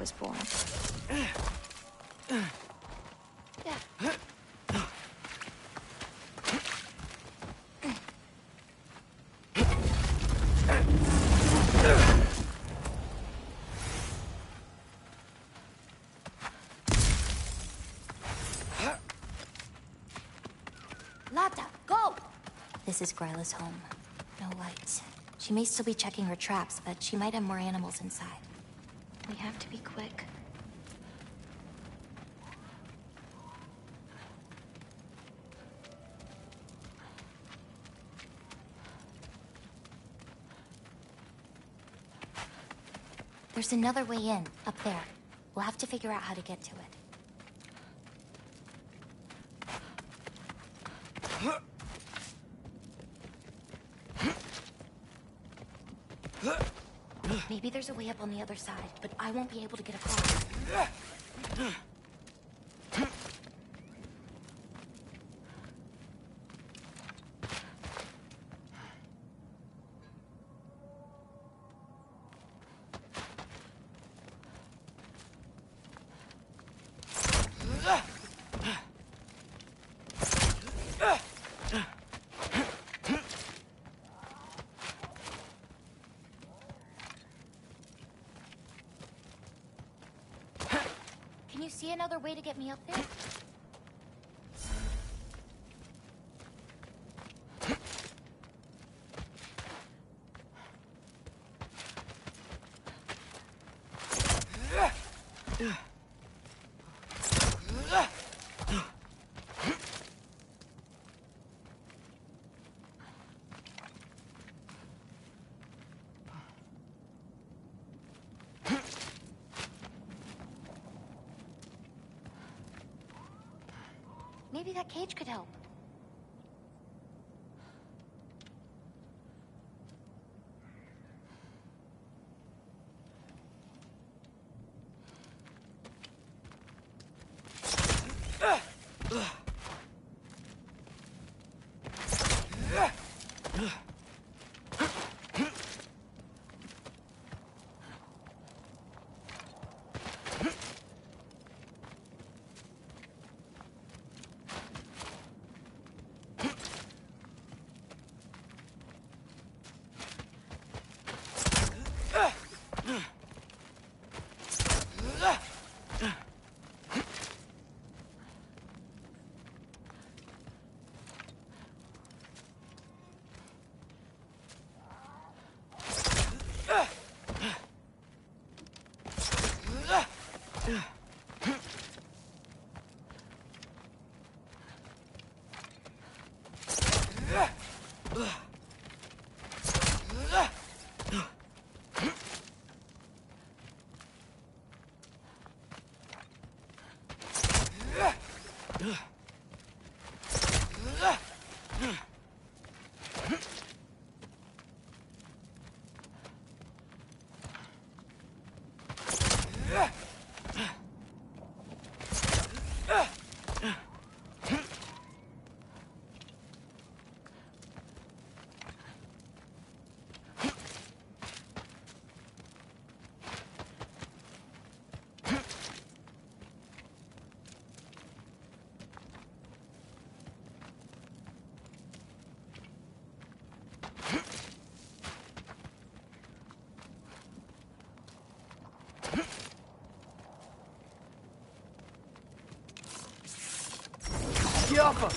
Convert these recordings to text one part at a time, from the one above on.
was born. Lata, go! This is Gryla's home. No lights. She may still be checking her traps, but she might have more animals inside. We have to be quick. There's another way in, up there. We'll have to figure out how to get to it. Maybe there's a way up on the other side, but I won't be able to get across. Can you see another way to get me up there? Maybe that cage could help. Alpha!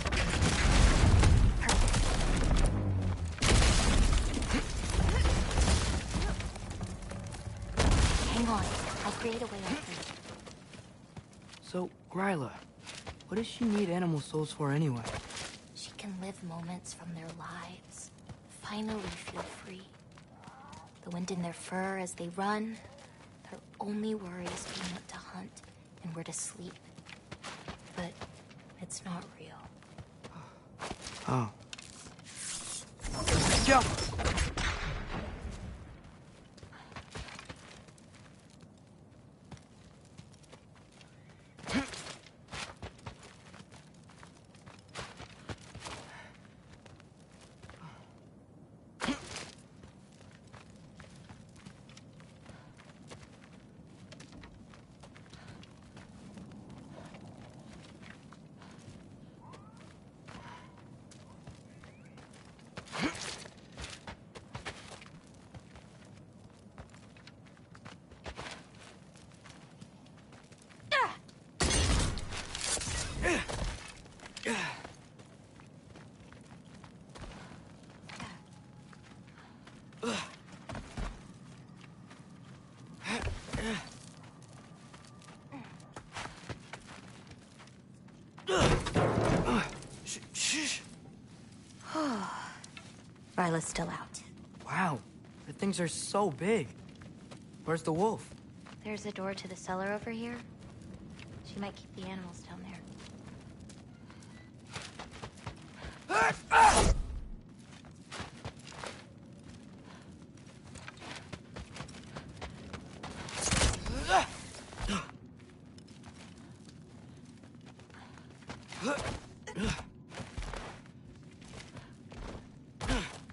Hang on. I'll create a way up for you. So, Gryla, what does she need animal souls for anyway? She can live moments from their lives. Finally feel free. The wind in their fur as they run. Their only worry is being what to hunt and where to sleep. But it's not real. Oh. Jump! Shh. Ryla's still out. Wow, the things are so big. Where's the wolf? There's a door to the cellar over here. She might keep the animals down there.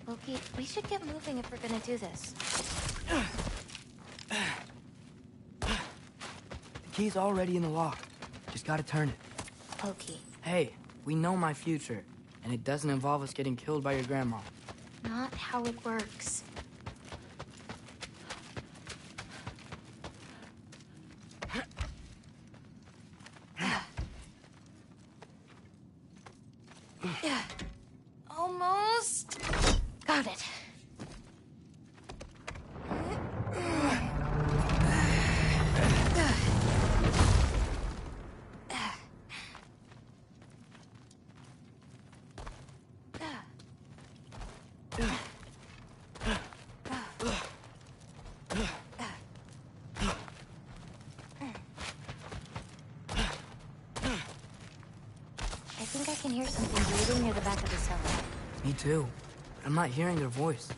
Loki, we should get moving if we're gonna do this. The key's already in the lock. Just gotta turn it. Loki, Hey, we know my future, and it doesn't involve us getting killed by your grandma. not how it works. Almost. Got it. I think I can hear something breathing near the back of the cellar. Me too. But I'm not hearing their voice.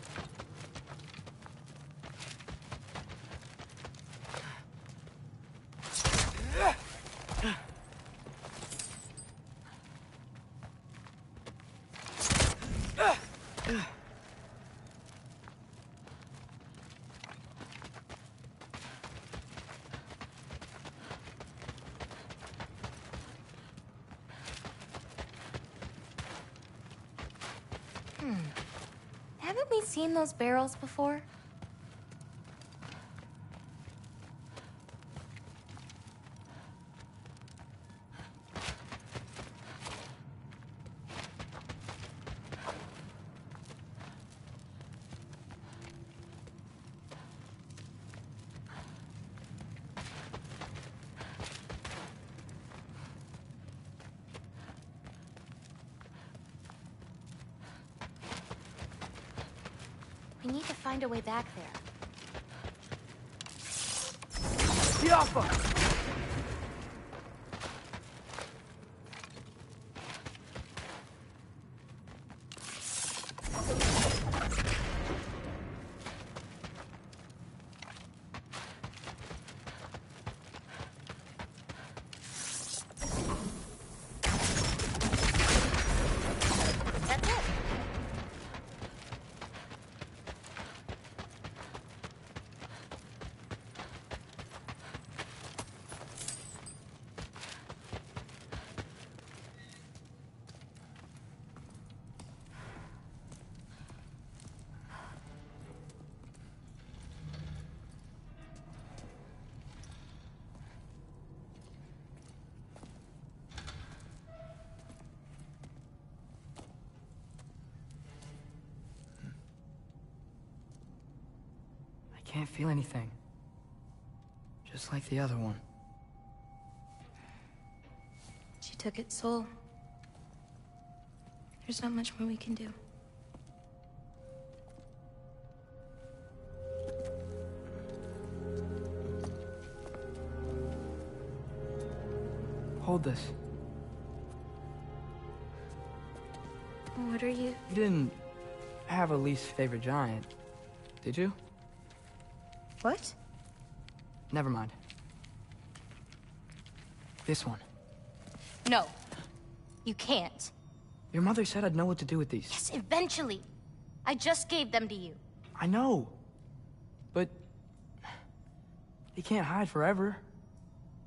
Haven't we seen those barrels before? We need to find a way back there. Tiafa! That's it. I can't feel anything. Just like the other one. She took its soul. There's not much more we can do. Hold this. What are you? You didn't have a least favorite giant, did you? What? Never mind. This one. No. You can't. Your mother said I'd know what to do with these. Yes, eventually. I just gave them to you. I know. But... they can't hide forever.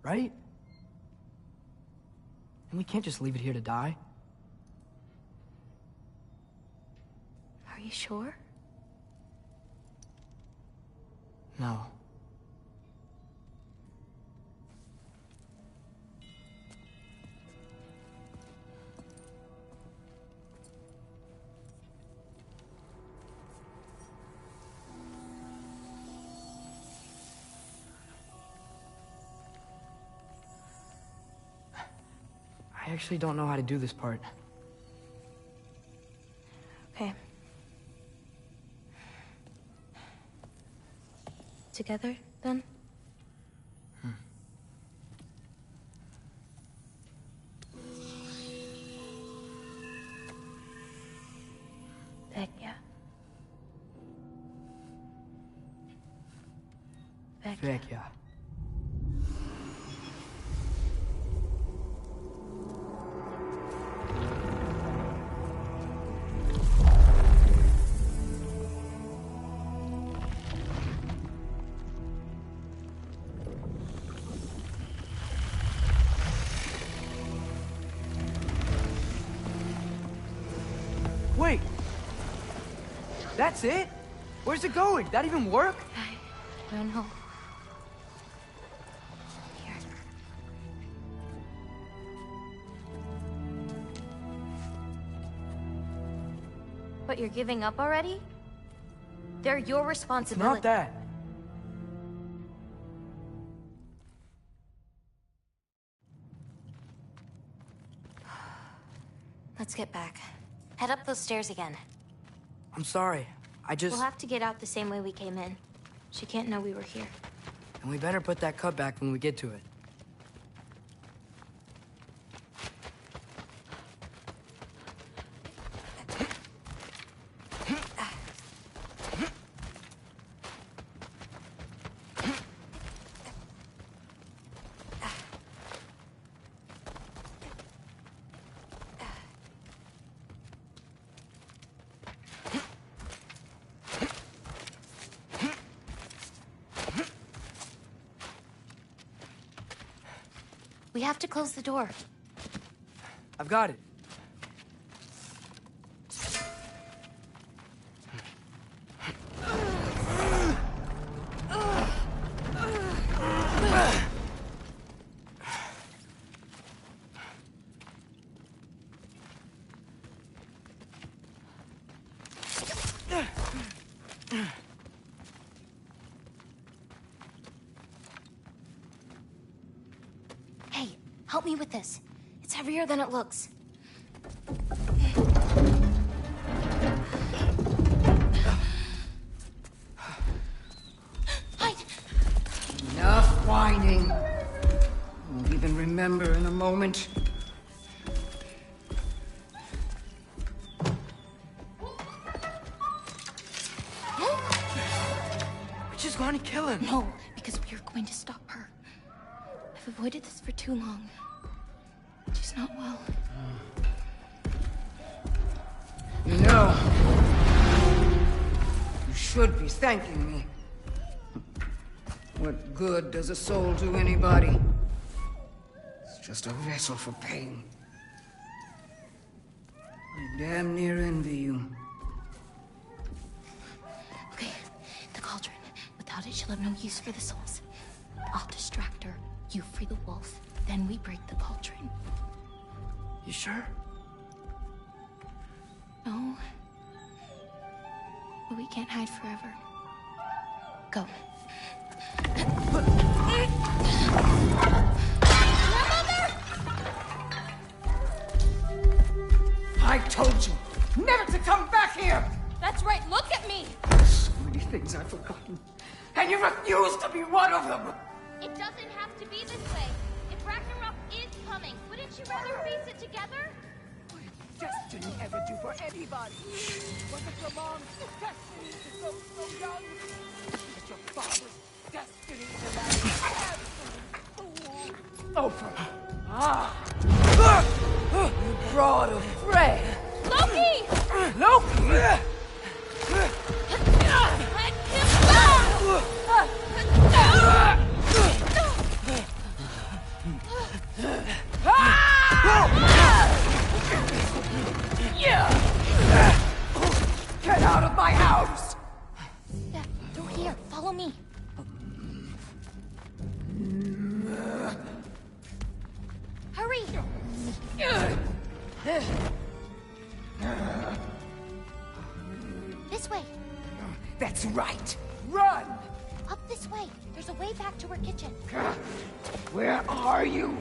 Right? And we can't just leave it here to die. Are you sure? No. I actually don't know how to do this part. Okay. Together, then? Vecchia. Vecchia. Wait! That's it? Where's it going? That even work? I don't know. Here. But you're giving up already? They're your responsibility. Not that. Let's get back. Head up those stairs again. I'm sorry. We'll have to get out the same way we came in. She can't know we were here. And we better put that cut back when we get to it. We have to close the door. I've got it. Hey, help me with this. It's heavier than it looks. Hide! Enough whining. Won't even remember in a moment. We're just going to kill him. No, because we are going to stop her. I've avoided this for too long. She's not well. You know, you should be thanking me. What good does a soul do anybody? It's just a vessel for pain. I damn near envy you. Okay, the cauldron. Without it, she'll have no use for the souls. I'll distract her. You free the wolf. Then we break the cauldron. You sure? No. But we can't hide forever. Go. I told you never to come back here! That's right, look at me! So many things I've forgotten. And you refuse to be one of them! It doesn't have to be this way. If Ragnarok is coming, wouldn't you rather face it together? What did destiny ever do for anybody? Was it your mom's destiny to go so young? Was it your father's destiny to marry absolute fool? Over. You brought a friend. Loki! Loki! Get out of my house! Yeah, through here. Follow me. Hurry! This way. That's right. Run! Up this way. There's a way back to her kitchen. Where are you?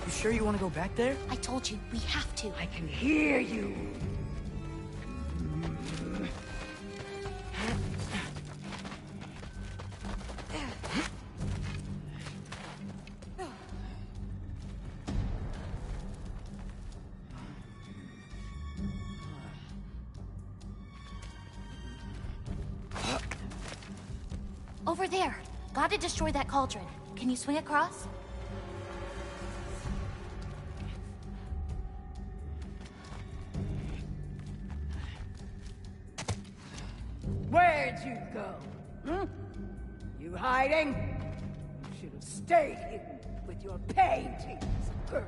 You sure you want to go back there? I told you, we have to. I can hear you. Over there. Gotta destroy that cauldron. Can you swing across? Where'd you go? Hmm? You hiding? You should have stayed hidden with your paintings, girl.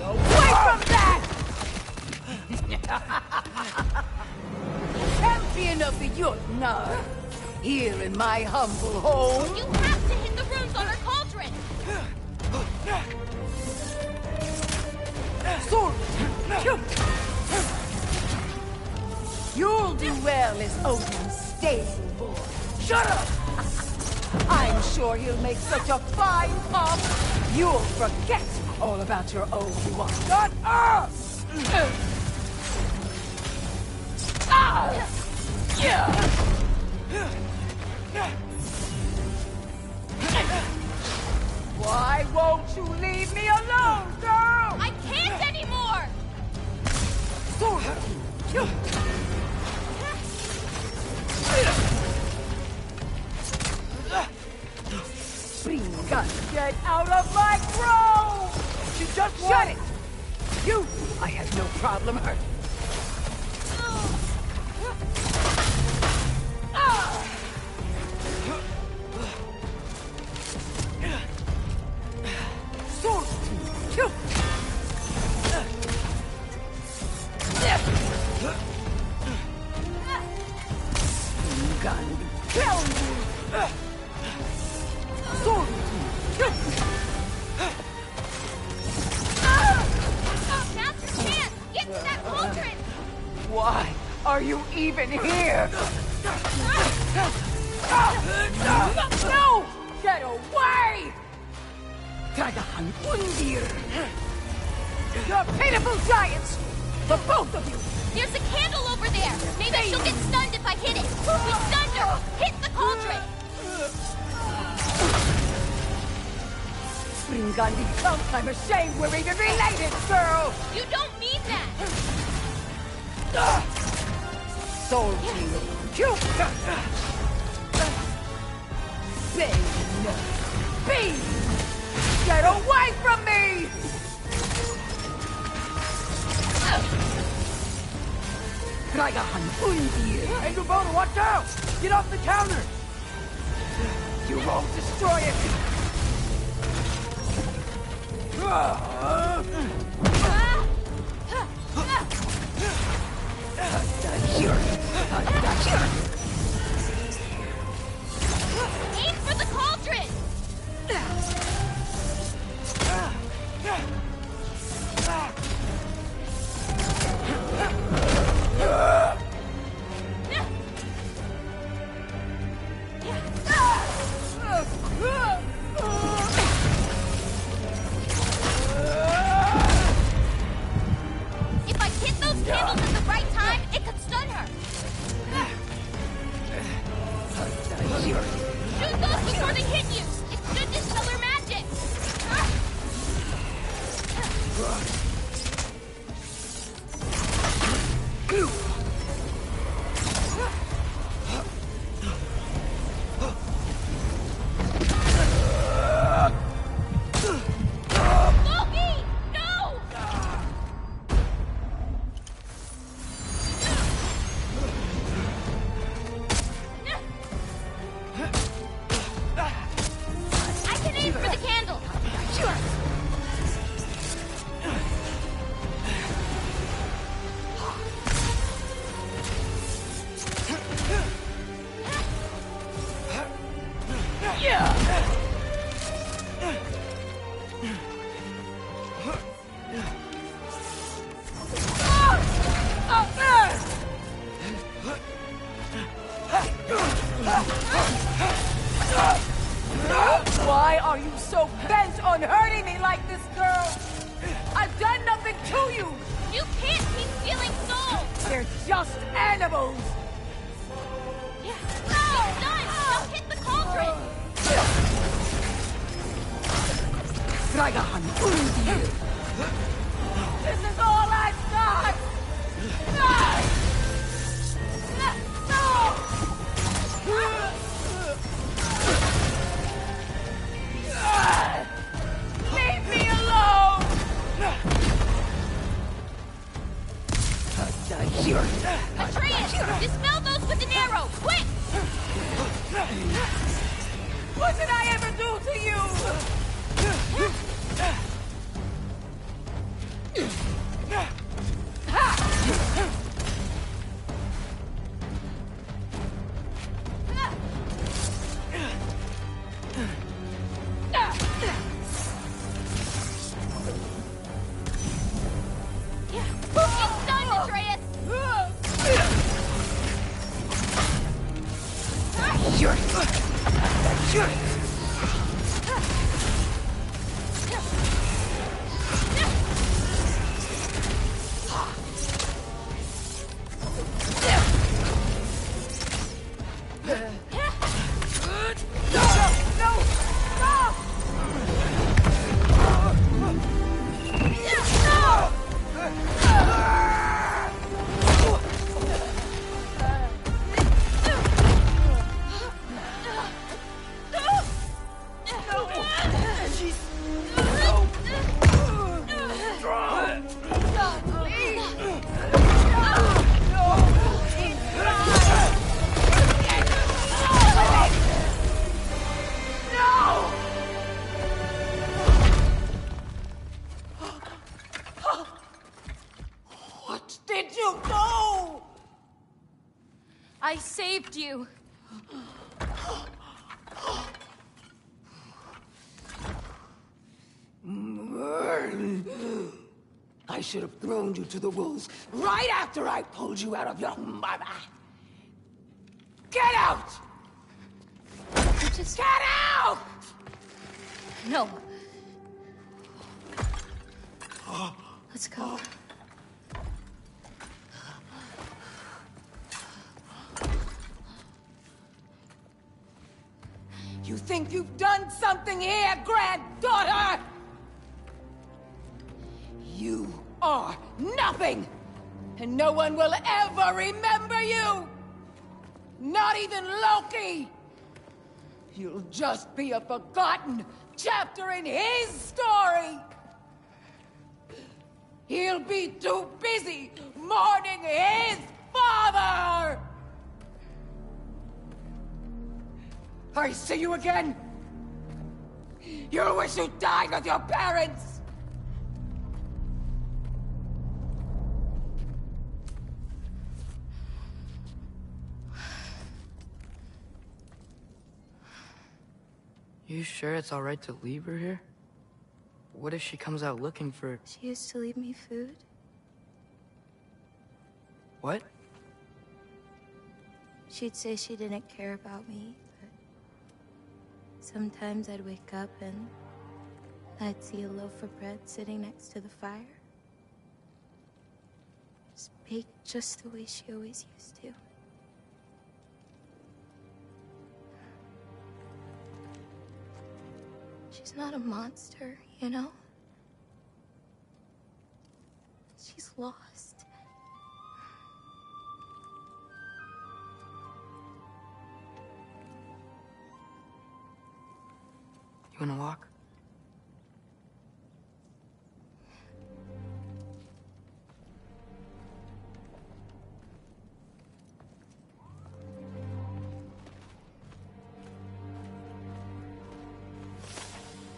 Away from that! Champion of the Jotnar, here in my humble home. You have to hit the runes on her cauldron! Sword! You'll do well as Odin's stable boy. Shut up! I'm sure he'll make such a fine pop, you'll forget all about your Obi-Wan. Shut up! Why won't you leave me alone, girl? I can't anymore! Got to get out of my grove! She just shut it! You, I have no problem hurting. Now's your chance! Get to that cauldron! Why are you even here? No! Get away! Tragahan Undir! You're pitiful giants! The both of you! There's a candle over there! Maybe she'll get stunned if I hit it! We stunned her! Hit the cauldron! Gandhi, I'm ashamed we're even related, girl! You don't mean that! Soul King! Bean! Get away from me! Kragahan Undir! Hey, Kubota, watch out! Get off the counter! You won't destroy it! Aim for the cauldron! you? You can't keep stealing souls! They're just animals! Yeah. It's done! Don't hit the cauldron! Dragahan Undi! This is all I've got! Leave me alone! Atreus! Dispel those with an arrow! Quick! What did I ever do to you? It's done, Atreus! What did you do? I saved you! I should have thrown you to the wolves right after I pulled you out of your mama. Get out! Just... Get out! No. Let's go. You think you've done something here, granddaughter? You are nothing! And no one will ever remember you! Not even Loki! You'll just be a forgotten chapter in his story! He'll be too busy mourning his father! I see you again! You'll wish you died with your parents! You sure it's alright to leave her here? What if she comes out looking for... She used to leave me food. What? She'd say she didn't care about me, but sometimes I'd wake up and I'd see a loaf of bread sitting next to the fire. Just baked just the way she always used to. She's not a monster, you know? She's lost. You wanna walk?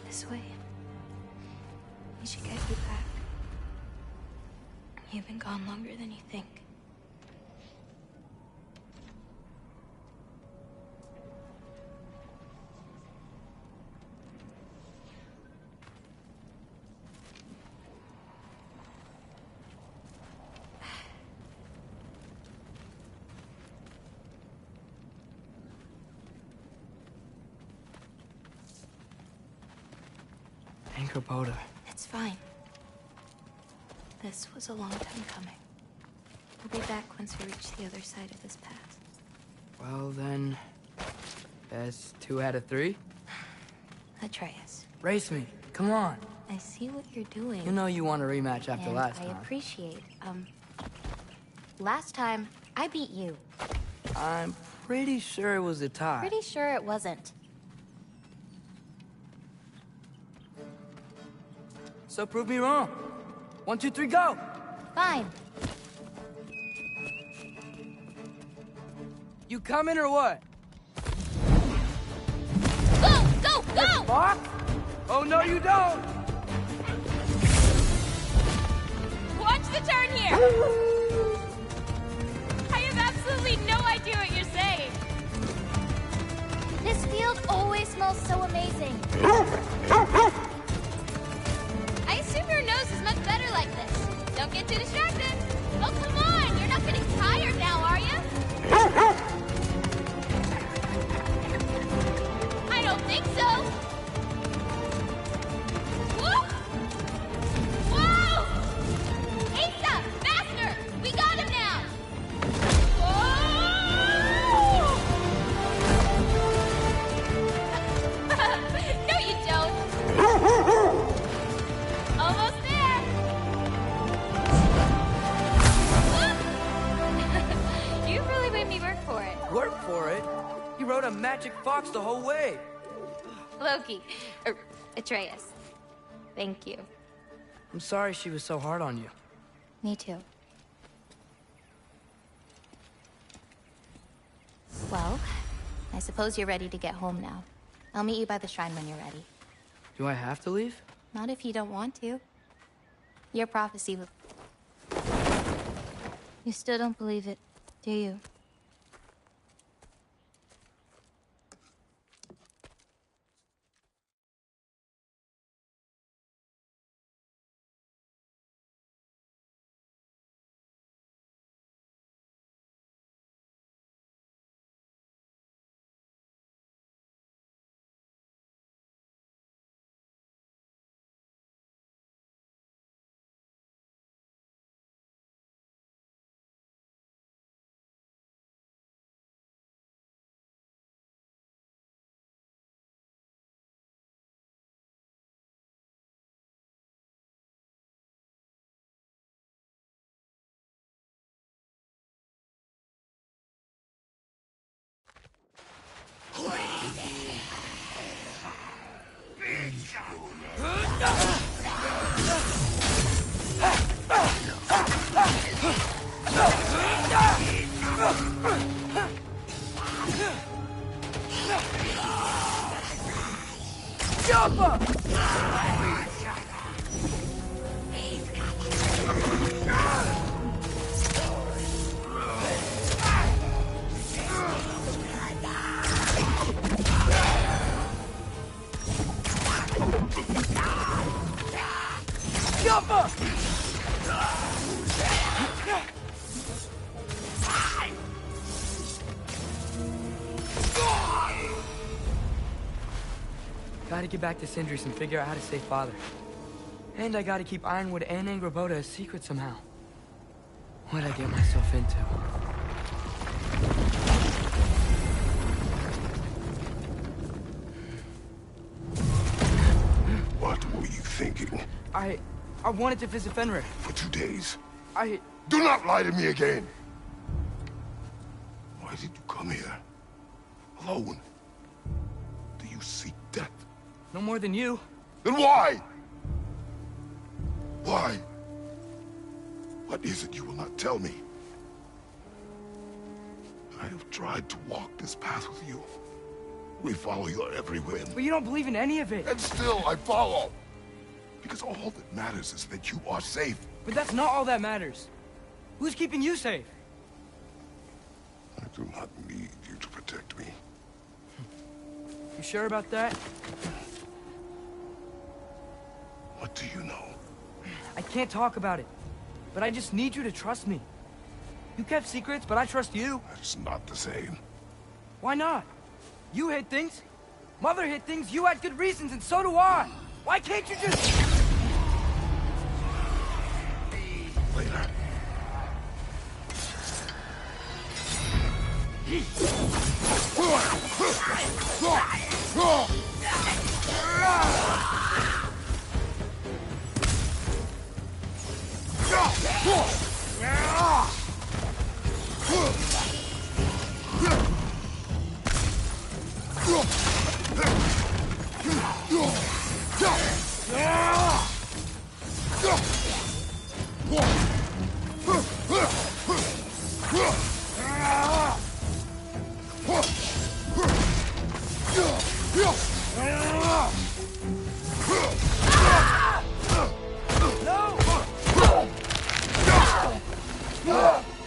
This way. We should get you back. You've been gone longer than you think. Anchor Boda. It's fine. This was a long time coming. We'll be back once we reach the other side of this pass. Well, then... that's 2 out of 3? Atreus. Race me. Come on. I see what you're doing. You know you want a rematch after and last time. I appreciate. Last time, I beat you. I'm pretty sure it was a tie. Pretty sure it wasn't. So prove me wrong. 1, 2, 3, go! Fine. You coming or what? Go! Go! Go! Fuck? Oh, no, you don't! Watch the turn here! I have absolutely no idea what you're saying. This field always smells so amazing. I assume your nose is much better like this. Don't get too distracted. Oh, come on! You're not getting tired now, are you? I don't think so. Whoa! Whoa! Asa! Faster! We got him now! Whoa! No, you don't. Almost there. You really made me work for it. Work for it? You rode a magic fox the whole way. Loki. Atreus. Thank you. I'm sorry she was so hard on you. Me too. Well, I suppose you're ready to get home now. I'll meet you by the shrine when you're ready. Do I have to leave? Not if you don't want to. Your prophecy was... You still don't believe it, do you? Gotta get back to Sindris and figure out how to save Father. And I gotta keep Ironwood and Angrboda a secret somehow. What'd I get myself into? What were you thinking? I wanted to visit Fenrir. For 2 days? I... Do not lie to me again! Why did you come here? Alone? Do you seek death? No more than you. Then why? Why? What is it you will not tell me? I have tried to walk this path with you. We follow your every whim. But you don't believe in any of it. And still I follow. Because all that matters is that you are safe. But that's not all that matters. Who's keeping you safe? I do not need you to protect me. You sure about that? What do you know? I can't talk about it. But I just need you to trust me. You kept secrets, but I trust you. That's not the same. Why not? You hid things. Mother hid things. You had good reasons, and so do I. Why can't you just... later.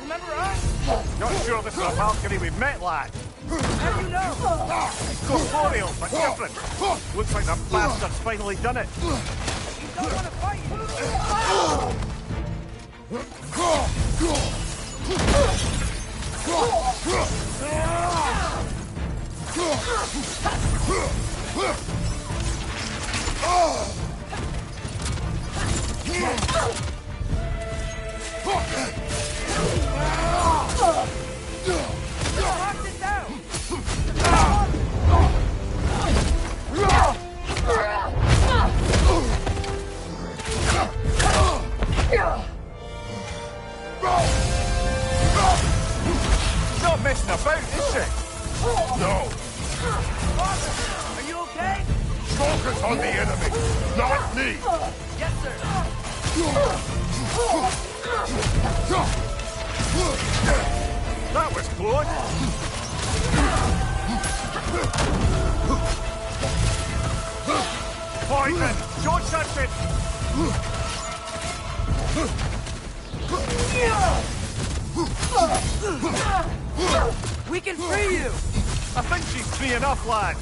Remember us? Not sure this is a balcony we've met, lad. How do you know? Corporeal, but different. Looks like the bastard's finally done it. You don't want to fight you. Lock this out. Not messing about, is she? No! Are you okay? Focus on the enemy, not me! Yes, sir. That was close. Poison! Short circuit! We can free you. I think she's free enough, lad.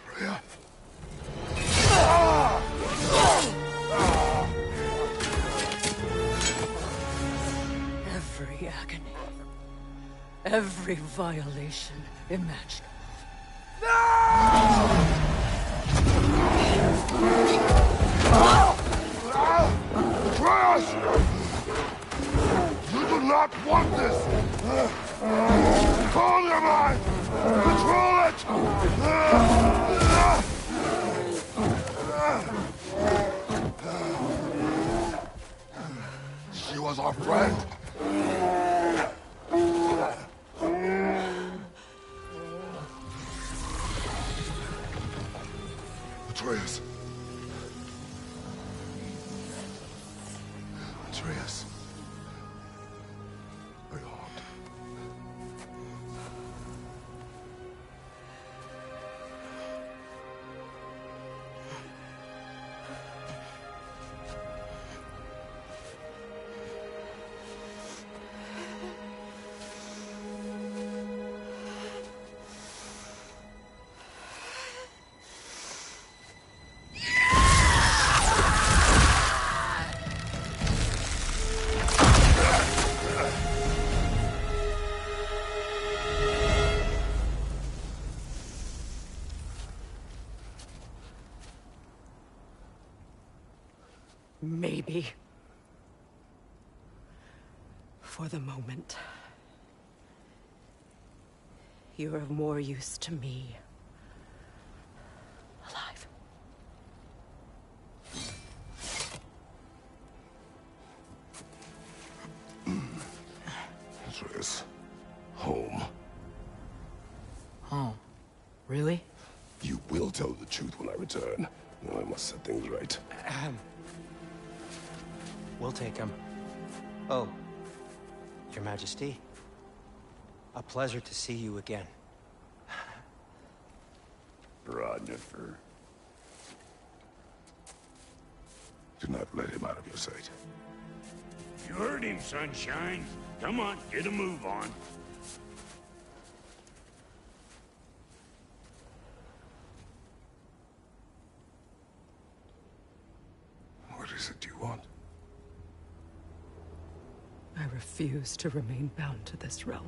Freya. Every agony. Every violation imaginable. Freya! You do not want this! Control your mind! Control it! She was our friend. Atreus. Atreus. Are you harmed? Maybe. For the moment. You're of more use to me. Alive. Atreus. Home. Oh, really? You will tell the truth when I return. Now I must set things right. We'll take him. Oh, Your Majesty. A pleasure to see you again. Rodnifer. Do not let him out of your sight. You heard him, Sunshine. Come on, get a move on. What is it you want? I refuse to remain bound to this realm.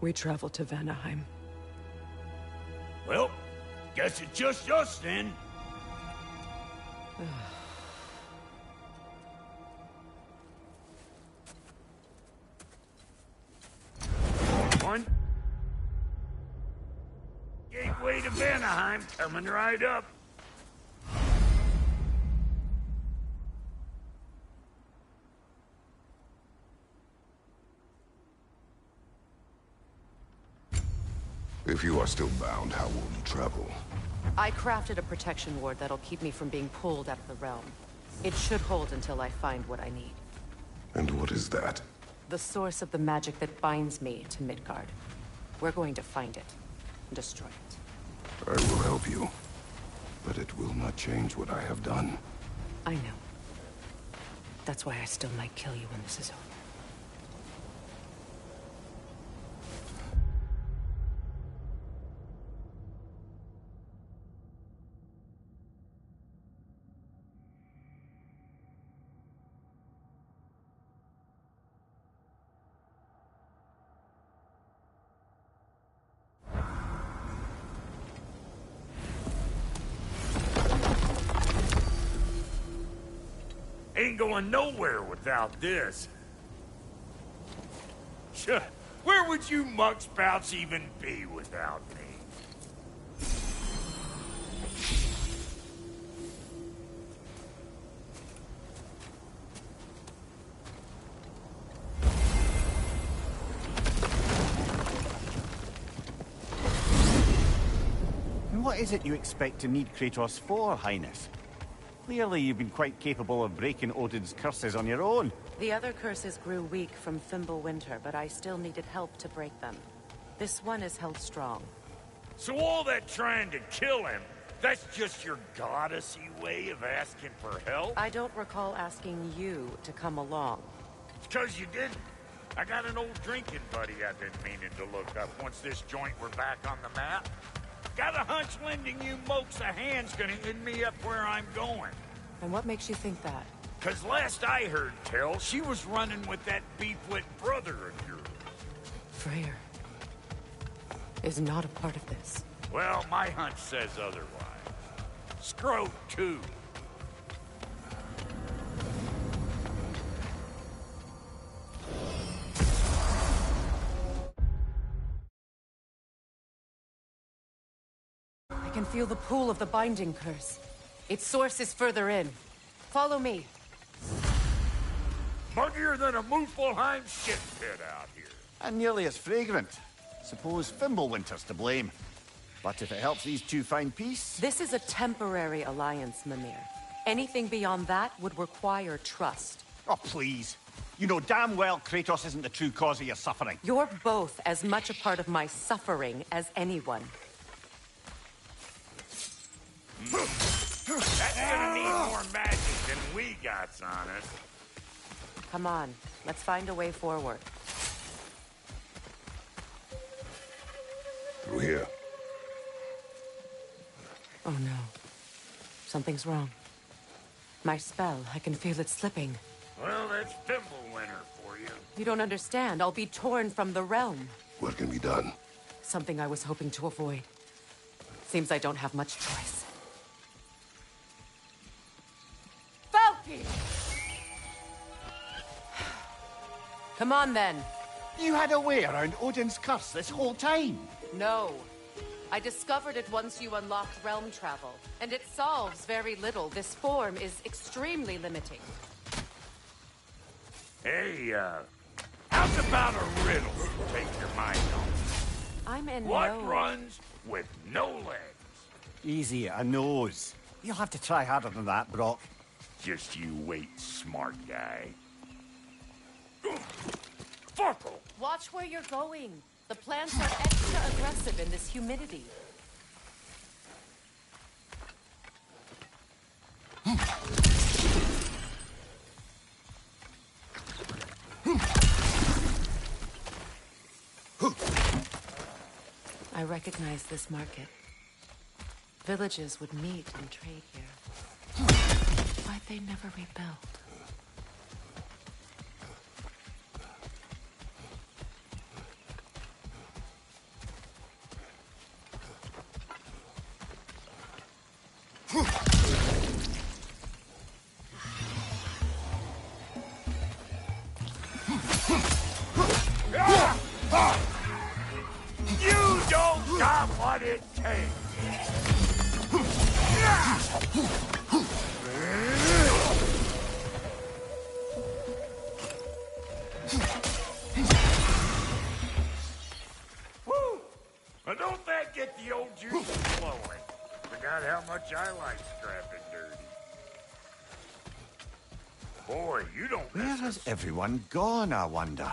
We travel to Vanaheim. Well, guess it's just us then. One. Gateway to Vanaheim coming right up. If you are still bound, how will you travel? I crafted a protection ward that'll keep me from being pulled out of the realm. It should hold until I find what I need. And what is that? The source of the magic that binds me to Midgard. We're going to find it. And destroy it. I will help you. But it will not change what I have done. I know. That's why I still might kill you when this is over. Ain't going nowhere without this. Sure. Where would you muckspouts even be without me? And what is it you expect to need Kratos for, Highness? Clearly, you've been quite capable of breaking Odin's curses on your own. The other curses grew weak from Fimbulwinter, but I still needed help to break them. This one is held strong. So all that trying to kill him, that's just your goddessy way of asking for help? I don't recall asking you to come along. It's 'cause you didn't. I got an old drinking buddy I've been meaning to look up once this joint were back on the map. Got a hunch lending you mokes a hand's gonna end me up where I'm going. And what makes you think that? 'Cause last I heard tell, she was running with that beefwit brother of yours. Freyr is not a part of this. Well, my hunch says otherwise. Scrote, too. I can feel the pull of the binding curse. Its source is further in. Follow me. Muggier than a Muspelheim shit pit out here. And nearly as fragrant. Suppose Fimbulwinter's to blame. But if it helps these two find peace... This is a temporary alliance, Mimir. Anything beyond that would require trust. Oh, please. You know damn well Kratos isn't the true cause of your suffering. You're both as much a part of my suffering as anyone. That's gonna need more magic than we got on us. Come on, let's find a way forward. Through here. Oh no. Something's wrong. My spell, I can feel it slipping. Well, that's Fimbulwinter for you. You don't understand. I'll be torn from the realm. What can be done? Something I was hoping to avoid. Seems I don't have much choice. Falky! Come on, then. You had a way around Odin's curse this whole time. No. I discovered it once you unlocked realm travel, and it solves very little. This form is extremely limiting. Hey, how's about a riddle to take your mind off? I'm in What runs with no legs? Easy, a nose. You'll have to try harder than that, Brock. Just you wait, smart guy. Fuckle! Watch where you're going. The plants are extra aggressive in this humidity. I recognize this market. Villages would meet and trade here. Why'd they never rebuild? You don't got what it takes! Woo! Now don't that get the old juices flowing? Forgot how much I like scrapping dirty. Boy, you don't Where miss has us. everyone gone, I wonder?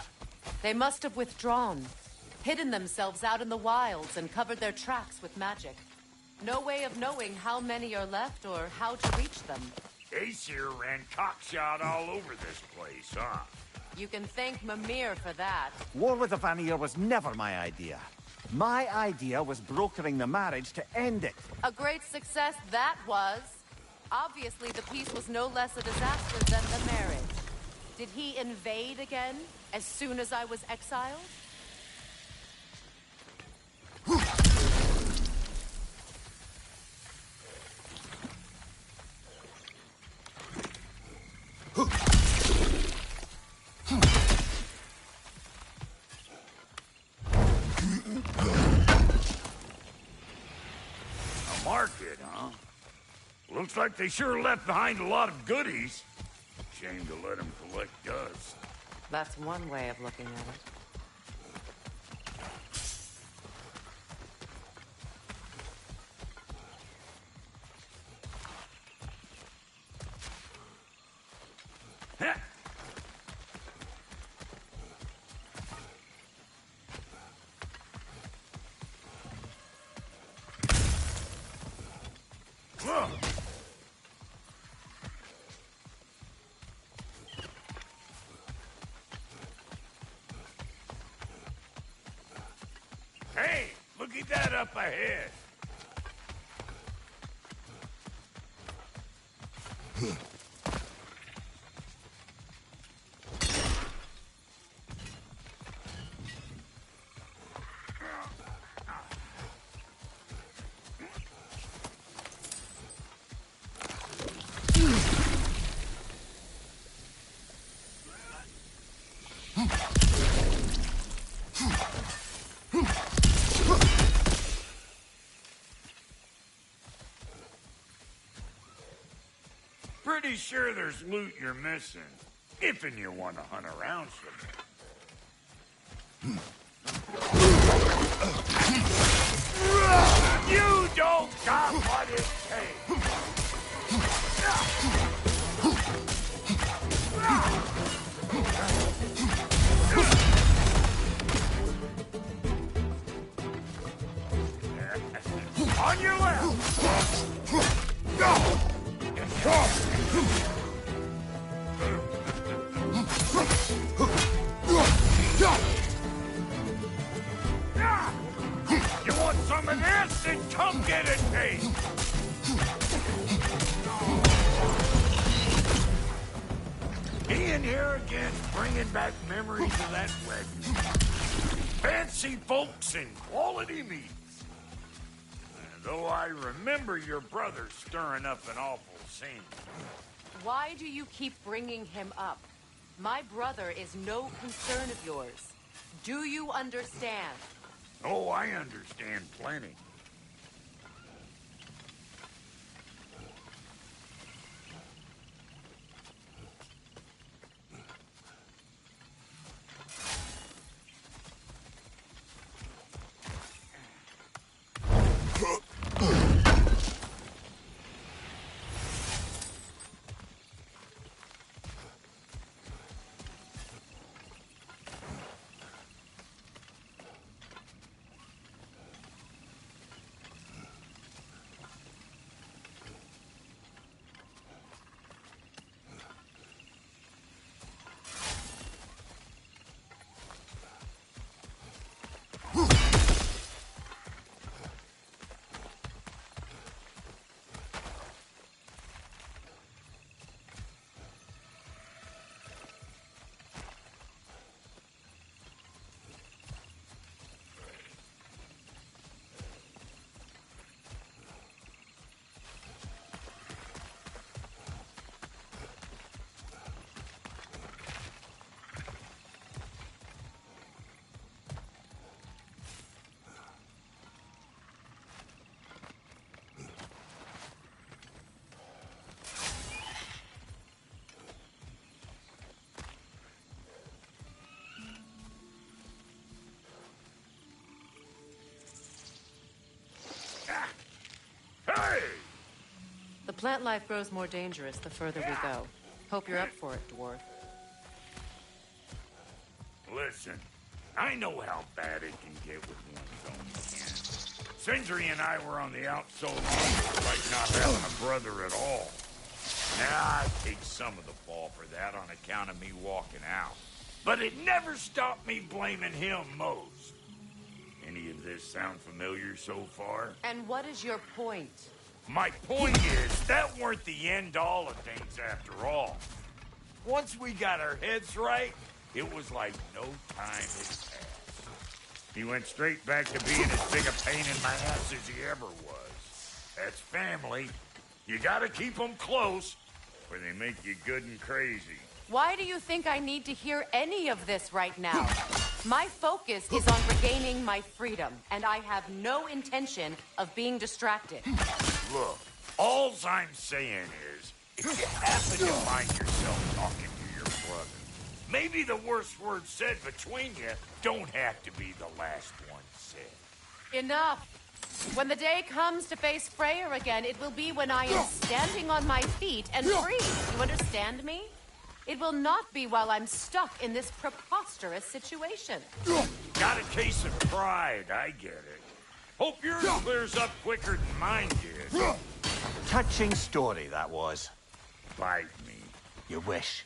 They must have withdrawn, hidden themselves out in the wilds and covered their tracks with magic. No way of knowing how many are left or how to reach them. Aesir ran cockshot all over this place, huh? You can thank Mimir for that. War with the Vanir was never my idea. My idea was brokering the marriage to end it. A great success that was. Obviously, the peace was no less a disaster than the marriage. Did he invade again, as soon as I was exiled? A market, huh? Looks like they sure left behind a lot of goodies. Shame to let them collect dust. That's one way of looking at it. Heh. Whoa. Hey, look at that up ahead. Pretty sure there's loot you're missing. If and you want to hunt around some. You don't got what it takes. On your left. Go. You want some of this? Then come get it, mate! He in here again, bringing back memories of that wedding. Fancy folks and quality meats. Though I remember your brother stirring up an awful scene. Why do you keep bringing him up? My brother is no concern of yours. Do you understand? Oh, I understand plenty. Plant life grows more dangerous the further we go. Hope you're up for it, dwarf. Listen, I know how bad it can get with one's own skin. Sindri and I were on the out so long, it's like not having a brother at all. Now, I take some of the fall for that on account of me walking out. But it never stopped me blaming him most. Any of this sound familiar so far? And what is your point? My point is, that weren't the end-all of things after all. Once we got our heads right, it was like no time had passed. He went straight back to being as big a pain in my ass as he ever was. That's family. You gotta keep them close, or they make you good and crazy. Why do you think I need to hear any of this right now? My focus is on regaining my freedom, and I have no intention of being distracted. Look, alls I'm saying is, if you happen to find yourself talking to your brother, maybe the worst words said between you don't have to be the last one said. Enough! When the day comes to face Freyr again, it will be when I am standing on my feet and free. You understand me? It will not be while I'm stuck in this preposterous situation. Got a case of pride, I get it. Hope yours clears up quicker than mine did. Touching story, that was. Bite me. You wish.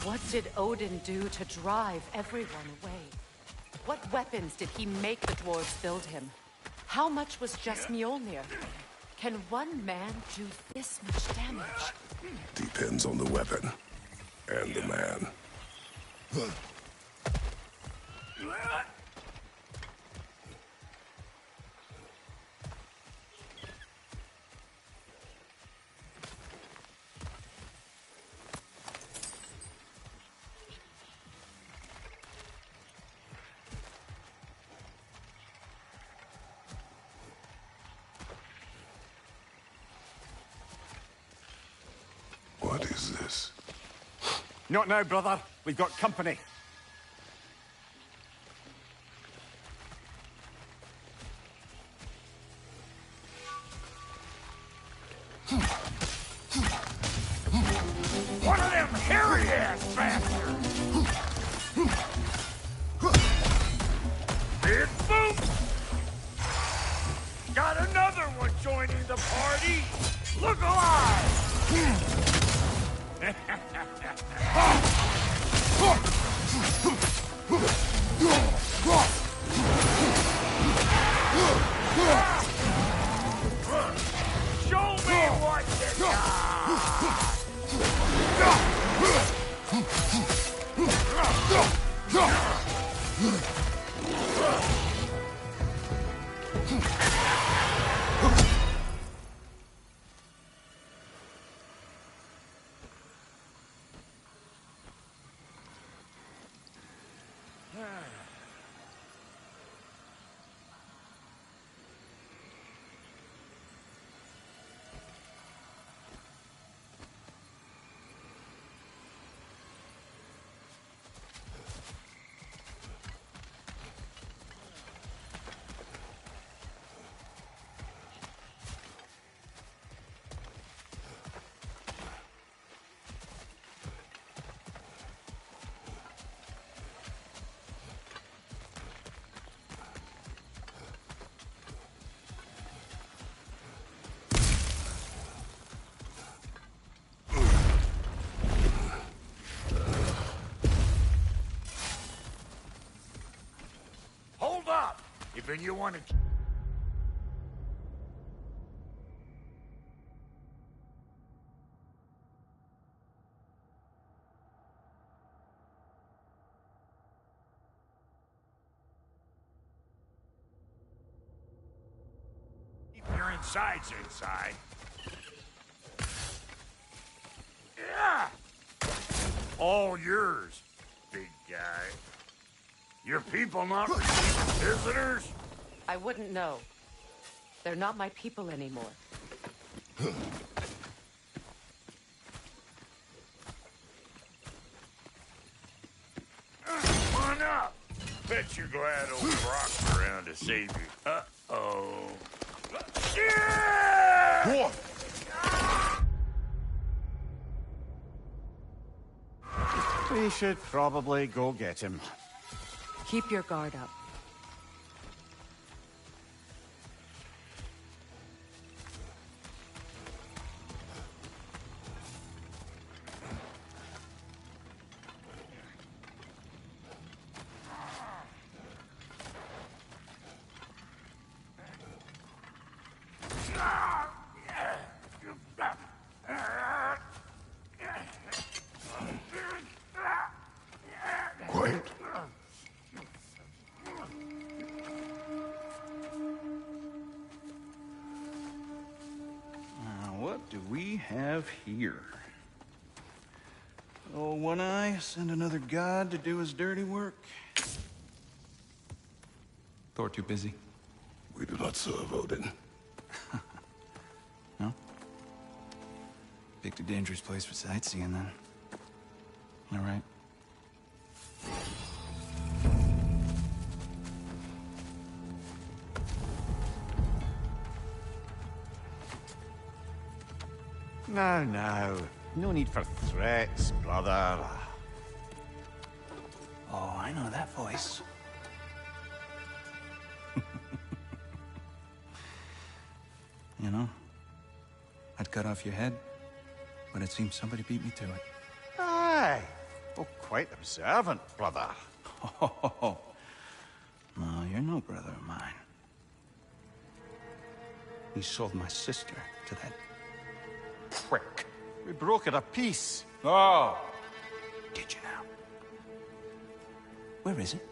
What did Odin do to drive everyone away? What weapons did he make the dwarves build him? How much was just Mjolnir? Can one man do this much damage? Depends on the weapon. And the man. What is this? Not now, brother. We've got company. Big boom! Got another one joining the party! Look alive! Show me what you Hold up! If you want to... Keep your insides inside. Yeah! All yours, big guy. Your people not receiving visitors? I wouldn't know. They're not my people anymore. Come on up. Bet you're glad old Brock's around to save you. Uh-oh. Yeah! What? We should probably go get him. Keep your guard up. Quiet. What do we have here? Oh, One Eye, send another god to do his dirty work? Thor too busy? We do not serve Odin. No? Picked a dangerous place for sightseeing, then. All right. Now. No need for threats, brother. Oh, I know that voice. You know, I'd cut off your head, but it seems somebody beat me to it. Aye. Oh, quite observant, brother. Oh, no, you're no brother of mine. You sold my sister to that prick. We broke it a piece. Oh! Did you now? Where is it?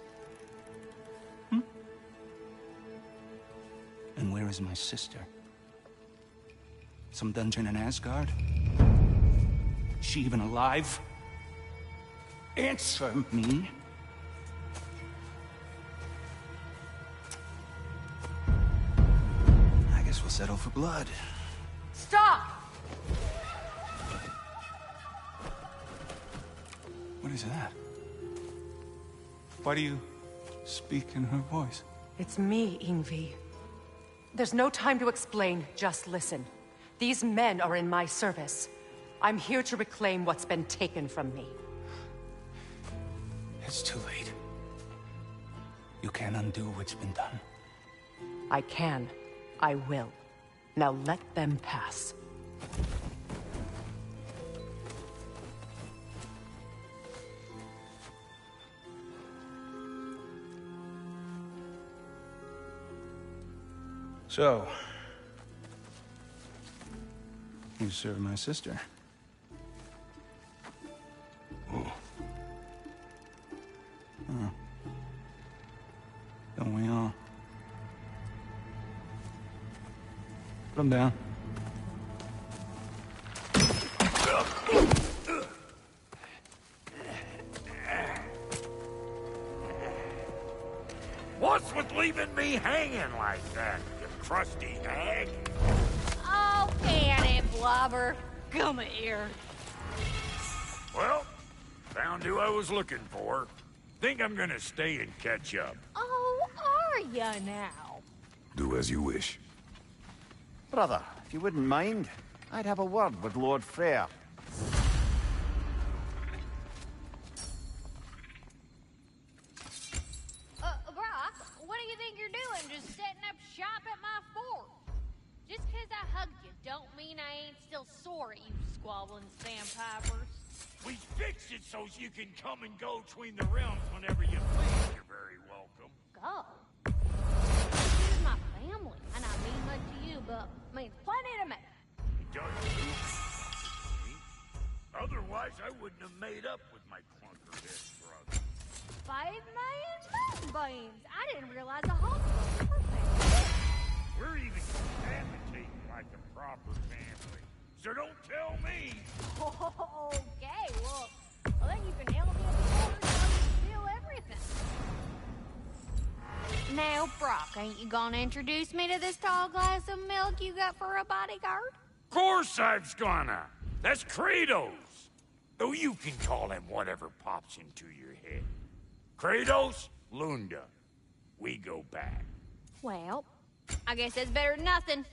And where is my sister? Some dungeon in Asgard? She even alive? Answer me. I guess we'll settle for blood. Stop! What is that? Why do you speak in her voice? It's me, Ingvi. There's no time to explain, just listen. These men are in my service. I'm here to reclaim what's been taken from me. It's too late. You can't undo what's been done. I can. I will. Now let them pass. So, you serve my sister. Oh, Huh. Don't we all? Put him down. What's with leaving me hanging like that, you crusty hag? Oh, can it, Blobber? Come here. Well, found who I was looking for. Think I'm gonna stay and catch up. Oh, are ya now? do as you wish. Brother, if you wouldn't mind, I'd have a word with Lord Freyr. Brock, what do you think you're doing just setting up shop at my fort? Just 'cause I hugged you don't mean I ain't still sore at you squabbling sandpipers. We fixed it so you can come and go between the realms whenever you please. You're very welcome. Go. This is my family, and I mean much to you, but means plenty to me. It does too. Otherwise, I wouldn't have made up with my clunkerhead brother. 5 million moon beans. I didn't realize a whole family. We're even cohabitating like a proper family. So don't tell me. Okay, well then you can help me at the corner so I can steal everything. Now, Brock, ain't you gonna introduce me to this tall glass of milk you got for a bodyguard? Of course I'm gonna. That's Kratos. Though you can call him whatever pops into your head. Kratos, Lunda. We go back. Well, I guess that's better than nothing.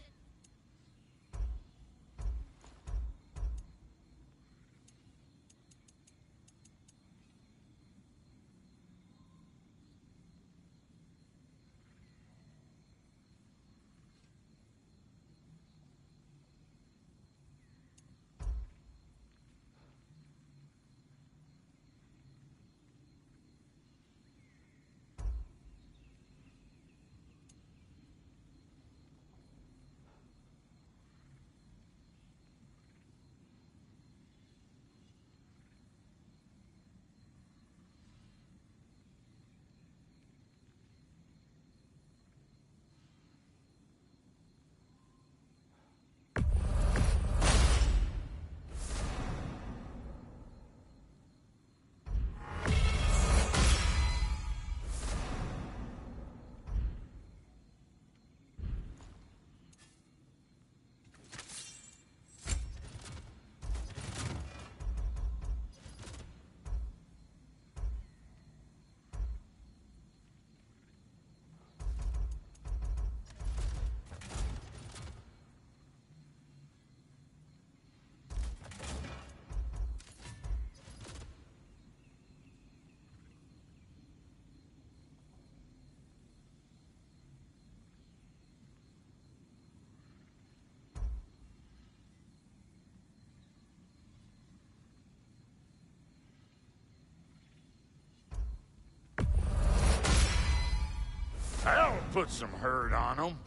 That'll put some hurt on him.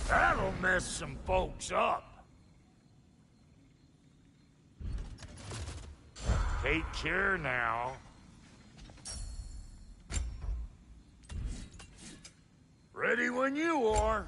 That'll mess some folks up. Take care now. Ready when you are.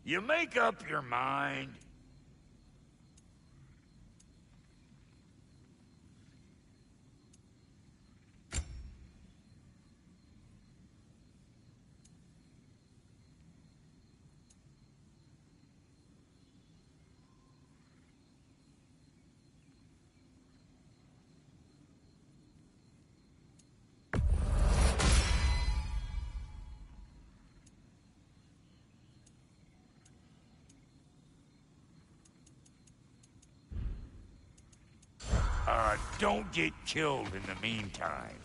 You make up your mind? Don't get killed in the meantime.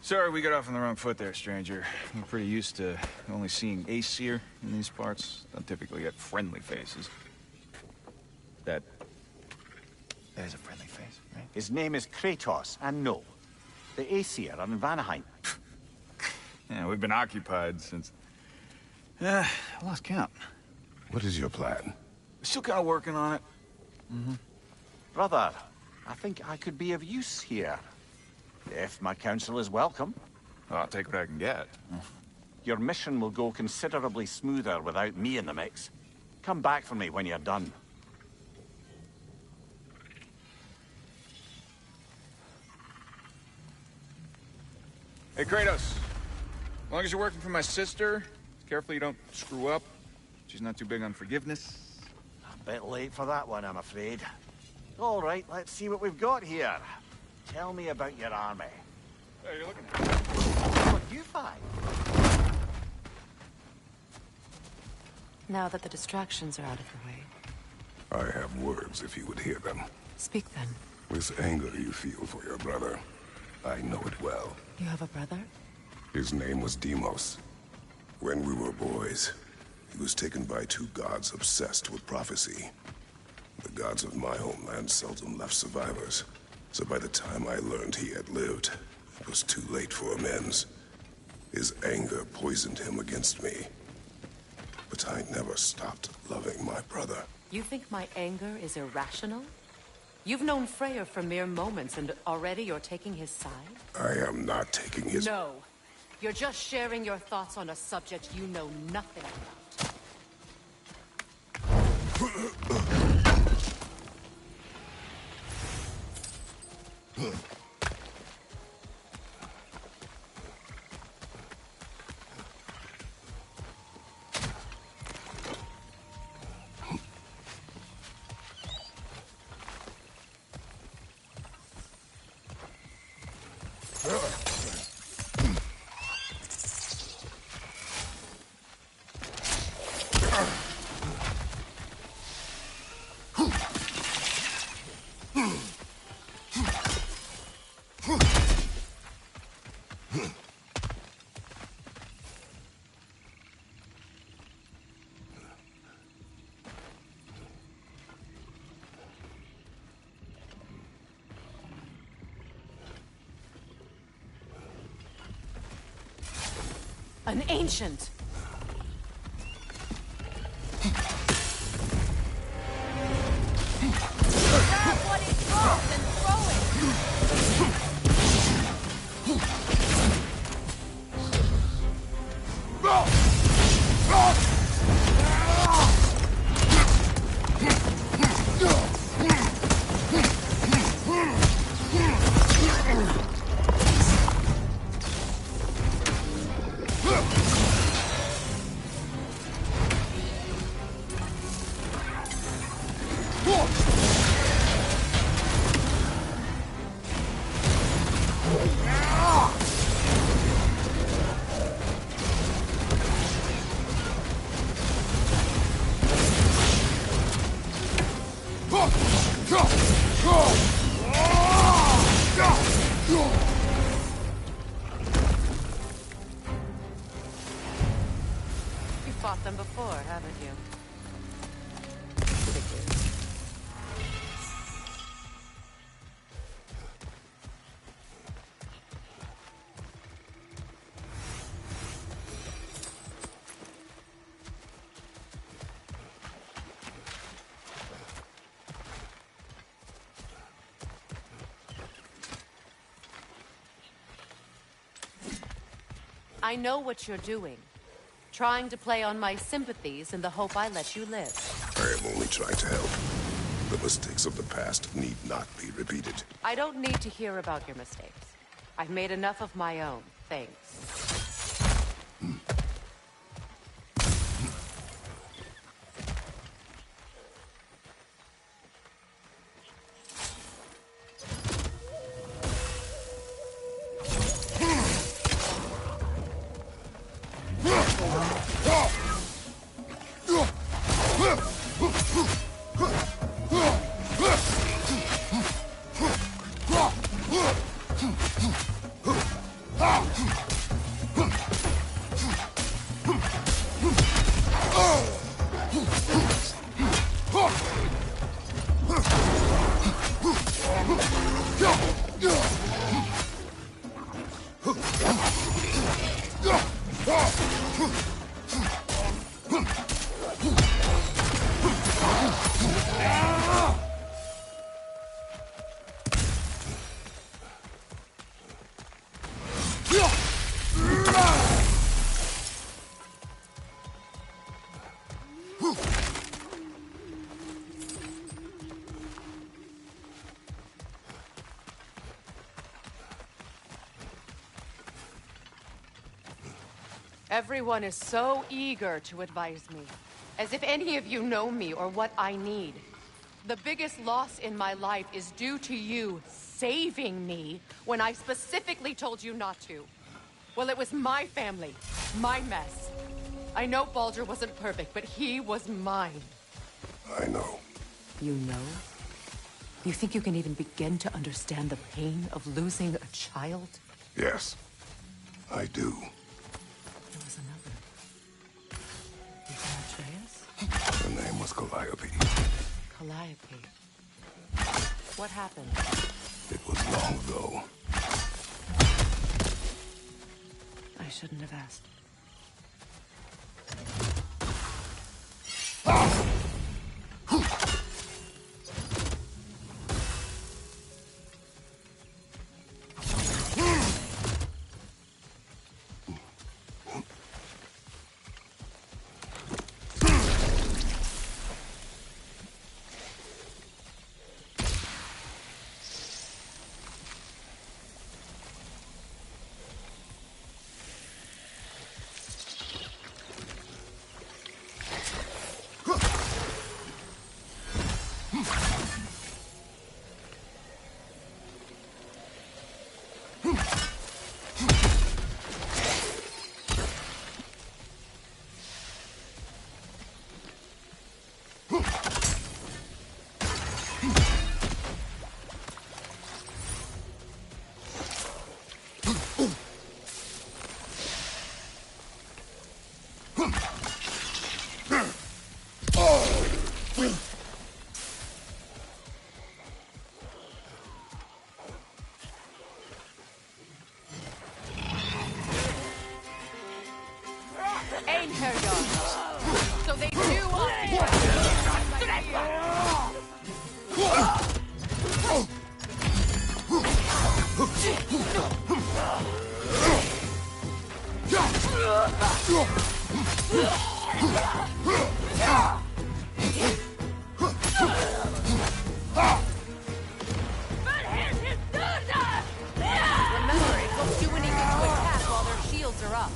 Sorry we got off on the wrong foot there, stranger. We're pretty used to only seeing Aesir in these parts. Don't typically get friendly faces. That is a friendly face, right? His name is Kratos, and no, the Aesir are in Vanaheim. Yeah, we've been occupied since... I lost count. What is your plan? Still kind of working on it. Brother, I think I could be of use here. If my counsel is welcome. Well, I'll take what I can get. Your mission will go considerably smoother without me in the mix. Come back for me when you're done. Hey, Kratos. As long as you're working for my sister, careful you don't screw up. She's not too big on forgiveness. A bit late for that one, I'm afraid. All right, let's see what we've got here. Tell me about your army. Hey, you're looking at me. What you find? Now that the distractions are out of the way. I have words if you would hear them. Speak then. This anger you feel for your brother, I know it well. You have a brother? His name was Deimos. When we were boys, he was taken by two gods obsessed with prophecy. The gods of my homeland seldom left survivors. So by the time I learned he had lived, it was too late for amends. His anger poisoned him against me. But I never stopped loving my brother. You think my anger is irrational? You've known Freyr for mere moments, and already you're taking his side? I am not taking his... No. You're just sharing your thoughts on a subject you know nothing about. An ancient! Grab what it drops and throw it! You fought them before, haven't you? I know what you're doing. Trying to play on my sympathies in the hope I let you live. I am only trying to help. The mistakes of the past need not be repeated. I don't need to hear about your mistakes. I've made enough of my own, thanks. Everyone is so eager to advise me, as if any of you know me or what I need. The biggest loss in my life is due to you saving me when I specifically told you not to. Well, it was my family, my mess. I know Baldur wasn't perfect, but he was mine. I know. You know? You think you can even begin to understand the pain of losing a child? Yes, I do. There was another. Atreus? Her name was Calliope. Calliope. What happened? It was long ago. I shouldn't have asked. So they do Remember, it won't do any good to attack while their shields are up.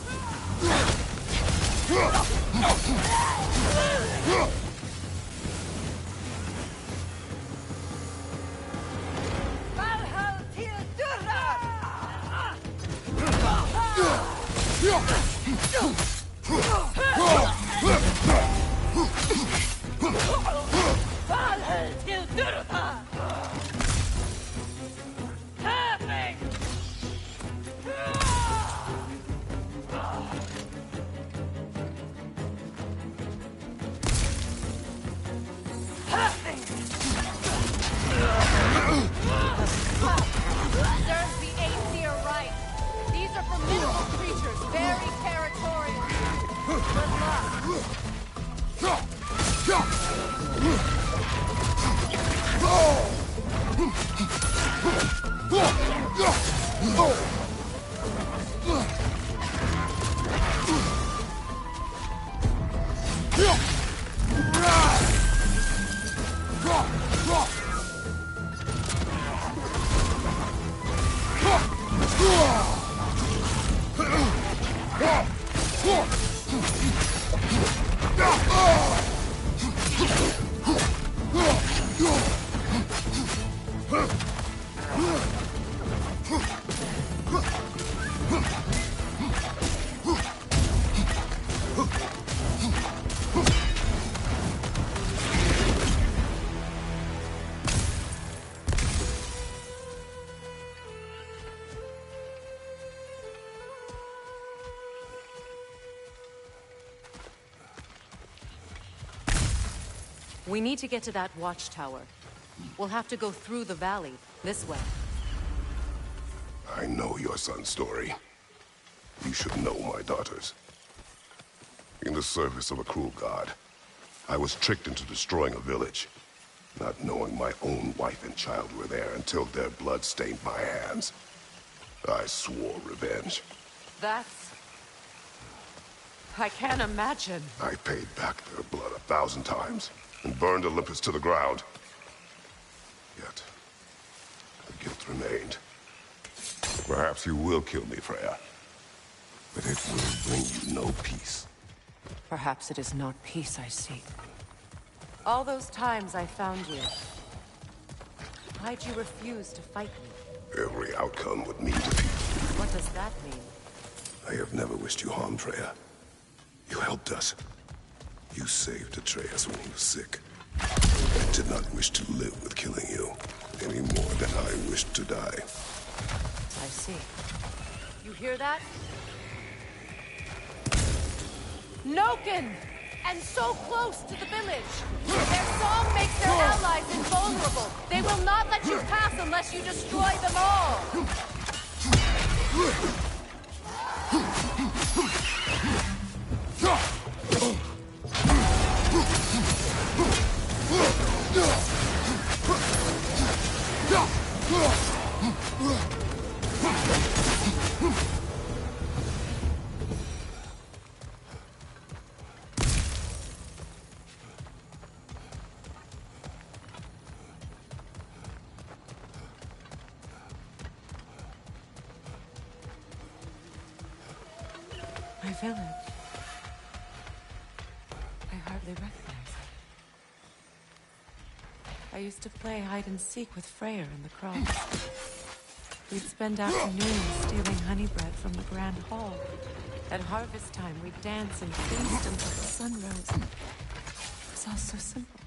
We need to get to that watchtower. We'll have to go through the valley, this way. I know your son's story. You should know my daughter's. In the service of a cruel god, I was tricked into destroying a village, not knowing my own wife and child were there until their blood stained my hands. I swore revenge. I can't imagine. I paid back their blood 1,000 times and burned Olympus to the ground. Yet, the guilt remained. Perhaps you will kill me, Freya. But it will bring you no peace. Perhaps it is not peace I seek. All those times I found you, why'd you refuse to fight me? Every outcome would mean defeat. What does that mean? I have never wished you harm, Freya. You helped us. You saved Atreus when he was sick. I did not wish to live with killing you, any more than I wished to die. I see. You hear that? Noken! And so close to the village! Their song makes their allies invulnerable! They will not let you pass unless you destroy them all! My village. I hardly recognize it. I used to play hide and seek with Freyr in the cross. We'd spend afternoons stealing honey bread from the Grand Hall. At harvest time, we'd dance and feast until the sun rose. It was all so simple.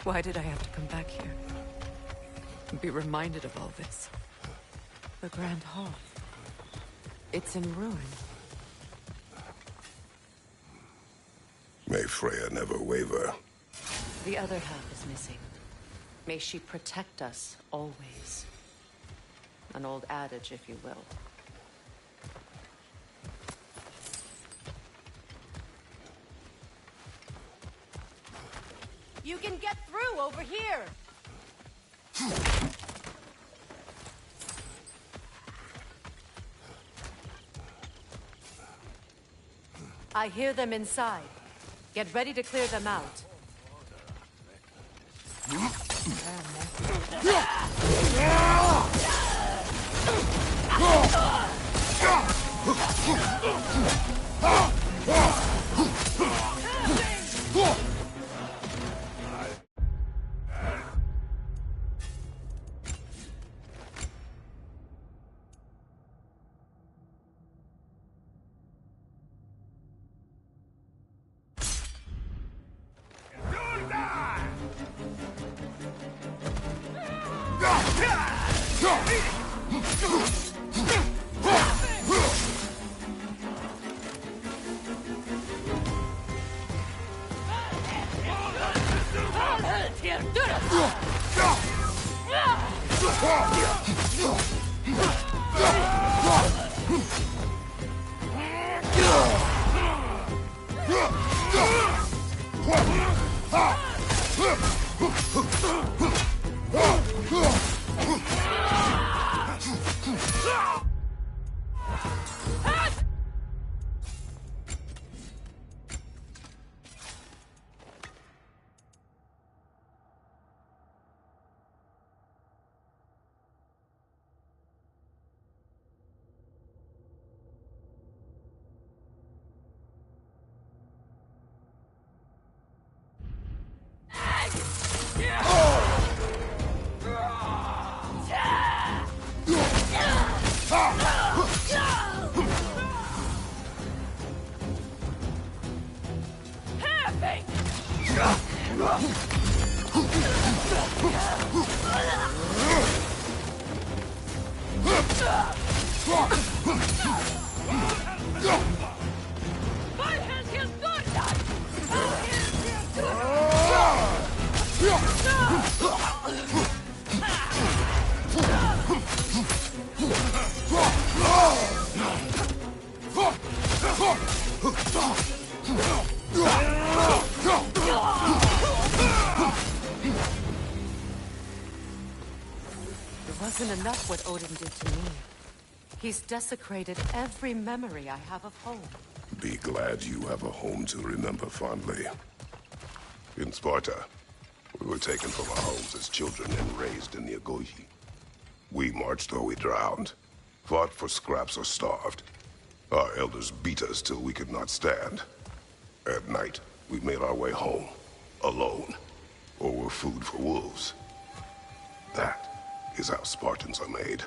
Why did I have to come back here? And be reminded of all this? The Grand Hall. It's in ruin. May Freya never waver. The other half is missing. May she protect us always. An old adage, if you will. You can get through over here! I hear them inside. Get ready to clear them out. It wasn't enough what Odin did to me. He's desecrated every memory I have of home. Be glad you have a home to remember fondly. In Sparta, we were taken from our homes as children and raised in the Agogi. We marched or we drowned, fought for scraps or starved. Our elders beat us till we could not stand. At night, we made our way home, alone, or were food for wolves. That is how Spartans are made.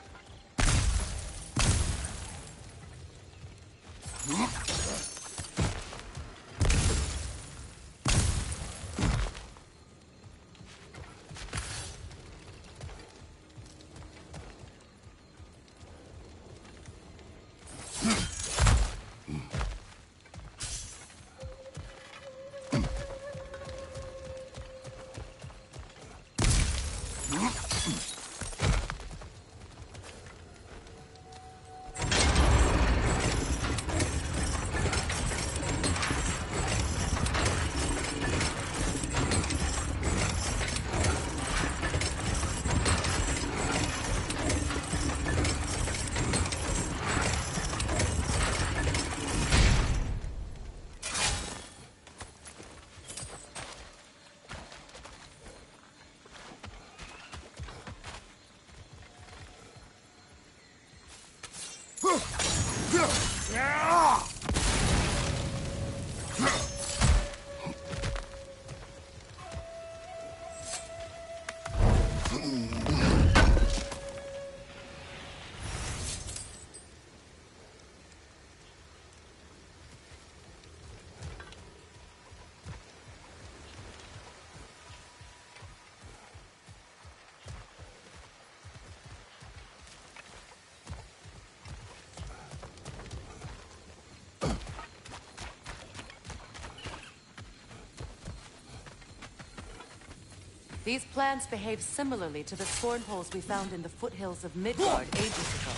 These plants behave similarly to the scorn holes we found in the foothills of Midgard ages ago.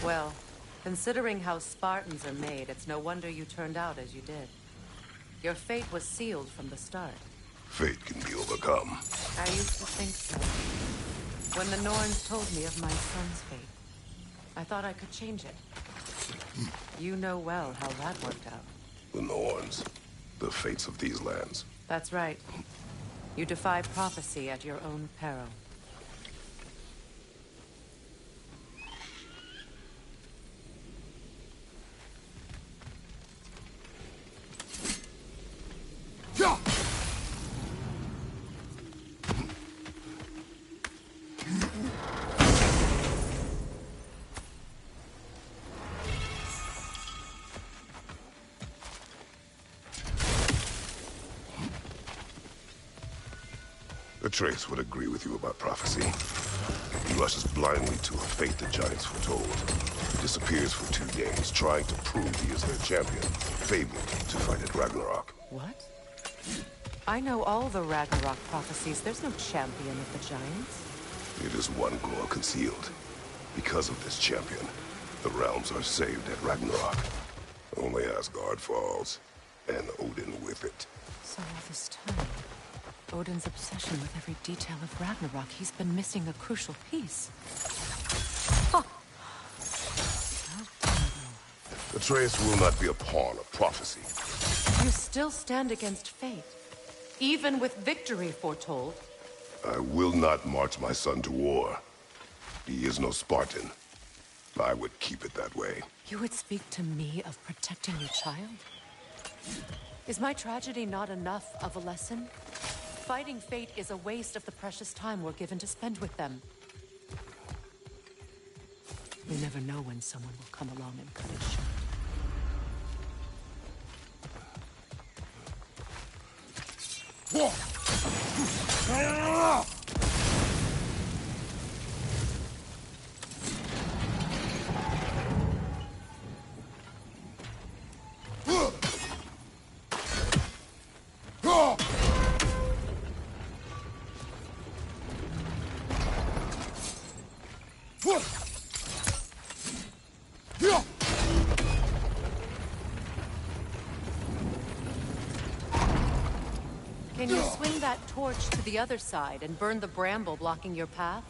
Well, considering how Spartans are made, it's no wonder you turned out as you did. Your fate was sealed from the start. Fate can be overcome. I used to think so. When the Norns told me of my son's fate, I thought I could change it. You know well how that worked out. The Norns. The fates of these lands. That's right. You defy prophecy at your own peril. Atreus would agree with you about prophecy. He rushes blindly to a fate the giants foretold. He disappears for 2 days, trying to prove he is their champion, fabled to fight at Ragnarok. What? I know all the Ragnarok prophecies. There's no champion of the giants. It is one glow concealed. Because of this champion, the realms are saved at Ragnarok. Only Asgard falls, and Odin with it. So all this time, Odin's obsession with every detail of Ragnarok, he's been missing a crucial piece. Huh. Atreus will not be a pawn of prophecy. You still stand against fate, even with victory foretold. I will not march my son to war. He is no Spartan. I would keep it that way. You would speak to me of protecting your child? Is my tragedy not enough of a lesson? Fighting fate is a waste of the precious time we're given to spend with them. We never know when someone will come along and cut it short. Can you swing that torch to the other side and burn the bramble blocking your path?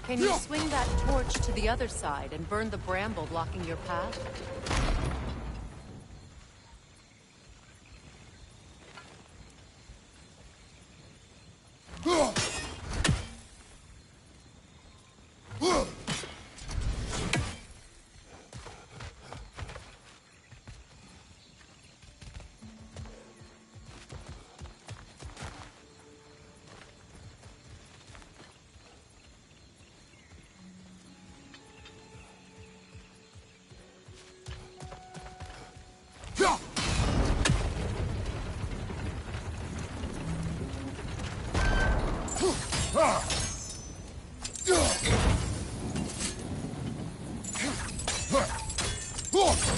Can you swing that torch to the other side and burn the bramble blocking your path?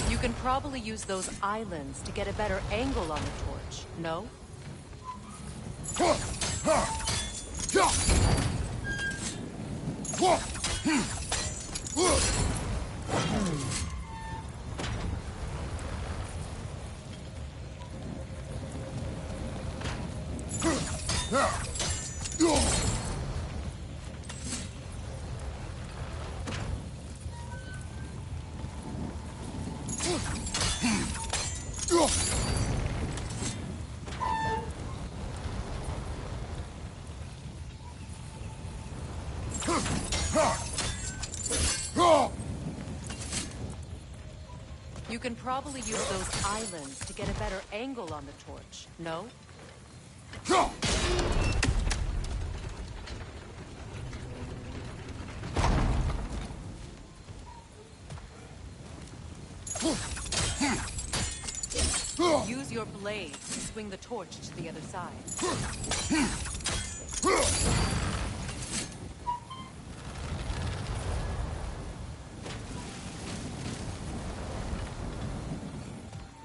You can probably use those islands to get a better angle on the torch, no? You can probably use those islands to get a better angle on the torch, no? Use your blade to swing the torch to the other side.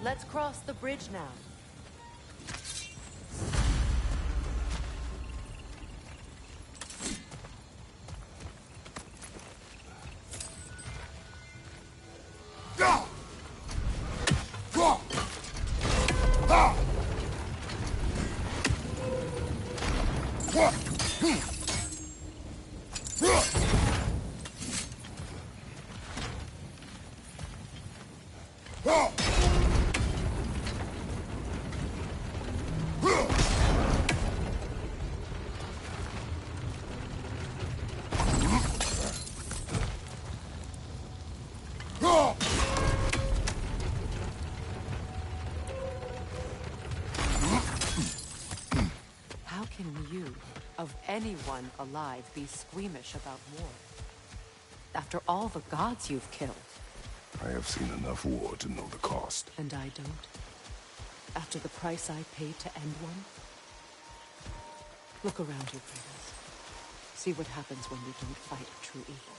Let's cross the bridge now. How can you, of anyone alive, be squeamish about war? After all the gods you've killed. I have seen enough war to know the cost. And I don't? After the price I paid to end one? Look around you, Kratos. See what happens when we don't fight true evil.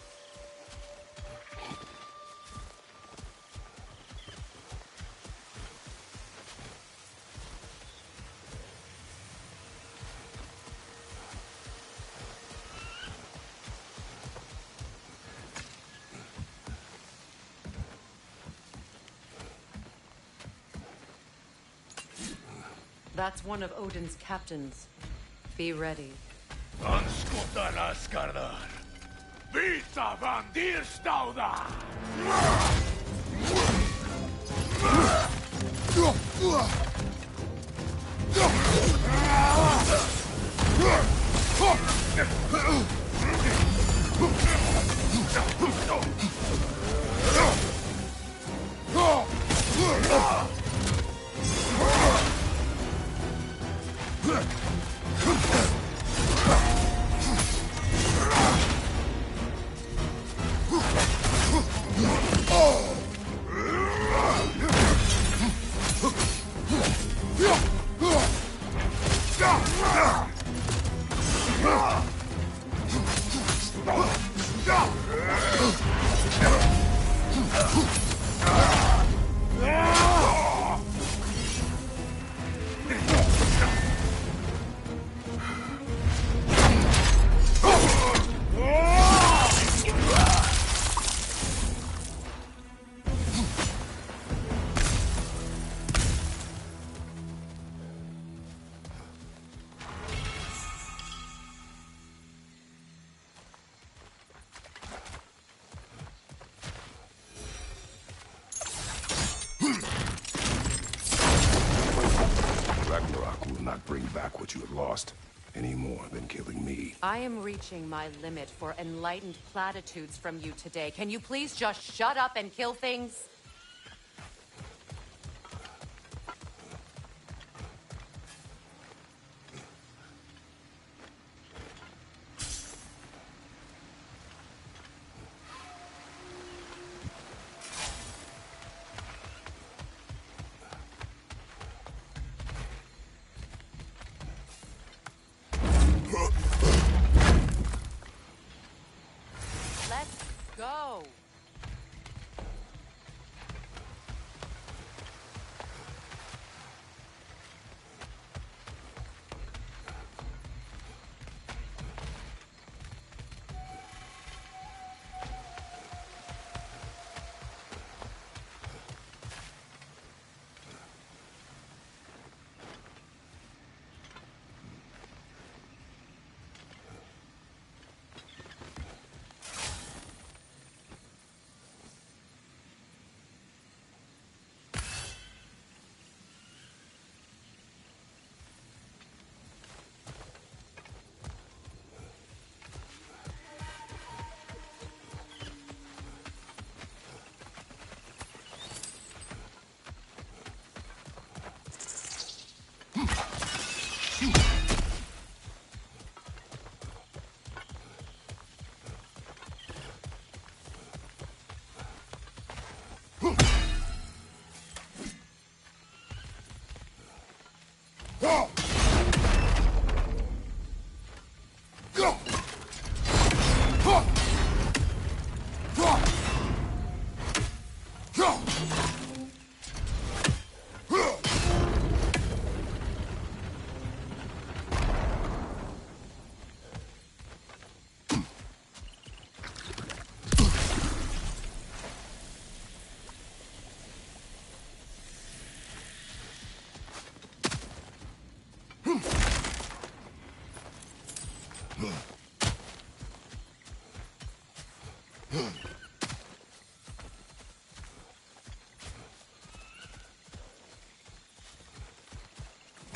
That's one of Odin's captains. Be ready. Anskuta skardar. Vita van dir stauda. Ragnarok will not bring back what you have lost, any more than killing me. I am reaching my limit for enlightened platitudes from you today. Can you please just shut up and kill things? Let's go.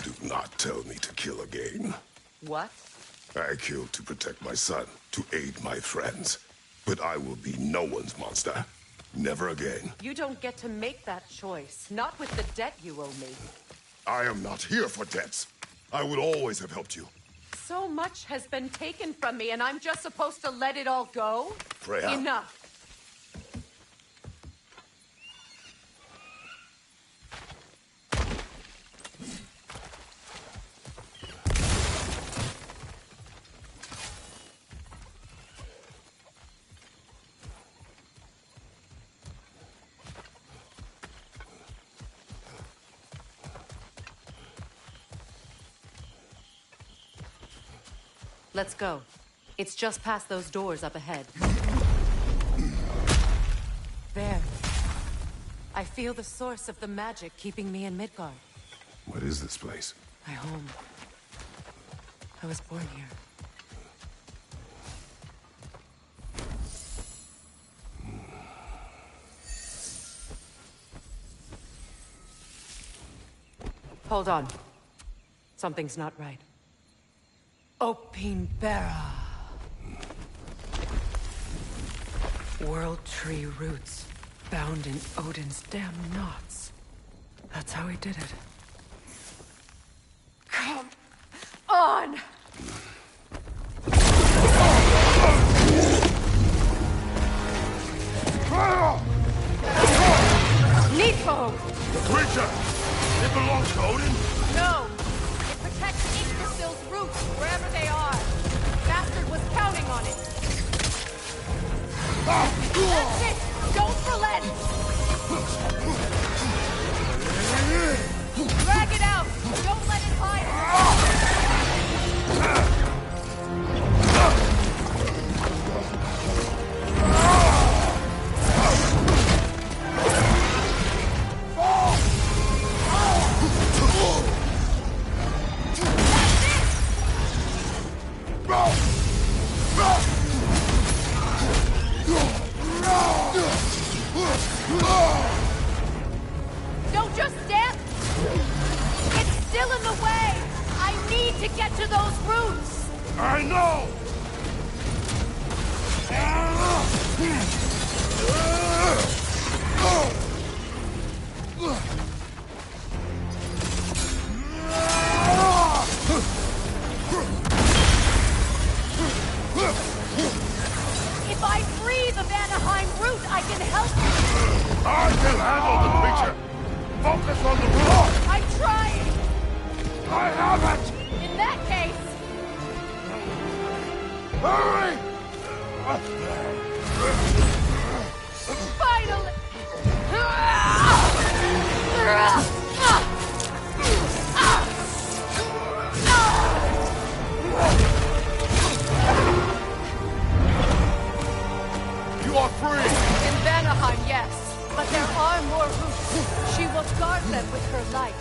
Do not tell me to kill again. What? I killed to protect my son, to aid my friends. But I will be no one's monster. Never again. You don't get to make that choice. Not with the debt you owe me. I am not here for debts. I would always have helped you. So much has been taken from me, and I'm just supposed to let it all go? Freya. Enough. Let's go. It's just past those doors up ahead. There. I feel the source of the magic keeping me in Midgard. What is this place? My home. I was born here. Hold on. Something's not right. Opinbera. World tree roots, bound in Odin's damn knots. That's how he did it. Come on! Nico! The creature! It belongs to Odin? No! It protects Yggdrasil's roots, wherever they are. Bastard was counting on it. That's it! Don't relent! Don't let it hide! Don't just stand! It's still in the way! I need to get to those roots! I know! If I free the Vanaheim root, I can help you! I can handle the creature! Focus on the root! I'm trying! I have it! In that case... Hurry! Finally! You are free! In Vanaheim, yes. But there are more roots. She will guard them with her life.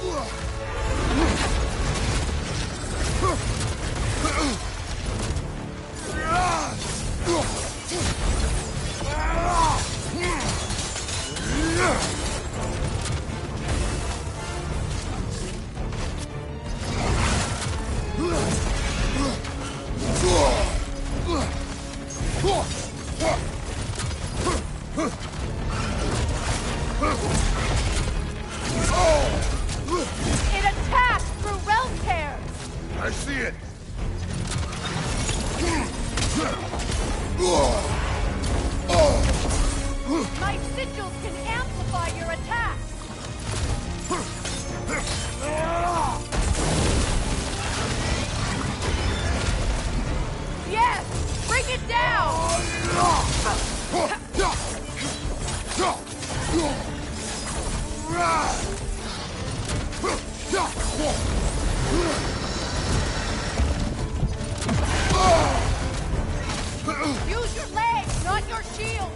It attacks through realm tears! I see it! My sigils can amplify your attacks! Yes! Bring it down! Use your legs, not your shield!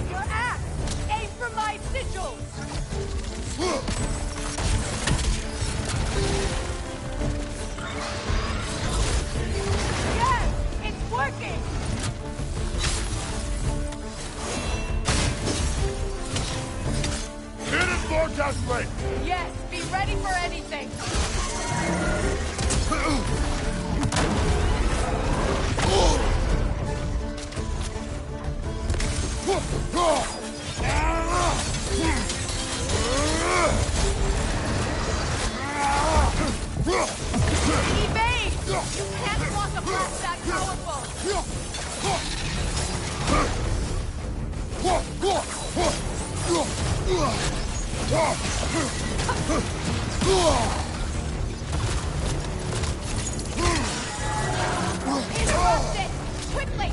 Your axe! Aim for my sigils! Yes! It's working! Hit it more desperate! Yes! Be ready for anything! Evade! You can't block a blast that powerful! Interrupt it! Quickly!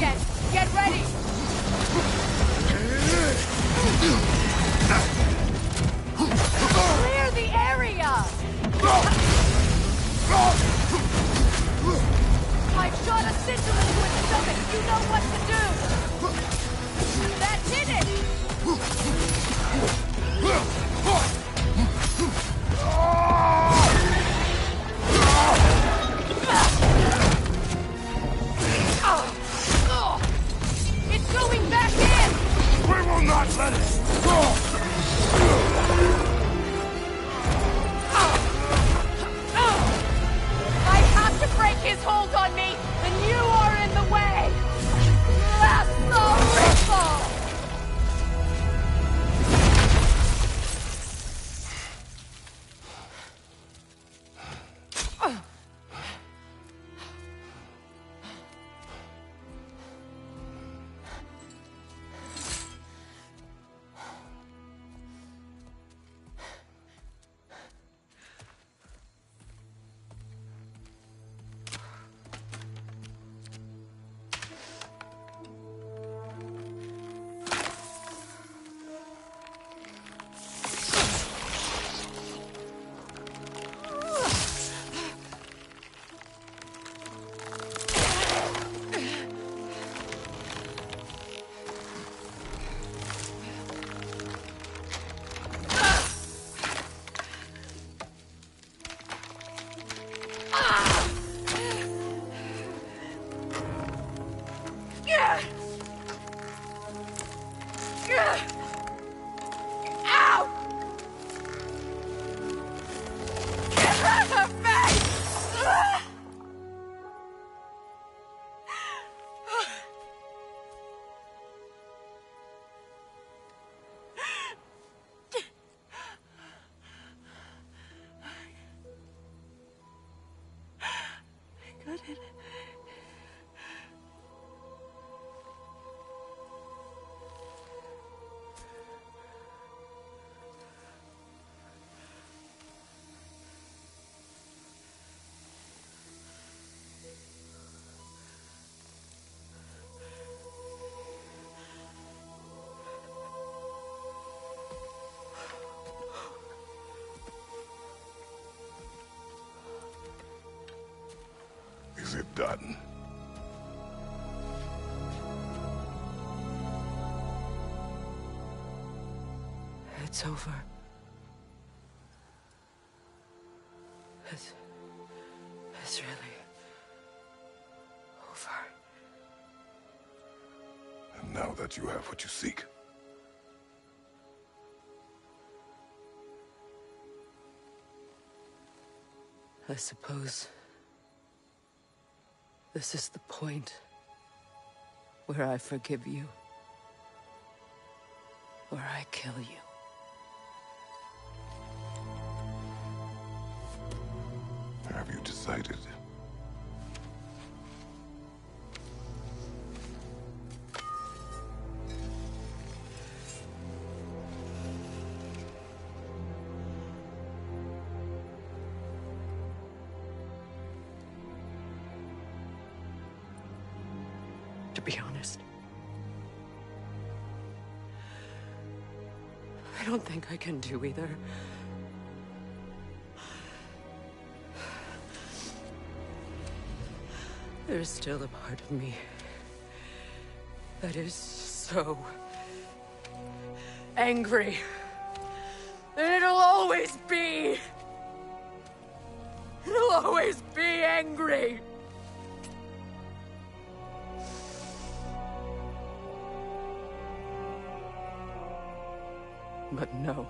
again! Get ready! Clear the area! I shot a sigil into its stomach! You know what to do! That did it! It's going back in! We will not let it go! I have to break his hold on me, and you are in the way! Blast the ripple! Is it done? It's over. It's really over. And now that you have what you seek, I suppose this is the point where I forgive you, where I kill you. have you decided? To be honest, I don't think I can do either. There's still a part of me that is so angry that it'll always be angry. But no.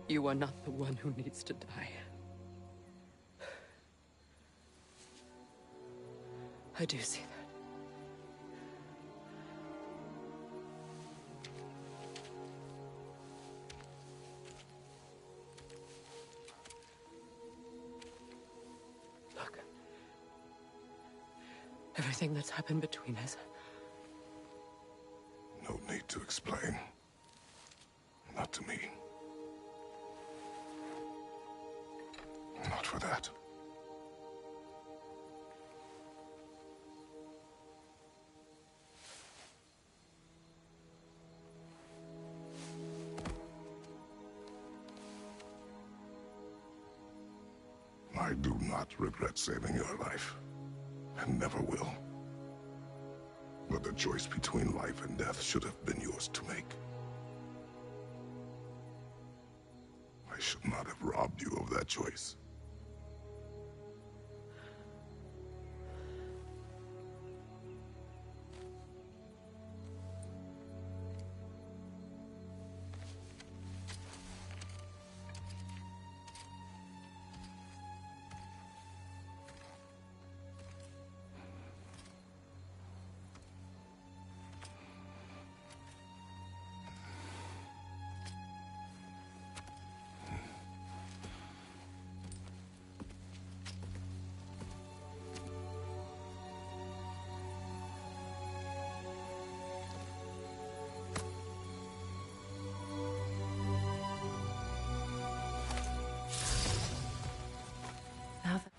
You are not the one who needs to die. I do see that. Look. Everything that's happened between us. No need to explain. Not to me. Not for that. I do not regret saving your life, and never will. But the choice between life and death should have been yours to make. I should not have robbed you of that choice. Now that...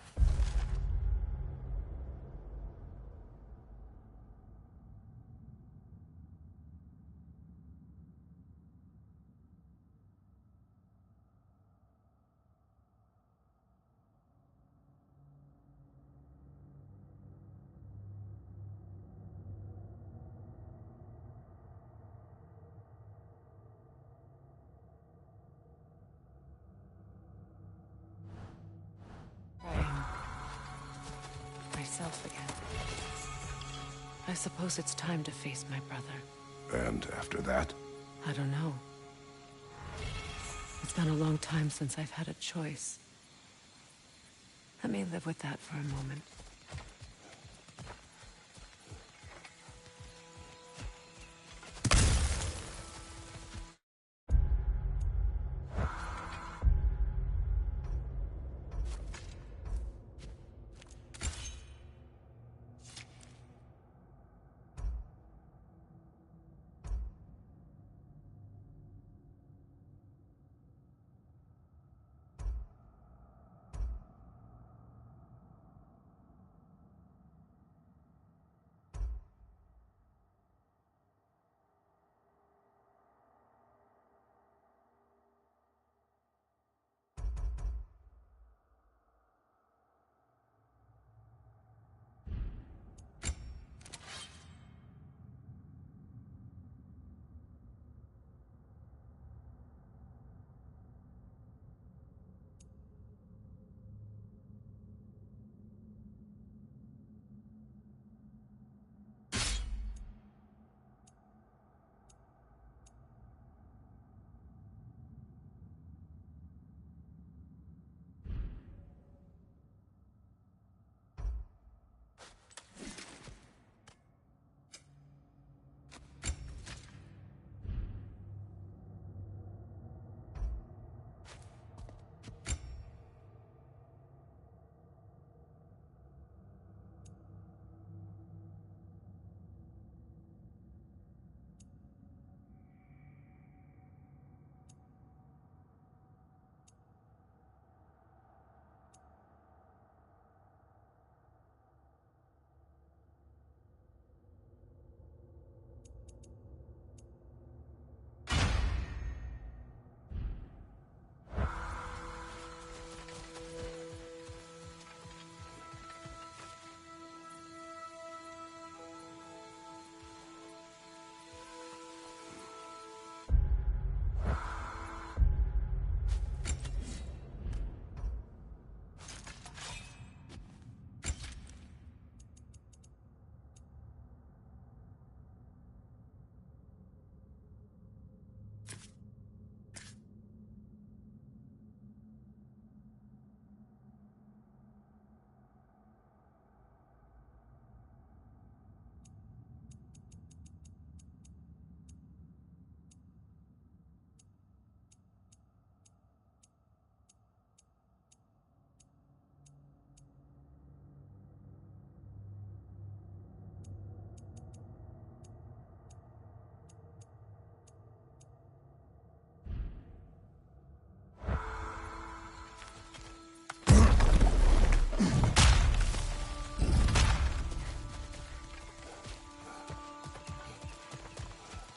myself again. I suppose it's time to face my brother. And after that? I don't know. It's been a long time since I've had a choice. Let me live with that for a moment.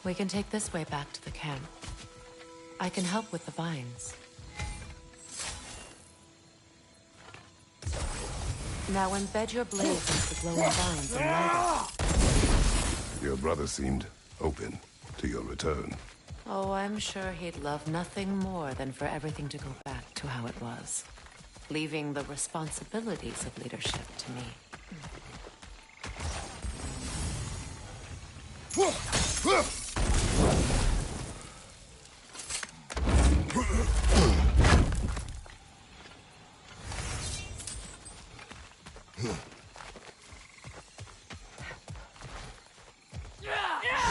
We can take this way back to the camp. I can help with the vines. Now embed your blades into the glowing vines and light it. Your brother seemed open to your return. Oh, I'm sure he'd love nothing more than for everything to go back to how it was, leaving the responsibilities of leadership to me.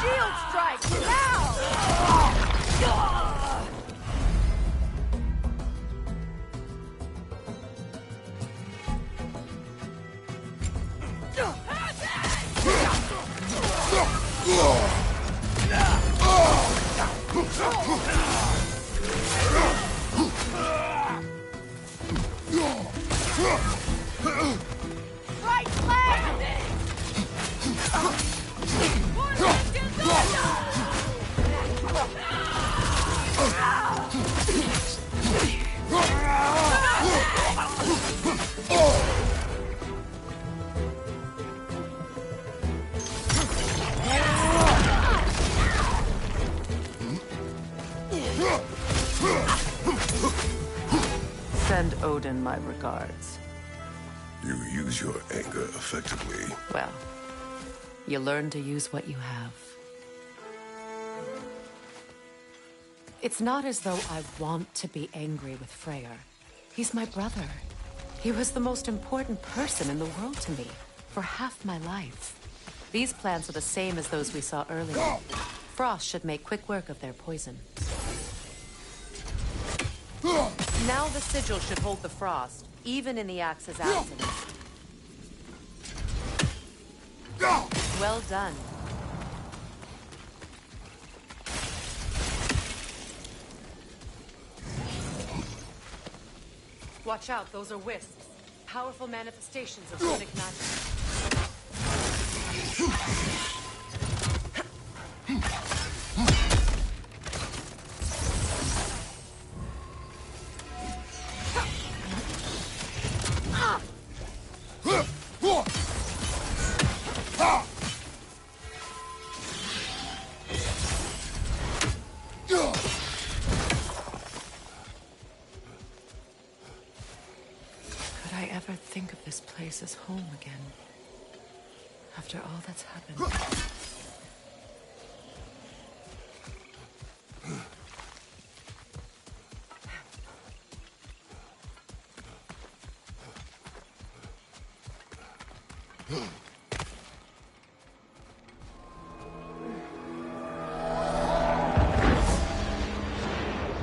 Shield strike now! Right leg! Send Odin my regards. You use your anger effectively. Well, you learn to use what you have. It's not as though I want to be angry with Freyr. He's my brother. He was the most important person in the world to me for half my life. These plants are the same as those we saw earlier. Frost should make quick work of their poison. Now the sigil should hold the frost, even in the axe's absence. Well done. Watch out, those are wisps. Powerful manifestations of runic magic. Could I ever think of this place as home again? After all that's happened.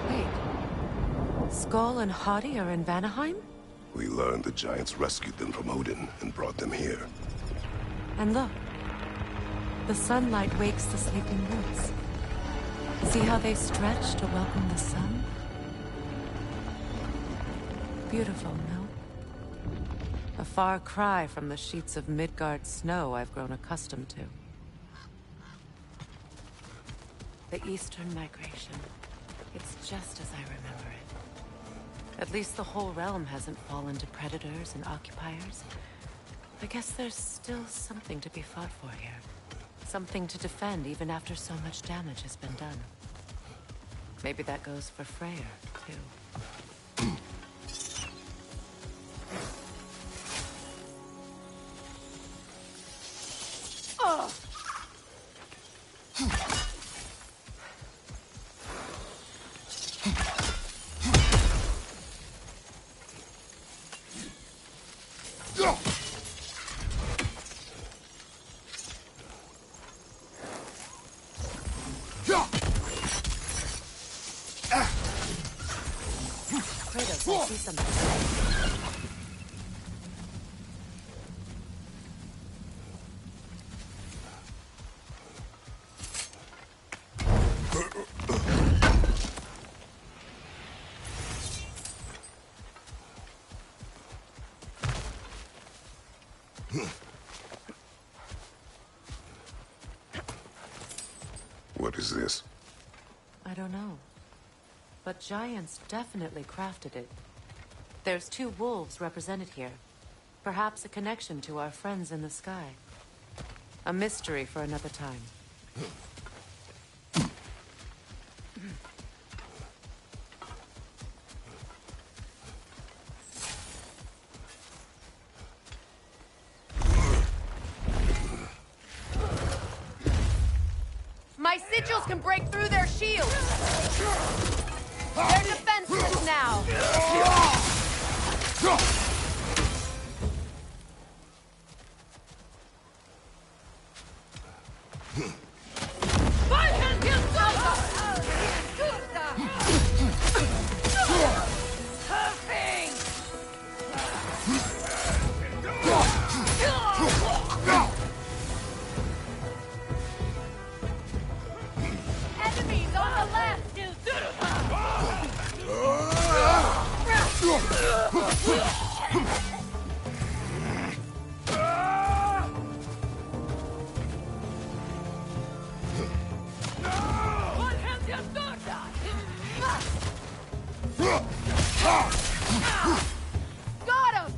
Wait. Skull and Hadi are in Vanaheim? We learned the giants rescued them from Odin and brought them here. And look. The sunlight wakes the sleeping woods. See how they stretch to welcome the sun? Beautiful, no? A far cry from the sheets of Midgard snow I've grown accustomed to. The Eastern Migration. It's just as I remember it. At least the whole realm hasn't fallen to predators and occupiers. I guess there's still something to be fought for here. Something to defend even after so much damage has been done. Maybe that goes for Freyr, too. Kratos, I see something. What is this? I don't know. But giants definitely crafted it. There's 2 wolves represented here. Perhaps a connection to our friends in the sky. A mystery for another time. My sigils can break through their shields! They're defenseless now! Enemies on the left! Got him!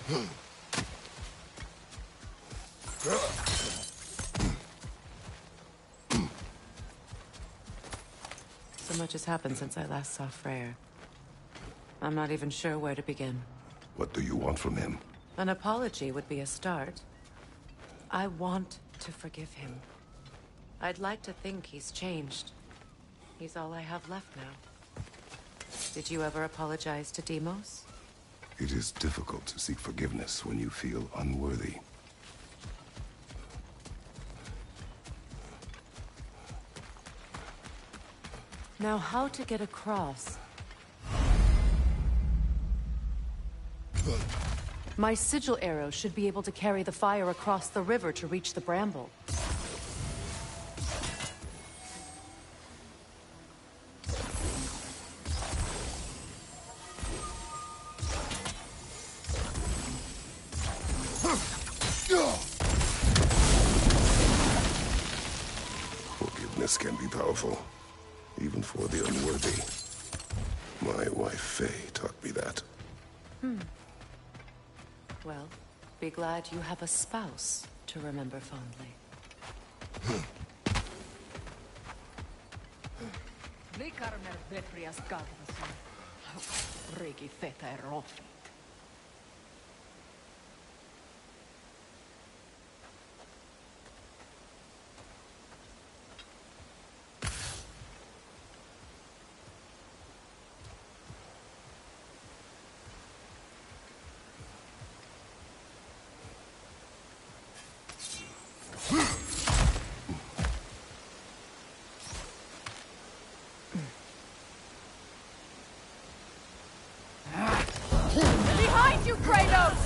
So much has happened since I last saw Freyr. I'm not even sure where to begin. What do you want from him? An apology would be a start. I want to forgive him. I'd like to think he's changed. He's all I have left now. Did you ever apologize to Deimos? It is difficult to seek forgiveness when you feel unworthy. Now, how to get across? My sigil arrow should be able to carry the fire across the river to reach the bramble. Forgiveness can be powerful, even for the unworthy. My wife, Faye, taught me that. Well, be glad you have a spouse to remember fondly. Likarmer veprias gadvason. Regi feta erofi. Behind you, Kratos!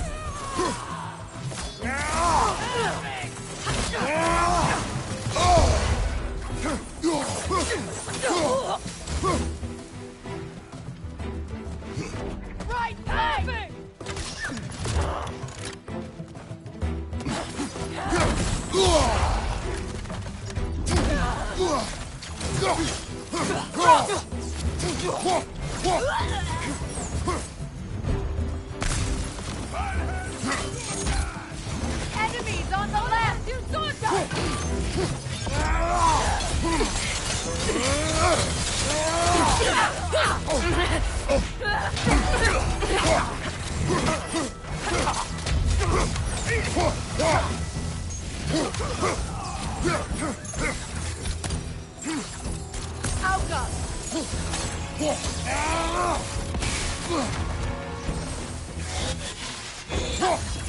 Right, perfect! Enemies on the left! You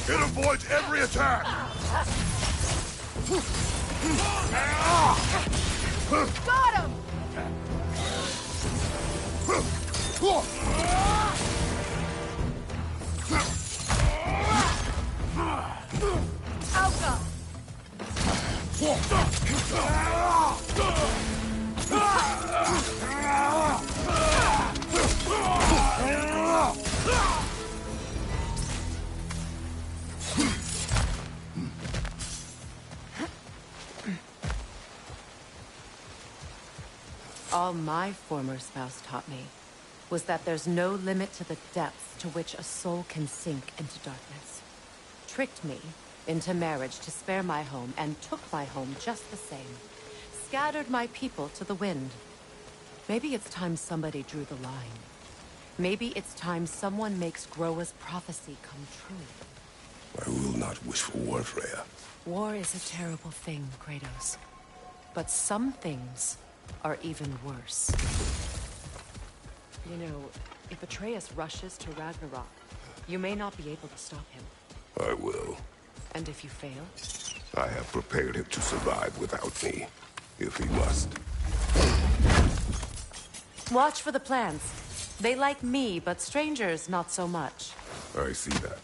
It avoids every attack! got him! Alka! All my former spouse taught me was that there's no limit to the depths to which a soul can sink into darkness. Tricked me into marriage to spare my home and took my home just the same. Scattered my people to the wind. Maybe it's time somebody drew the line. Maybe it's time someone makes Groa's prophecy come true. I will not wish for war, Freya. War is a terrible thing, Kratos. But some things are even worse. You know, if Atreus rushes to Ragnarok, you may not be able to stop him. I will. And if you fail? I have prepared him to survive without me, if he must. Watch for the plants. They like me, but strangers not so much. I see that.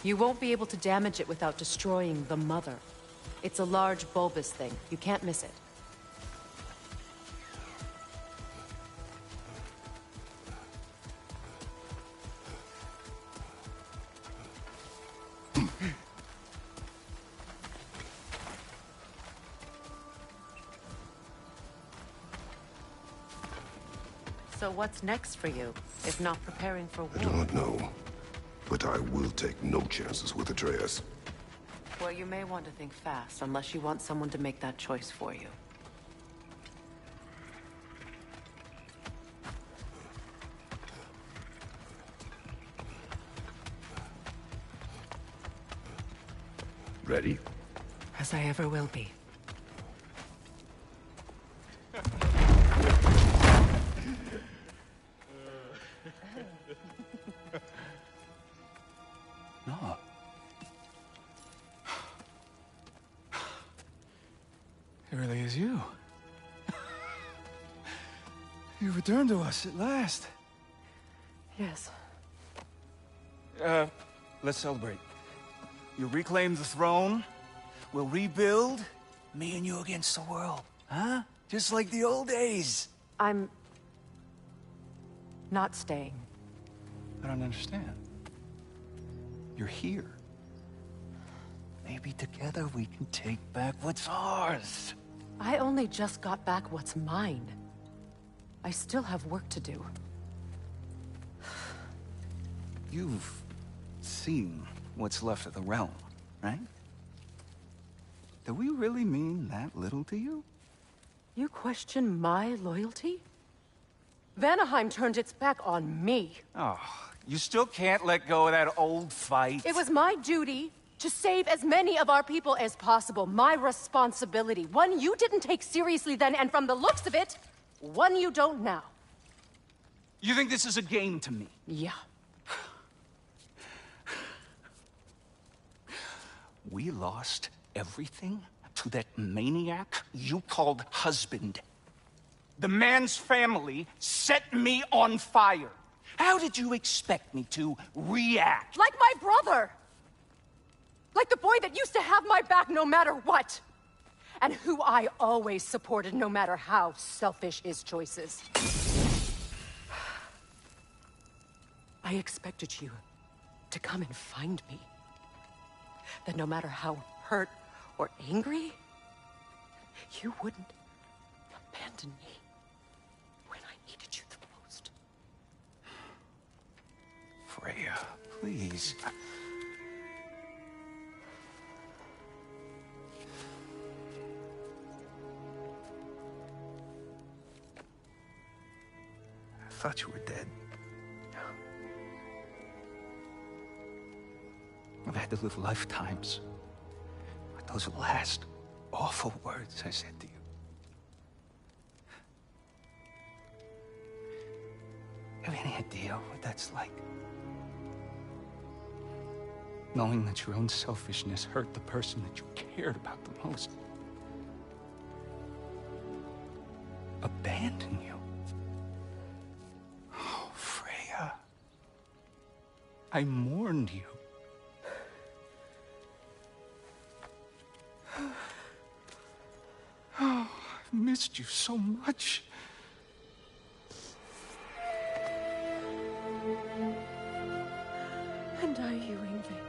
You won't be able to damage it without destroying the mother. It's a large bulbous thing. You can't miss it. So what's next for you, if not preparing for war? I don't know. But I will take no chances with Atreus. Well, you may want to think fast, unless you want someone to make that choice for you. Ready? As I ever will be. No. It really is you. You returned to us at last. Yes. Let's celebrate. You reclaim the throne, we'll rebuild, me and you against the world, huh? Just like the old days. I'm... not staying. I don't understand. You're here. Maybe together we can take back what's ours. I only just got back what's mine. I still have work to do. You've seen what's left of the realm, right? Do we really mean that little to you? You question my loyalty? Vanaheim turned its back on me. Oh, you still can't let go of that old fight? It was my duty to save as many of our people as possible. My responsibility. One you didn't take seriously then, and from the looks of it, one you don't now. You think this is a game to me? Yeah. We lost everything to that maniac you called husband. The man's family set me on fire. How did you expect me to react? Like my brother! Like the boy that used to have my back no matter what! And who I always supported no matter how selfish his choices. I expected you to come and find me. That no matter how hurt or angry, you wouldn't abandon me when I needed you the most. Freya, please. I thought you were dead. I've had to live lifetimes with those last awful words I said to you. Have any idea what that's like? Knowing that your own selfishness hurt the person that you cared about the most. Abandon you. Oh, Freya. I mourned you. Oh, I've missed you so much. And are you, Ingrid?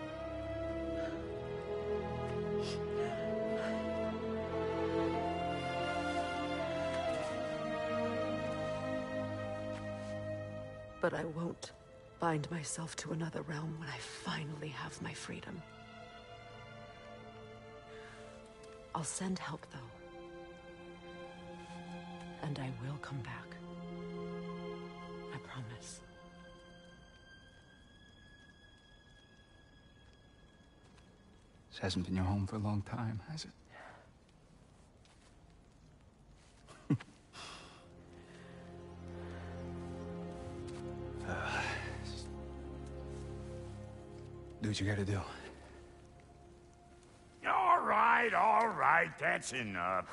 But I won't bind myself to another realm when I finally have my freedom. I'll send help, though. And I will come back. I promise. This hasn't been your home for a long time, has it? Do what you gotta do. All right, that's enough.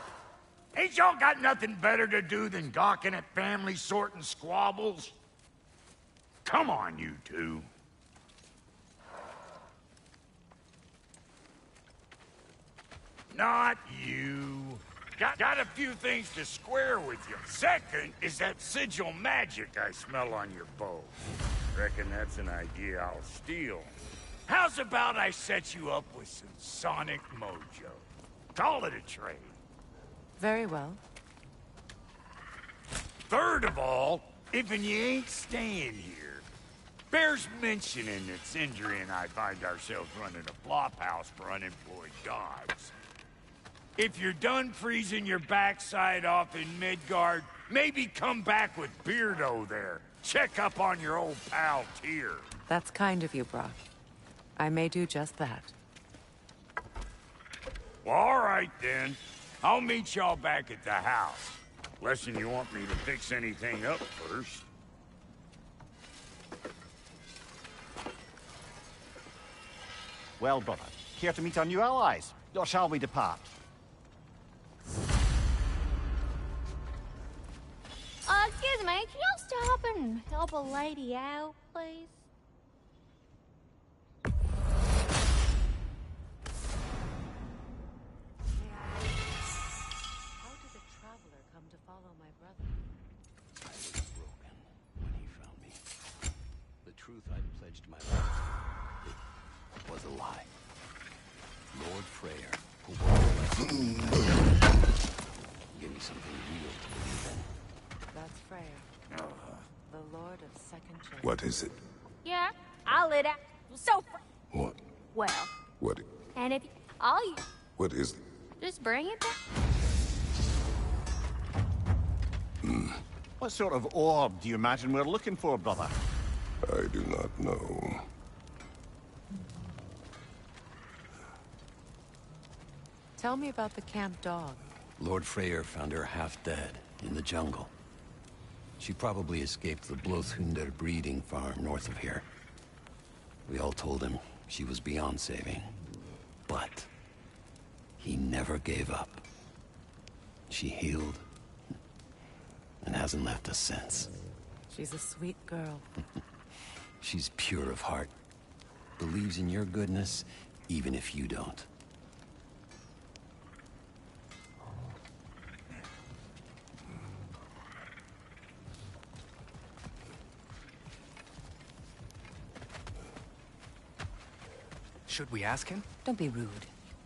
Ain't y'all got nothing better to do than gawking at family sorting squabbles? Come on, you two. Not you. Got a few things to square with you. Second is that sigil magic I smell on your bow. Reckon that's an idea I'll steal. How's about I set you up with some sonic mojo? Call it a trade. Very well. Third of all, if you ain't staying here, Bears mentioning that Sindri and I find ourselves running a flop house for unemployed gods. If you're done freezing your backside off in Midgard, maybe come back with Beardo there. Check up on your old pal Tyr. That's kind of you, Brock. I may do just that. Well, all right then. I'll meet y'all back at the house. Unless you want me to fix anything up first. Well, brother, care to meet our new allies? Or shall we depart? Excuse me, can y'all stop and help a lady out, please? How did the traveler come to follow my brother? I was broken when he found me. The truth I pledged my life it was a lie. Lord Freyr, who gave me something real to believe in. That's Freyr. The Lord of Second Chance. What is it? Yeah, I lit out. So, What? well, What? and if all you What is it? just bring it back. What sort of orb do you imagine we're looking for, brother? I do not know. Tell me about the camp dog. Lord Freyr found her half dead in the jungle. She probably escaped the Blothunder breeding farm north of here. We all told him she was beyond saving. But he never gave up. She healed and hasn't left us since. She's a sweet girl. She's pure of heart. Believes in your goodness, even if you don't. Should we ask him? Don't be rude.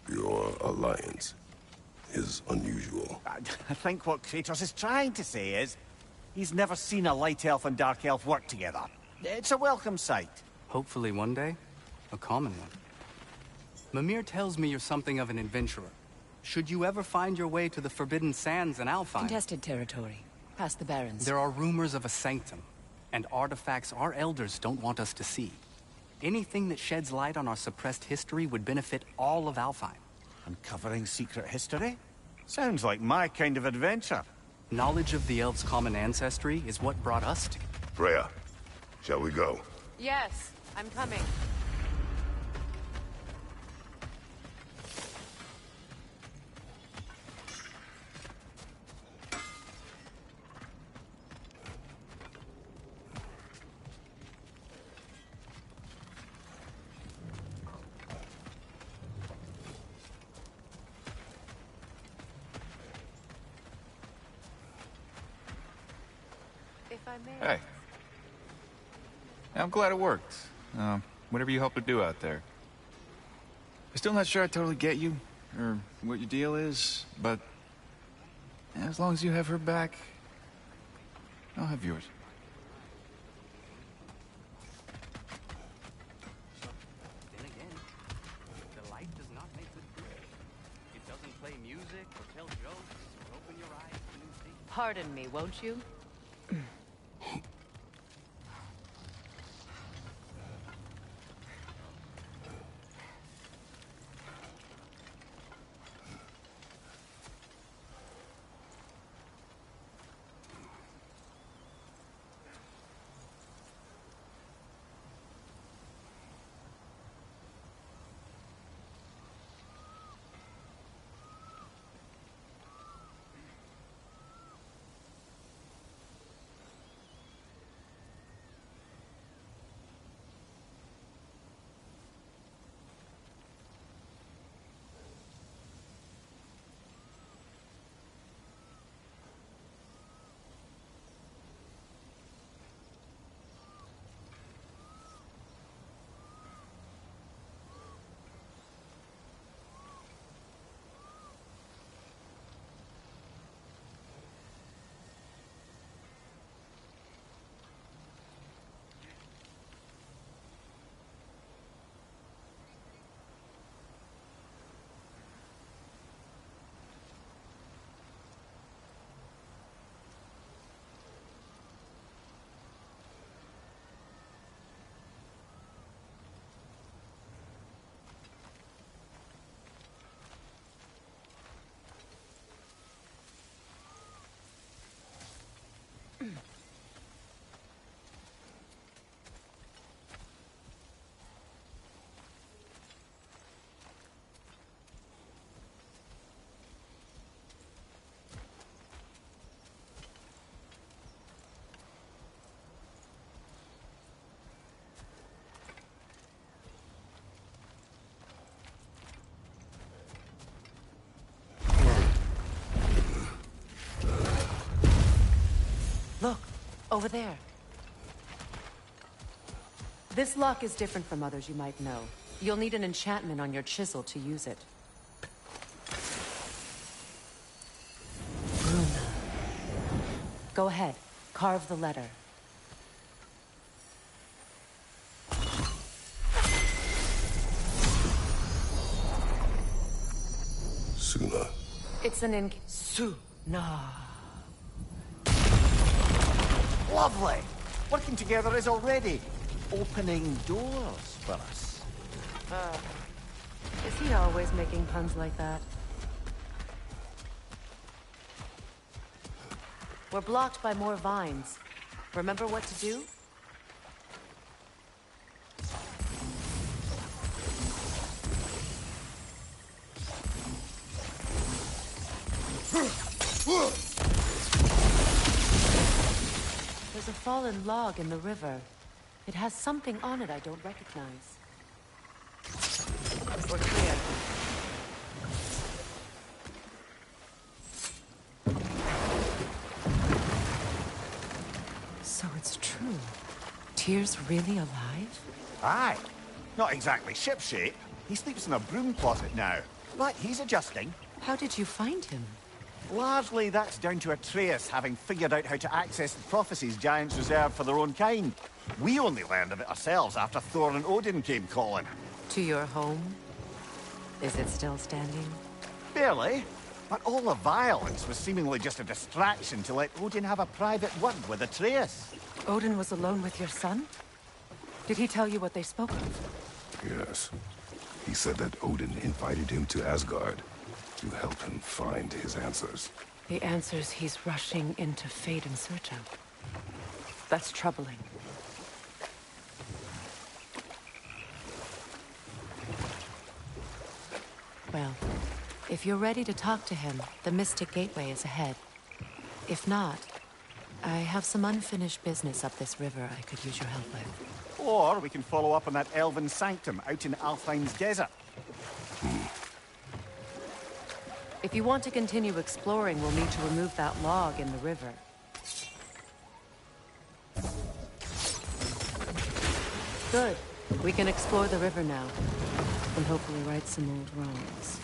Your alliance is unusual. I think what Kratos is trying to say is, he's never seen a light elf and dark elf work together. It's a welcome sight. Hopefully one day, a common one. Mimir tells me you're something of an adventurer. Should you ever find your way to the Forbidden Sands in Alfheim... Contested territory. Past the Barrens. There are rumors of a sanctum, and artifacts our elders don't want us to see. Anything that sheds light on our suppressed history would benefit all of Alfheim. Uncovering secret history? Sounds like my kind of adventure. Knowledge of the elves' common ancestry is what brought us to... Freya, shall we go? Yes, I'm coming. Hey. I'm glad it worked. Whatever you hope to do out there. I'm still not sure I totally get you, or what your deal is, but as long as you have her back, I'll have yours. Then again, the light does not make good food. It doesn't play music or tell jokes or open your eyes to new things. Pardon me, won't you? Over there. This lock is different from others you might know. You'll need an enchantment on your chisel to use it. Bruna. Go ahead. Carve the letter. Suna. It's an Suna. Lovely! Working together is already opening doors for us. Is he always making puns like that? We're blocked by more vines. Remember what to do? There's a fallen log in the river. It has something on it I don't recognize. We're clear. So it's true. Tyr's really alive? Aye. Not exactly shipshape. He sleeps in a broom closet now. But he's adjusting. How did you find him? Largely, that's down to Atreus having figured out how to access the prophecies giants reserve for their own kind. We only learned of it ourselves after Thor and Odin came calling. To your home? Is it still standing? Barely. But all the violence was seemingly just a distraction to let Odin have a private word with Atreus. Odin was alone with your son? Did he tell you what they spoke of? Yes. He said that Odin invited him to Asgard to help him find his answers. The answers he's rushing into fate in search of. That's troubling. Well, if you're ready to talk to him, the Mystic Gateway is ahead. If not, I have some unfinished business up this river I could use your help with. Or we can follow up on that elven sanctum out in Alfheim's desert. If you want to continue exploring, we'll need to remove that log in the river. Good. We can explore the river now. And hopefully right some old wrongs.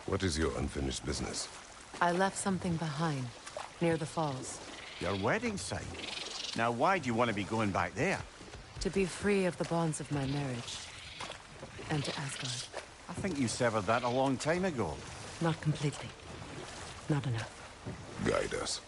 What is your unfinished business? I left something behind, near the falls. Your wedding site. Now why do you want to be going back there? To be free of the bonds of my marriage. And to Asgard. I think you severed that a long time ago. Not completely. Not enough. Guide us.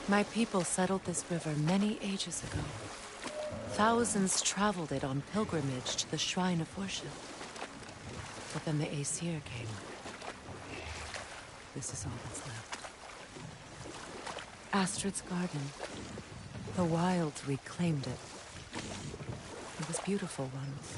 My people settled this river many ages ago. Thousands traveled it on pilgrimage to the shrine of worship. But then the Aesir came. This is all that's left. Astrid's garden. The wilds reclaimed it. It was beautiful once.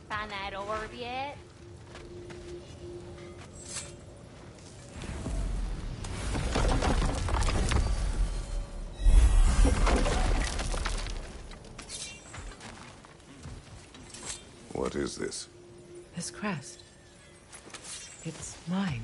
Find that orb yet? What is this? This crest. It's mine.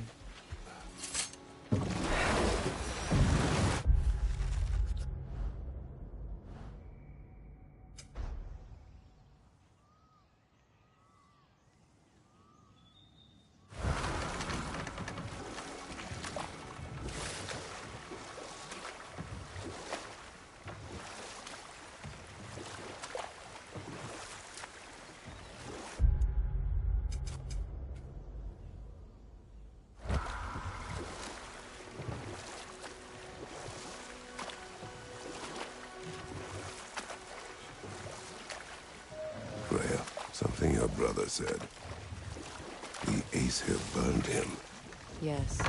Freya, something your brother said. The Aesir burned him. Yes.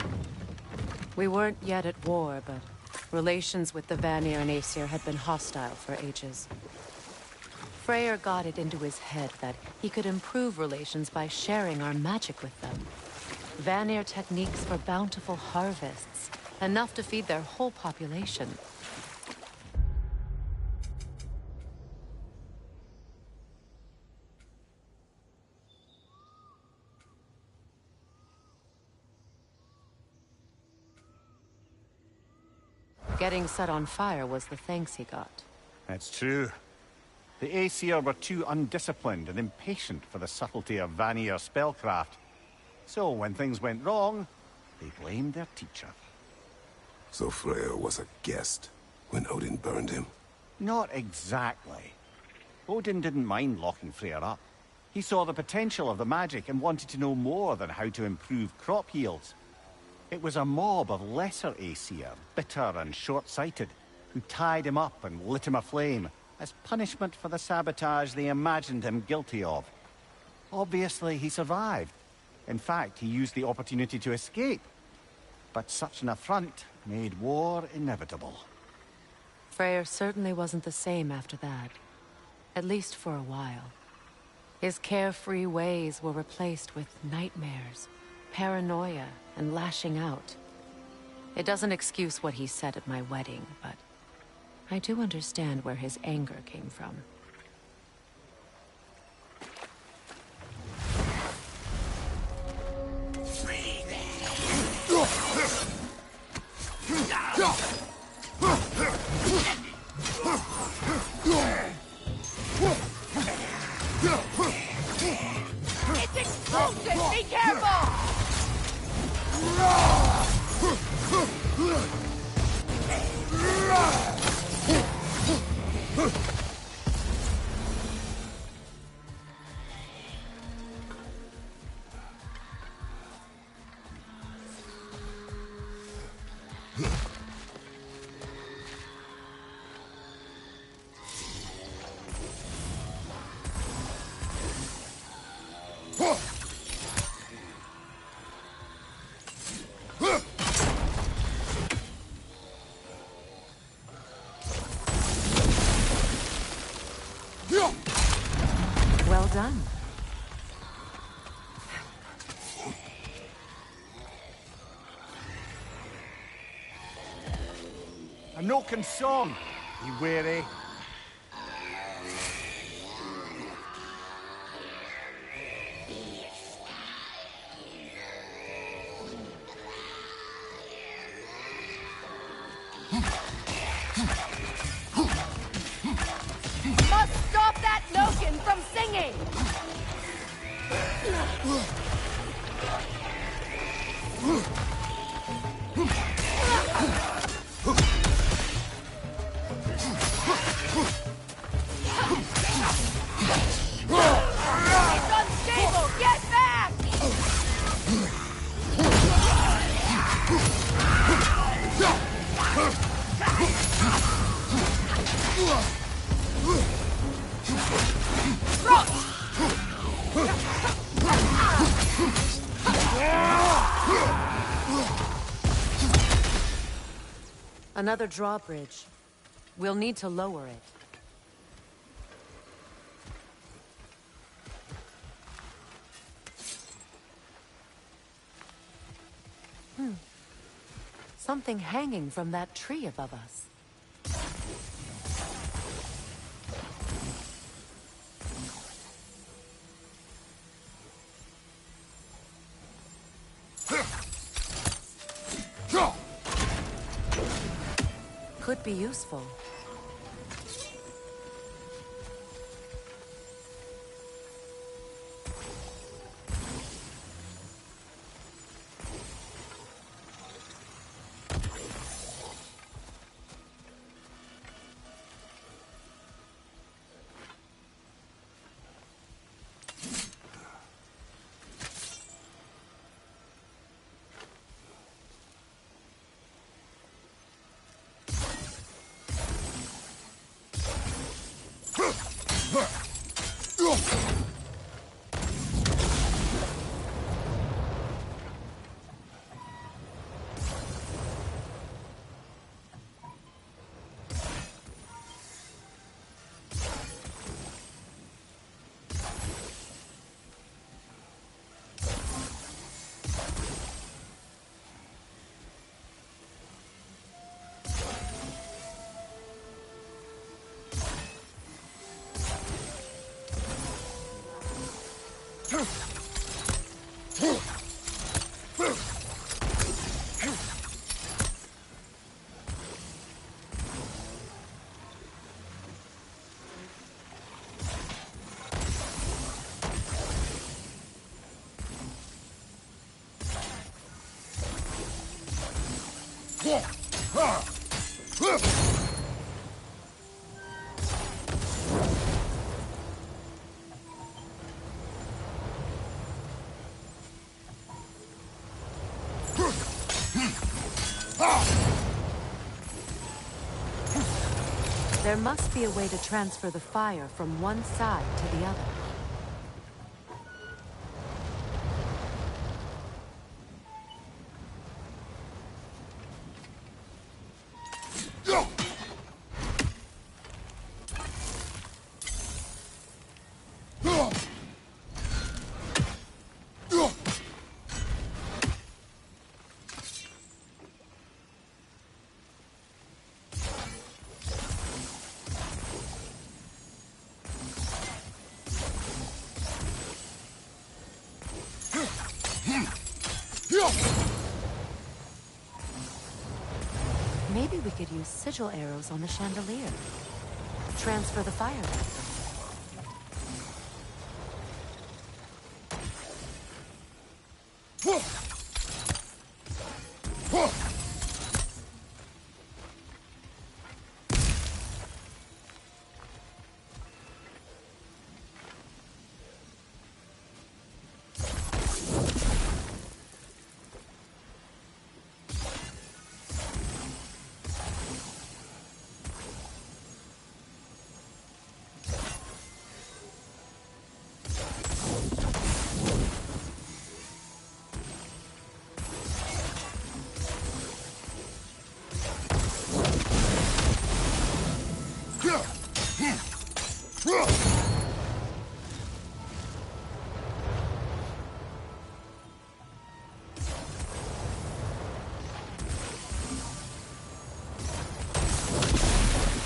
We weren't yet at war, but relations with the Vanir and Aesir had been hostile for ages. Freyr got it into his head that he could improve relations by sharing our magic with them. Vanir techniques for bountiful harvests, enough to feed their whole population. Getting set on fire was the thanks he got. That's true. The Aesir were too undisciplined and impatient for the subtlety of Vanir spellcraft. So when things went wrong, they blamed their teacher. So Freya was a guest when Odin burned him? Not exactly. Odin didn't mind locking Freyr up. He saw the potential of the magic and wanted to know more than how to improve crop yields. It was a mob of lesser Aesir, bitter and short-sighted, who tied him up and lit him aflame as punishment for the sabotage they imagined him guilty of. Obviously, he survived. In fact, he used the opportunity to escape. But such an affront made war inevitable. Freyr certainly wasn't the same after that. At least for a while. His carefree ways were replaced with nightmares, paranoia, and lashing out. It doesn't excuse what he said at my wedding, but I do understand where his anger came from. It's explosive! Be careful! Well done. A Noken song! You weary? Must stop that Noken from singing! It's unstable! Get back! Another drawbridge. We'll need to lower it. Something hanging from that tree above us. Could be useful. There must be a way to transfer the fire from one side to the other. Maybe we could use sigil arrows on the chandelier. Transfer the fire back there.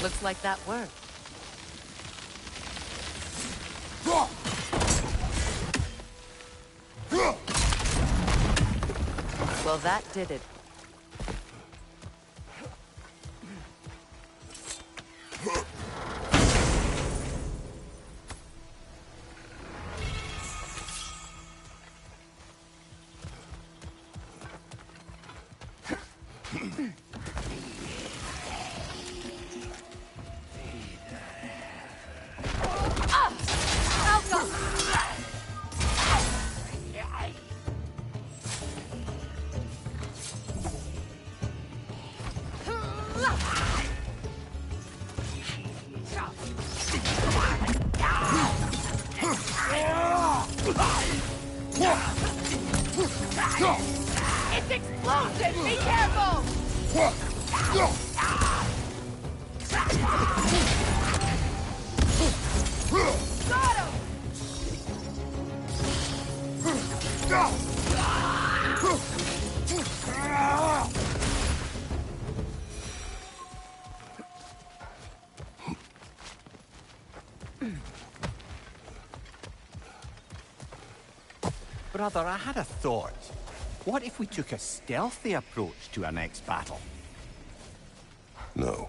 Looks like that worked. Well, that did it. It's explosive! Be careful! Got him! Brother, I had a thought. What if we took a stealthy approach to our next battle? No.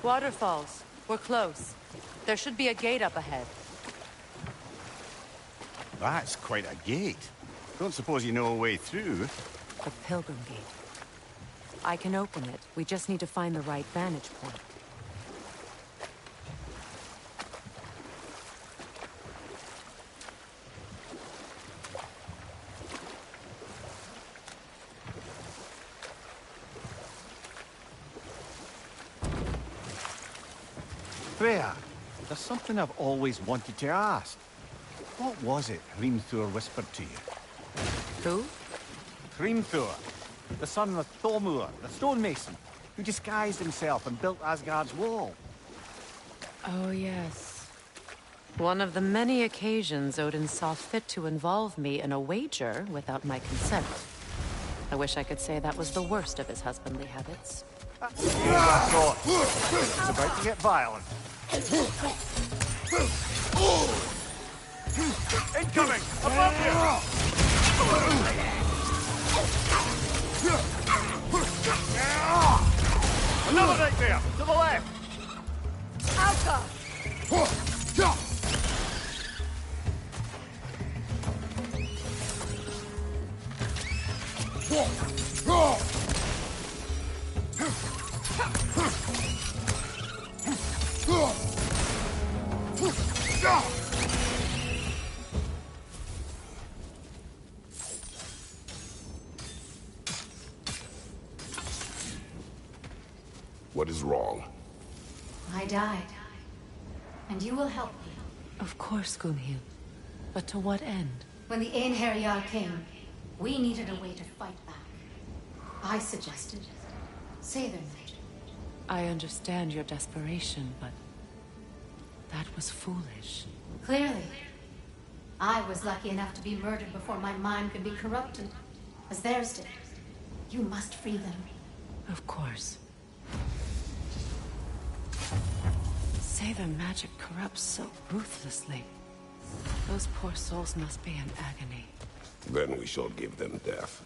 Waterfalls. We're close. There should be a gate up ahead. That's quite a gate. Don't suppose you know a way through? The Pilgrim Gate. I can open it. We just need to find the right vantage point. Freya, there's something I've always wanted to ask. What was it Hrimthur whispered to you? Who? Hrimthur, the son of Thormur, the stonemason, who disguised himself and built Asgard's wall. Oh, yes. One of the many occasions Odin saw fit to involve me in a wager without my consent. I wish I could say that was the worst of his husbandly habits. It's about to get violent. Incoming! Above you! Another right there! To the left! Alka! What is wrong? I died. And you will help me. Of course, Gunhild. But to what end? When the Einherjar came, we needed a way to fight back. I suggested say their magic. I understand your desperation, but that was foolish. Clearly. I was lucky enough to be murdered before my mind could be corrupted, as theirs did. You must free them. Of course. Say their magic corrupts so ruthlessly. Those poor souls must be in agony. Then we shall give them death.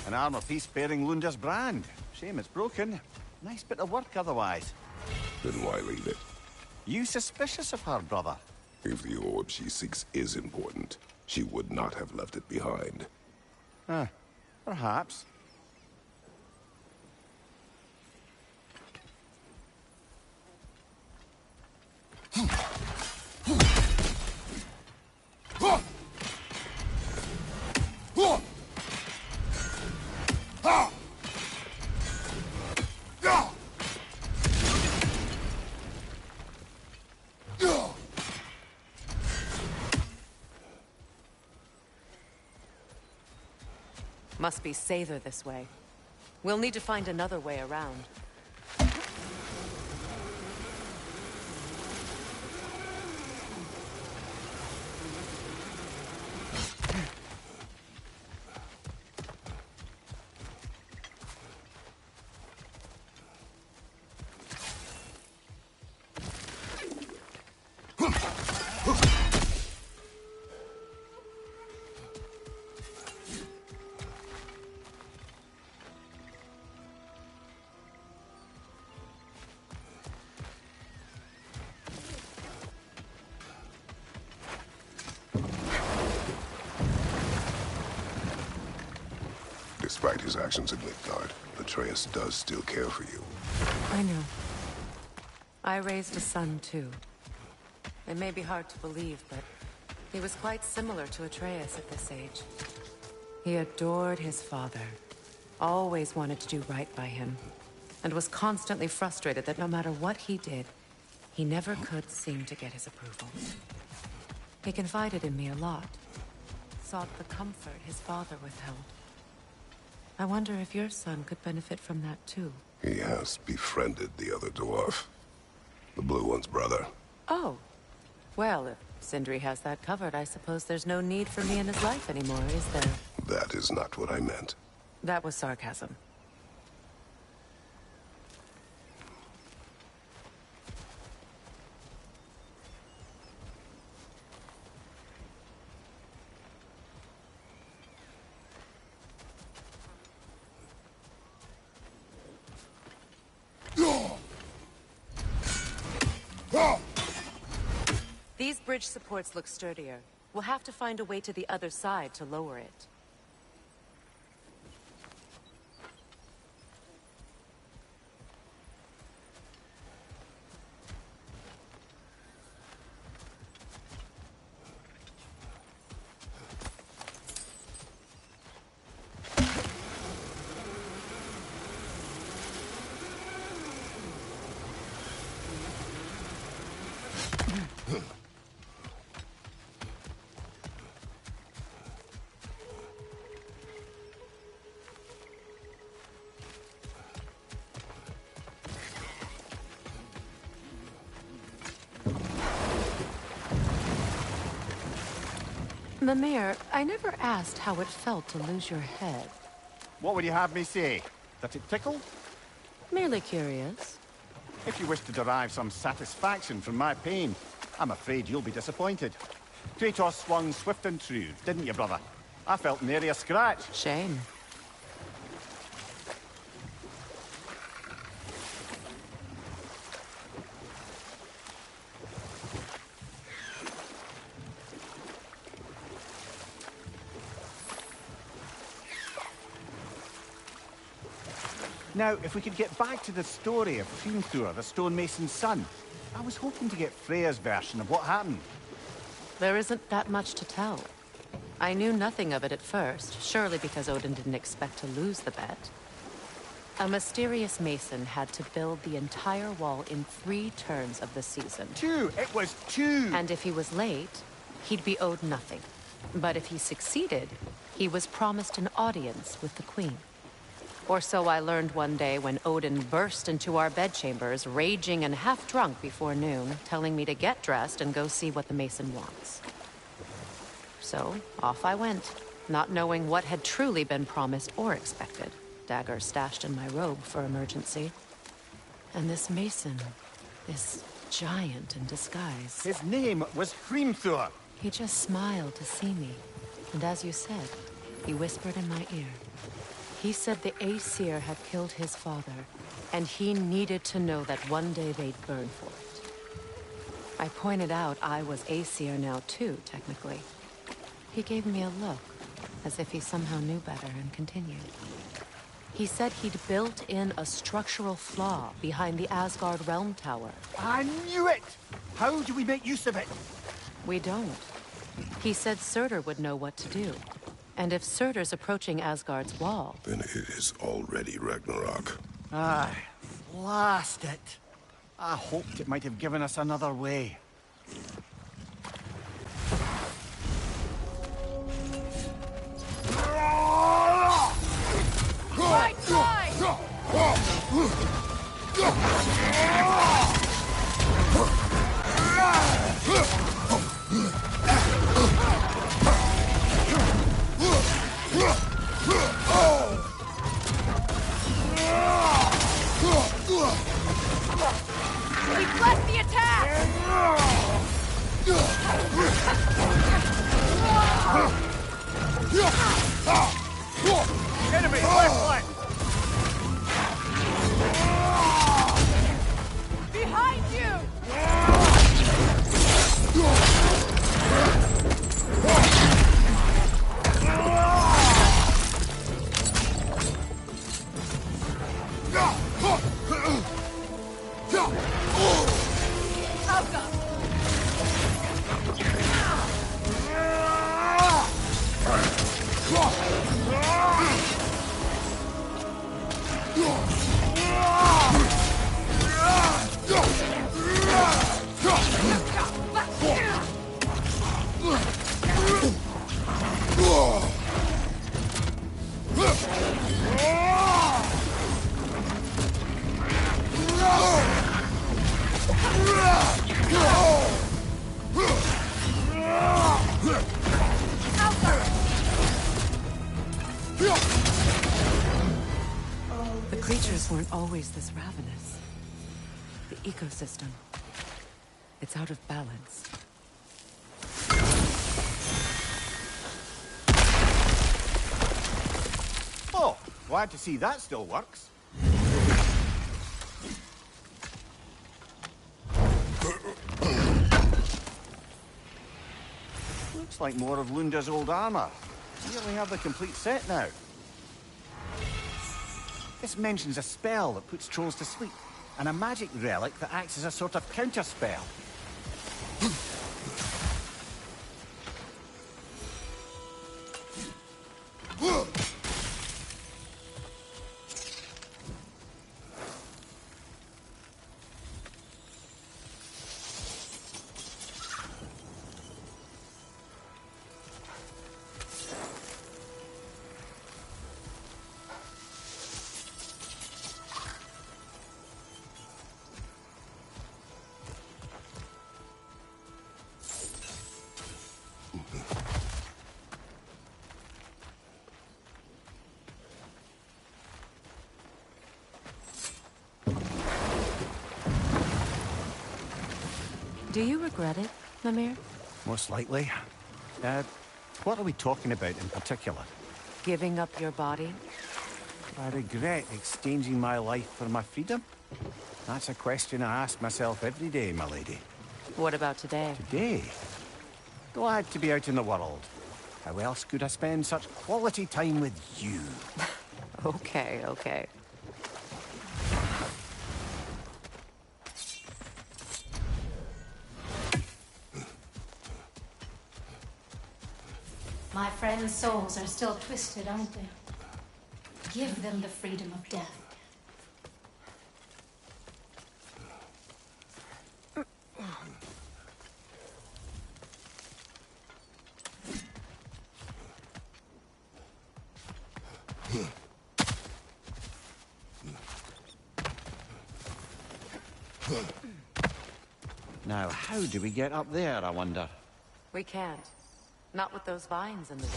An armor piece bearing Lunda's brand. Shame it's broken. Nice bit of work otherwise. Then why leave it? You suspicious of her, brother? If the orb she seeks is important, she would not have left it behind. Perhaps. Must be Sather this way. We'll need to find another way around. Despite his actions at Midgard, Atreus does still care for you. I know. I raised a son, too. It may be hard to believe, but he was quite similar to Atreus at this age. He adored his father, always wanted to do right by him, and was constantly frustrated that no matter what he did, he never could seem to get his approval. He confided in me a lot, sought the comfort his father withheld. I wonder if your son could benefit from that too. He has befriended the other dwarf. The blue one's brother. Oh. Well, if Sindri has that covered, I suppose there's no need for me in his life anymore, is there? That is not what I meant. That was sarcasm. These bridge supports look sturdier. We'll have to find a way to the other side to lower it. Mimir, I never asked how it felt to lose your head. What would you have me say? That it tickled? Merely curious. If you wish to derive some satisfaction from my pain, I'm afraid you'll be disappointed. Kratos swung swift and true, didn't you, brother? I felt nary a scratch. Shame. Now, if we could get back to the story of Hrimthur, the stonemason's son. I was hoping to get Freya's version of what happened. There isn't that much to tell. I knew nothing of it at first, surely because Odin didn't expect to lose the bet. A mysterious mason had to build the entire wall in 3 turns of the season. 2! It was 2! And if he was late, he'd be owed nothing. But if he succeeded, he was promised an audience with the queen. Or so I learned one day when Odin burst into our bedchambers, raging and half drunk before noon, telling me to get dressed and go see what the mason wants. So, off I went, not knowing what had truly been promised or expected. Dagger stashed in my robe for emergency. And this mason, this giant in disguise. His name was Hrimthur. He just smiled to see me. And as you said, he whispered in my ear. He said the Aesir had killed his father, and he needed to know that one day they'd burn for it. I pointed out I was Aesir now too, technically. He gave me a look, as if he somehow knew better, and continued. He said he'd built in a structural flaw behind the Asgard Realm Tower. I knew it! How do we make use of it? We don't. He said Surtur would know what to do. And if Surtur's approaching Asgard's wall... Then it is already Ragnarok. Aye. Blast it! I hoped it might have given us another way. Right side! Deflect the attack! Enemy, left flank! Behind you! Alka! The creatures weren't always this ravenous. The ecosystem. It's out of balance. Oh, glad to see that still works. Looks like more of Lunda's old armor. We only have the complete set now. This mentions a spell that puts trolls to sleep, and a magic relic that acts as a sort of counter-spell. Do you regret it, Mimir? Most likely. What are we talking about in particular? Giving up your body? I regret exchanging my life for my freedom? That's a question I ask myself every day, my lady. What about today? Today? Glad to be out in the world. How else could I spend such quality time with you? Okay, okay. My friends' souls are still twisted, aren't they? Give them the freedom of death. Now, how do we get up there, I wonder? We can't. Not with those vines in the way.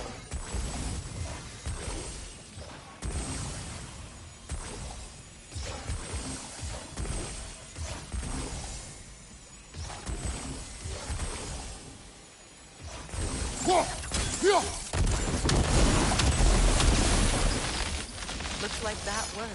Looks like that worked.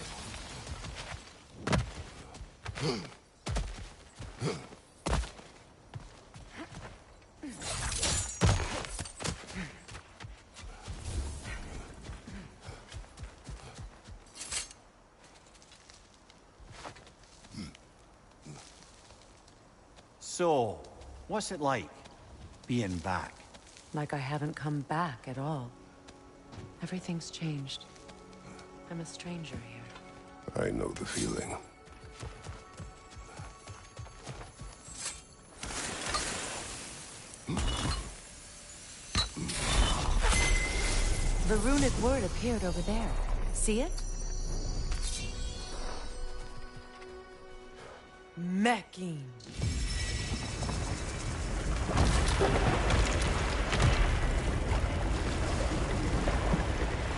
So, what's it like, being back? Like I haven't come back at all. Everything's changed. I'm a stranger here. I know the feeling. The runic word appeared over there. See it? Mecking.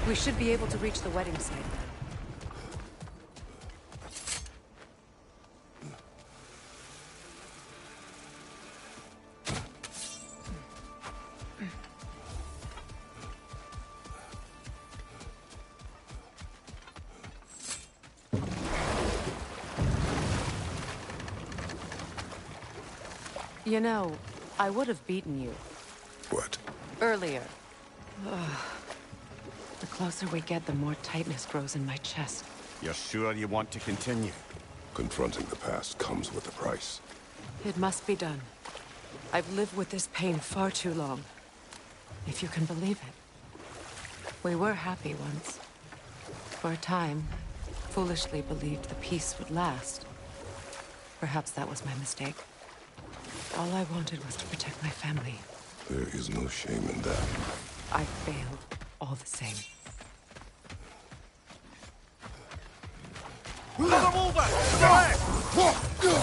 We should be able to reach the wedding site now. You know, I would have beaten you. What? Earlier. The closer we get, the more tightness grows in my chest. You're sure you want to continue? Confronting the past comes with a price. It must be done. I've lived with this pain far too long. If you can believe it. We were happy once. For a time, foolishly believed the peace would last. Perhaps that was my mistake. All I wanted was to protect my family. There is no shame in that. I failed, all the same. Another mover! Go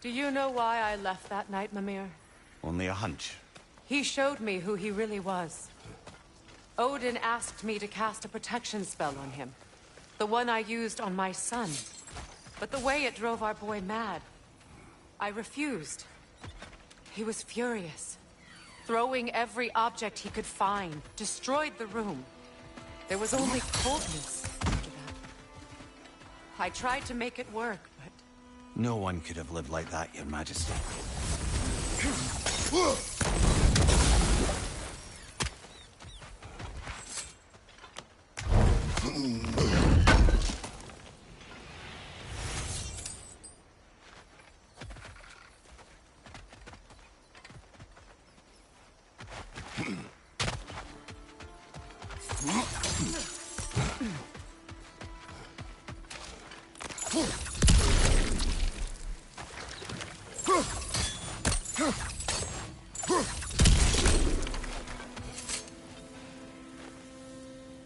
Do you know why I left that night, Mimir? Only a hunch. He showed me who he really was. Odin asked me to cast a protection spell on him. The one I used on my son. But the way it drove our boy mad, I refused. He was furious. Throwing every object he could find, destroyed the room. There was only coldness after that. I tried to make it work, but... No one could have lived like that, Your Majesty.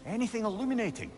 Anything illuminating?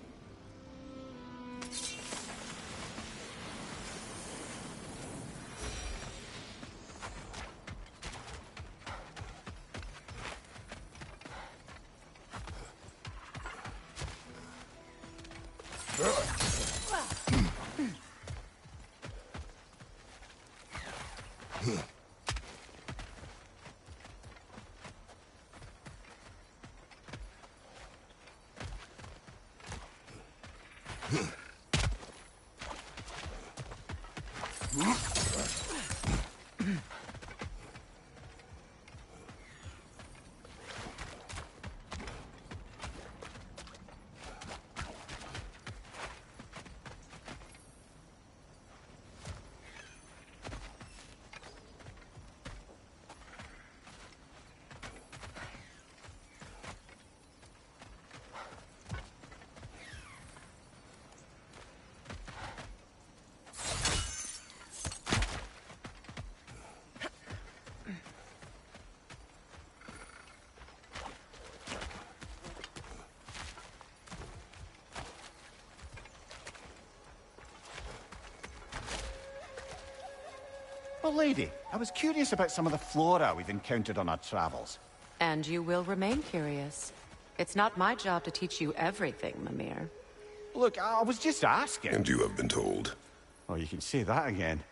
Well, lady, I was curious about some of the flora we've encountered on our travels. And you will remain curious. It's not my job to teach you everything, Mimir. Look, I was just asking. And you have been told. Oh, you can say that again.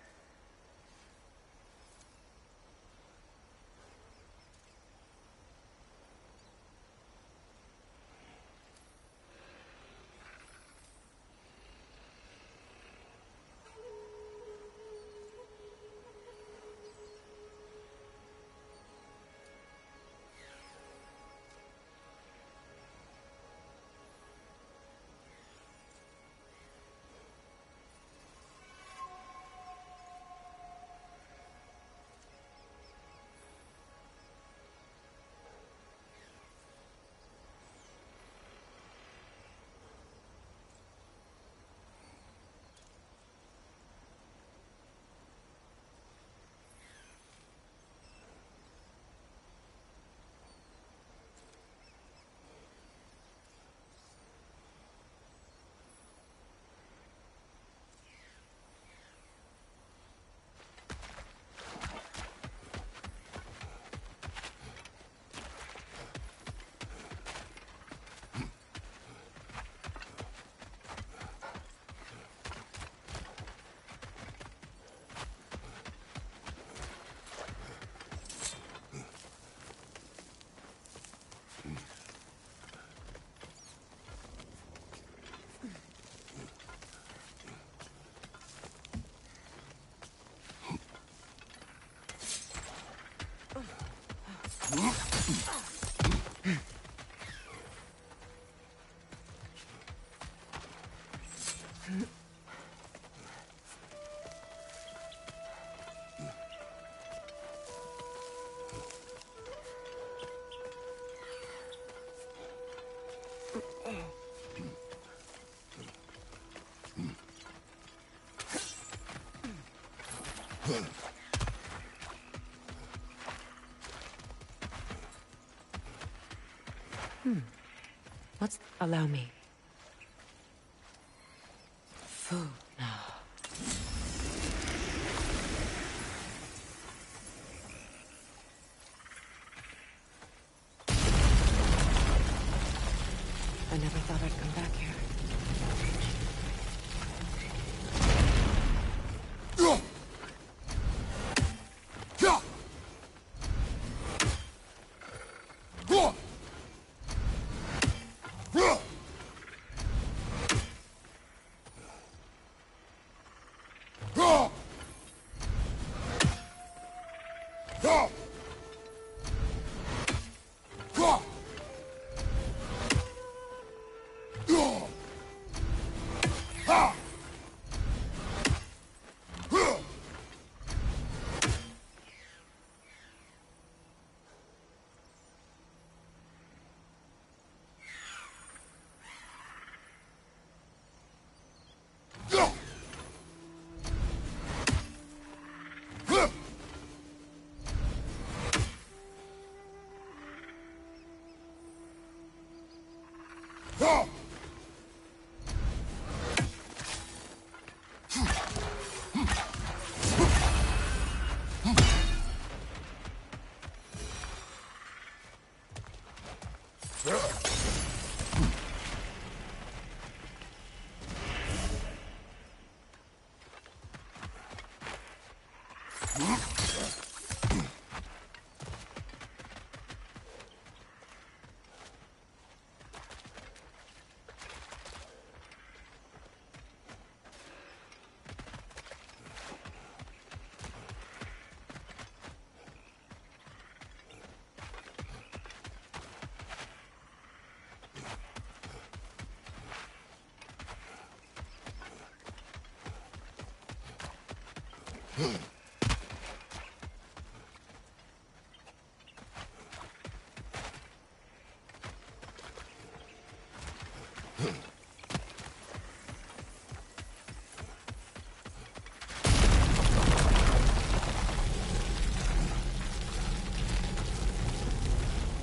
Allow me. Food now. I never thought I'd come back here.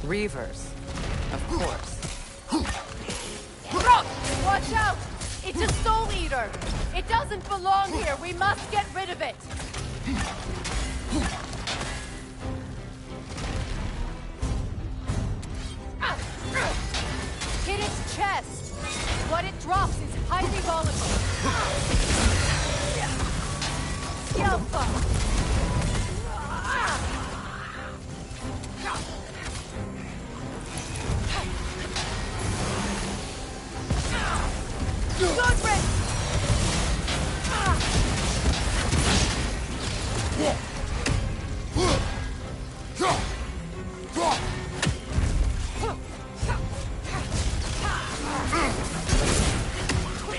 Reavers, of course. Rock! Watch out! It's a soul eater! It doesn't belong here! We must get rid of it! Hit its chest! What it drops is highly volatile. Yelpa! Goodrich!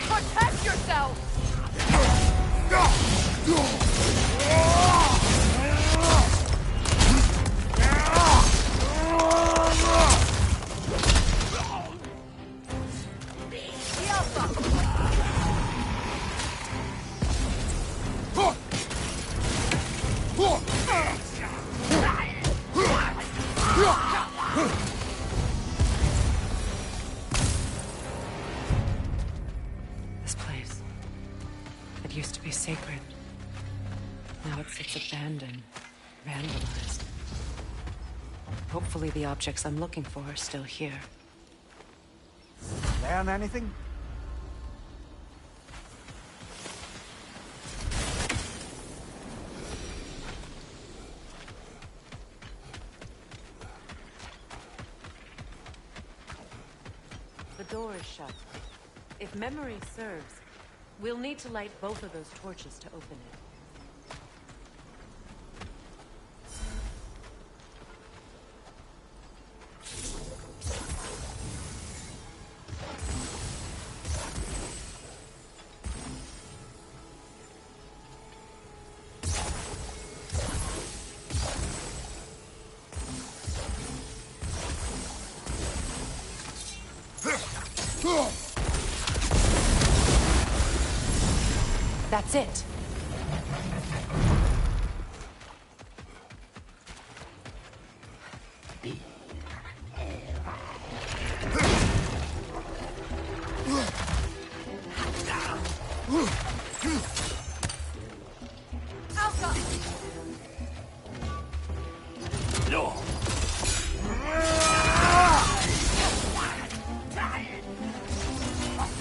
Protect yourself! This place. It used to be sacred. Now it sits abandoned, vandalized. Hopefully the objects I'm looking for are still here. Learn anything? The door is shut. If memory serves, we'll need to light both of those torches to open it. That's it.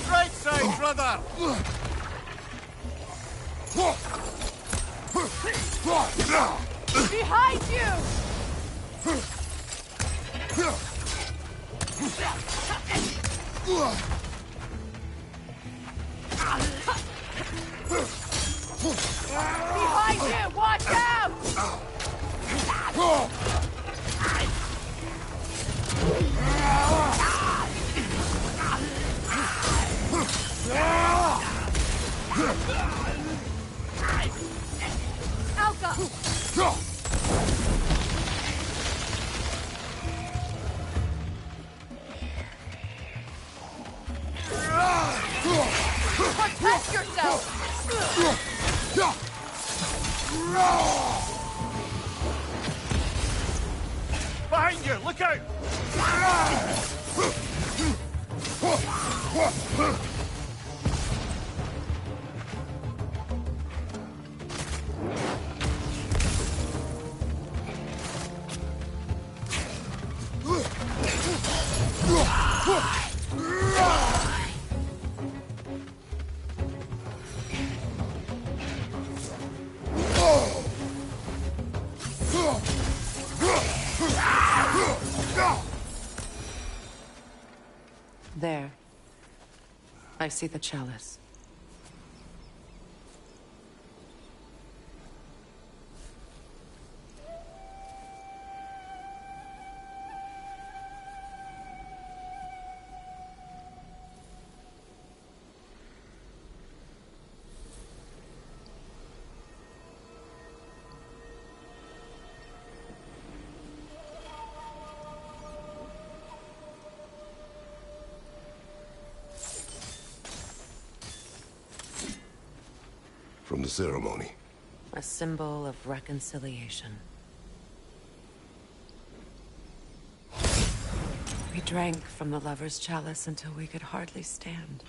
Right side, brother! Behind you! Behind you! Watch out! Protect yourself! Behind you! Look out! There. I see the chalice. From the ceremony. A symbol of reconciliation. We drank from the lover's chalice until we could hardly stand.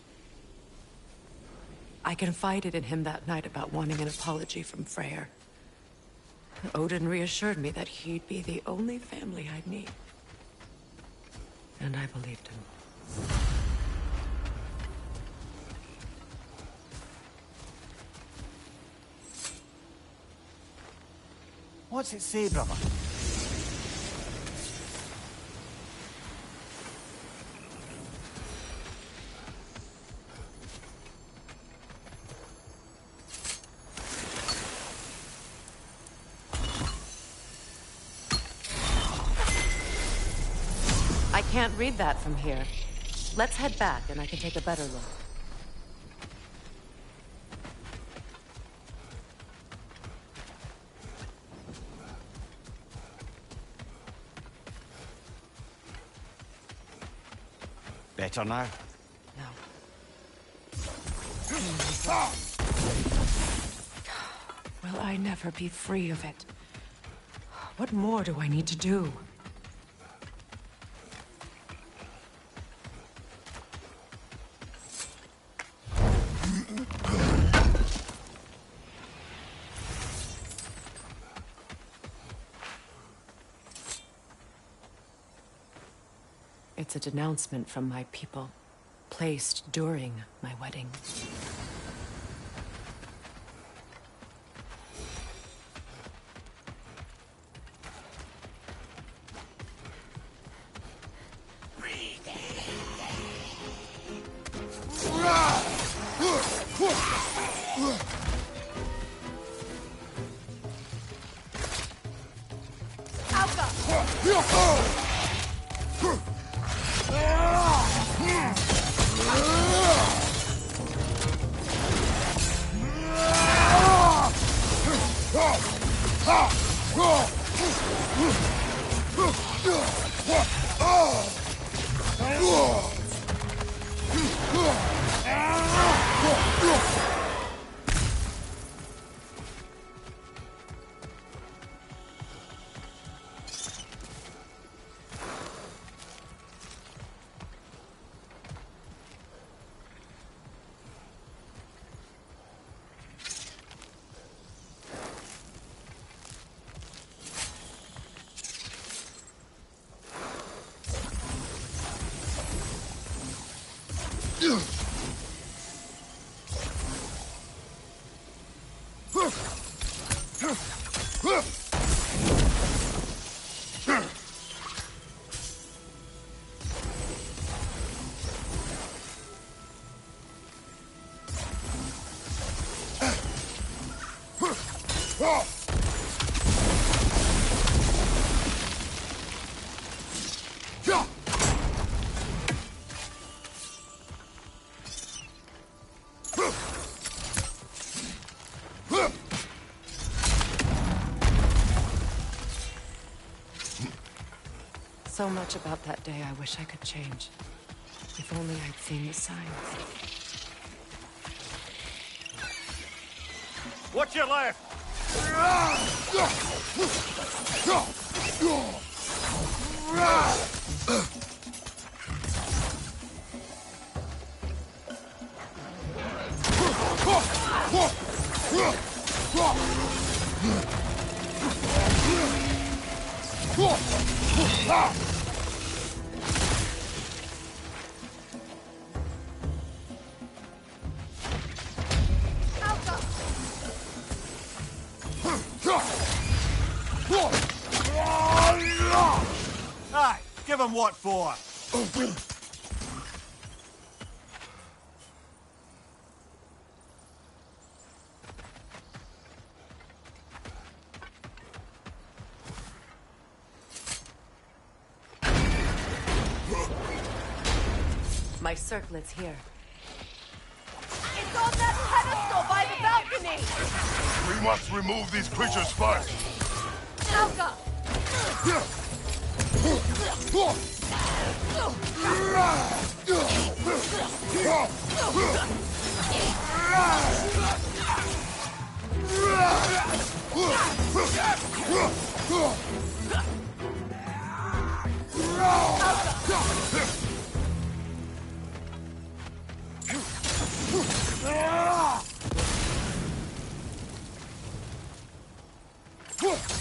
I confided in him that night about wanting an apology from Freyr. Odin reassured me that he'd be the only family I'd need. And I believed him. What's it say, brother? I can't read that from here. Let's head back and I can take a better look. Better now? No. Will I never be free of it? What more do I need to do? It's a denouncement from my people, placed during my wedding. So much about that day I wish I could change. If only I'd seen the signs. What's your left? Aye, give him what for. My circlet's here. It's on that pedestal by the balcony! We must remove these creatures first. Alka! Alka!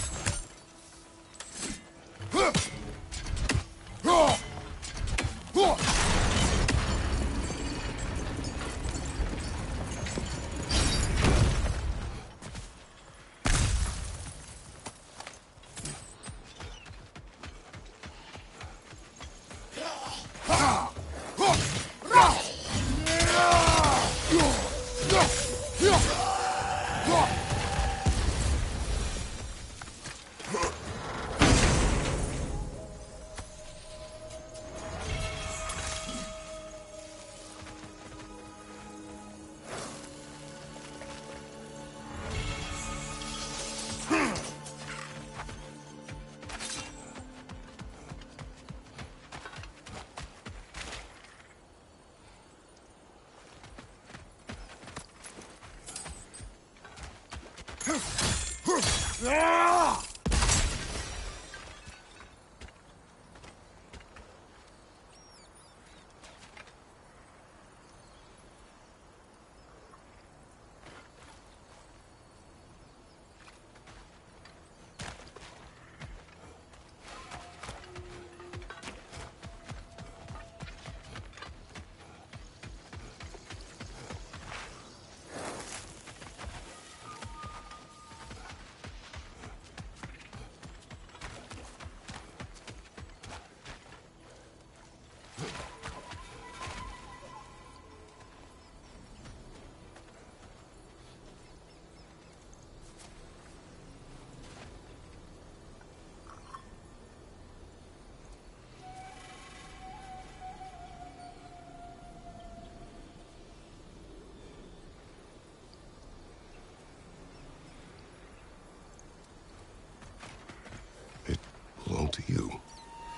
Belong to you.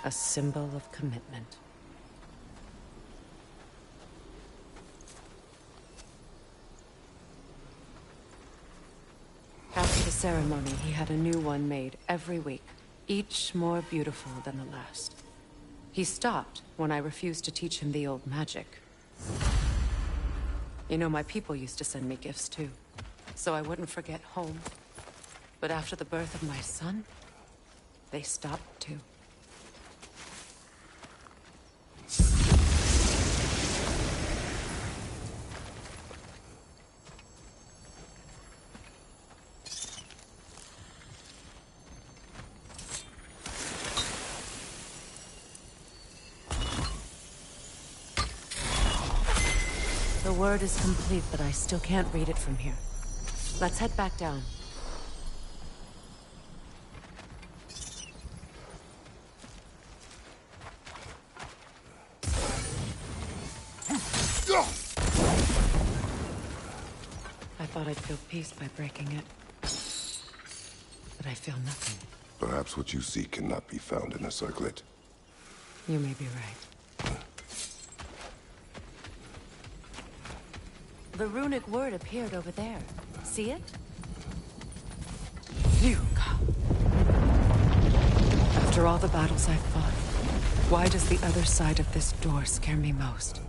A symbol of commitment. After the ceremony, he had a new one made every week, each more beautiful than the last. He stopped when I refused to teach him the old magic. You know, my people used to send me gifts too, so I wouldn't forget home. But after the birth of my son, they stopped too. The word is complete, but I still can't read it from here. Let's head back down. I thought I'd feel peace by breaking it. But I feel nothing. Perhaps what you seek cannot be found in a circlet. You may be right. The runic word appeared over there. See it? Yuka. After all the battles I've fought, why does the other side of this door scare me most?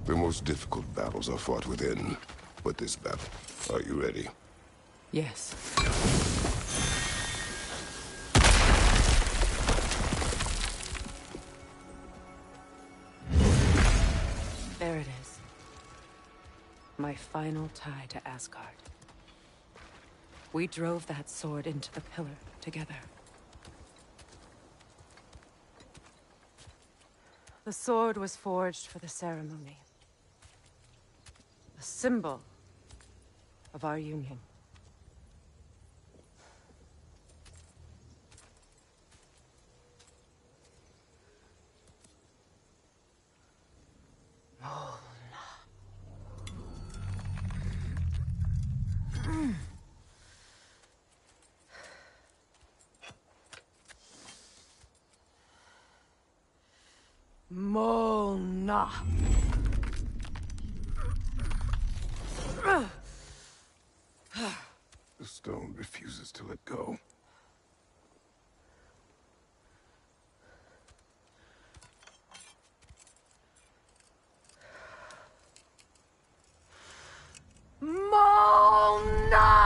The most difficult battles are fought within. But this battle, are you ready? Yes. There it is. My final tie to Asgard. We drove that sword into the pillar together. The sword was forged for the ceremony. A symbol of our union. Mona. The stone refuses to let go. Mona!